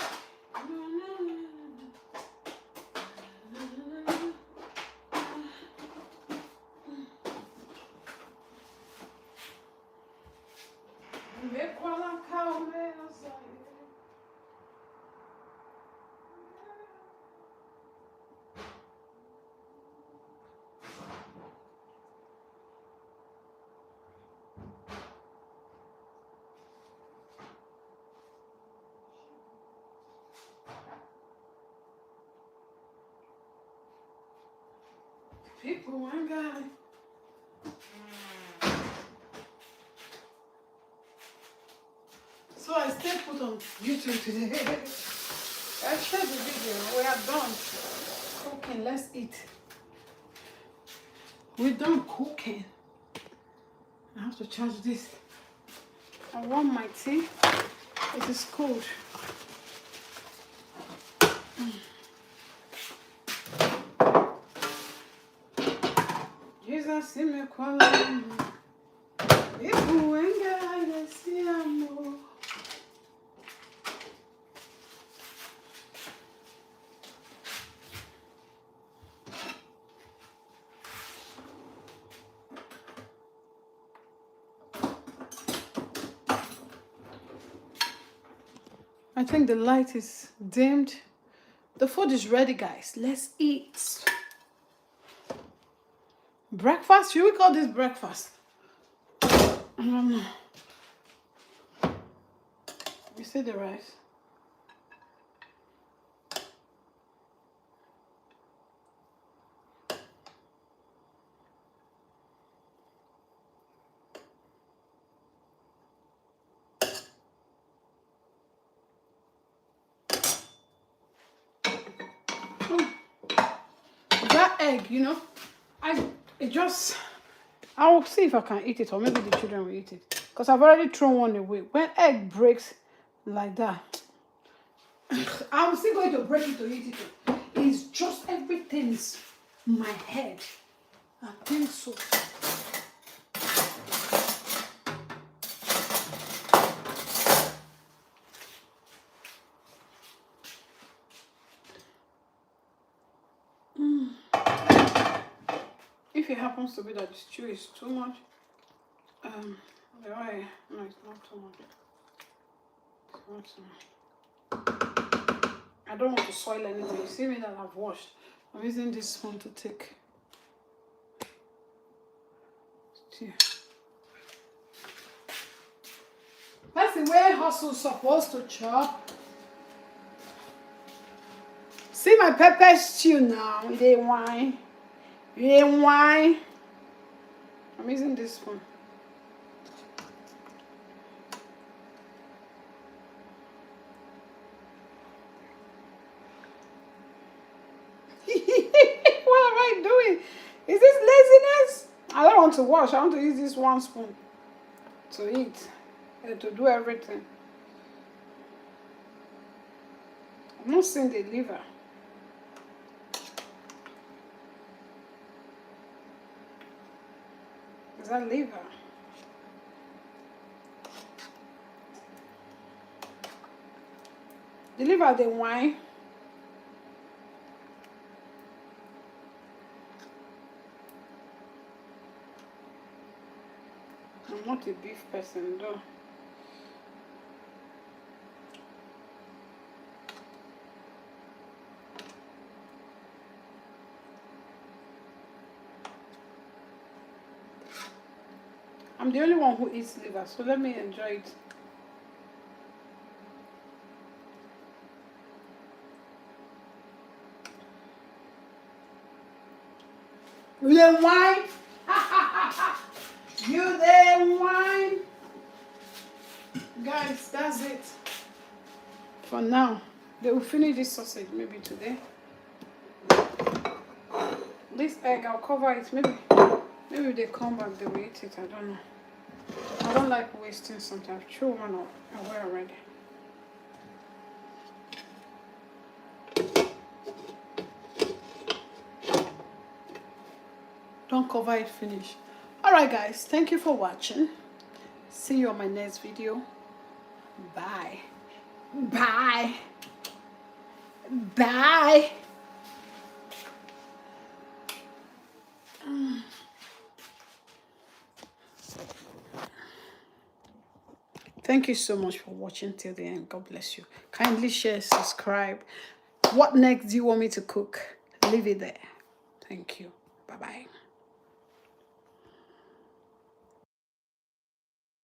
S1: People, one guy. So I still put on YouTube today. I shared the video. We are done cooking. Let's eat. We're done cooking. I have to charge this. I want my tea. It is cold. Jesus, see me calling. People, when God, see more. I think the light is dimmed. The food is ready, guys. Let's eat. Breakfast? Should we call this breakfast? I don't know. You see the rice? That egg, you know, I'll see if I can eat it, or maybe the children will eat it, because I've already thrown one away. When egg breaks like that, I'm still going to break it to eat it. It's just everything's in my head. I think so. If it happens to be that the stew is too much, the oil, no, it's not too much. It's not too much. I don't want to soil anything. You see me that I've washed. I'm using this spoon to take stew. That's the way hustle's supposed to chop. See my pepper stew now. It ain't wine. It ain't wine. I'm using this spoon. What am I doing? Is this laziness? I don't want to wash. I want to use this one spoon to eat and to do everything. I'm not seeing the liver. Is that liver? The liver, the wine. I'm not a beef person though. I'm the only one who eats liver, so let me enjoy it. You the wine? You the wine? Guys, that's it. For now, they will finish this sausage maybe today. This egg, I'll cover it. Maybe if they come back, they will eat it. I don't know. I don't like wasting something. I've thrown one away already. Don't cover it, finish. Alright guys, thank you for watching. See you on my next video. Bye. Bye. Bye. Thank you so much for watching till the end. God bless you. Kindly share, subscribe. What next do you want me to cook? Leave it there. Thank you. Bye-bye.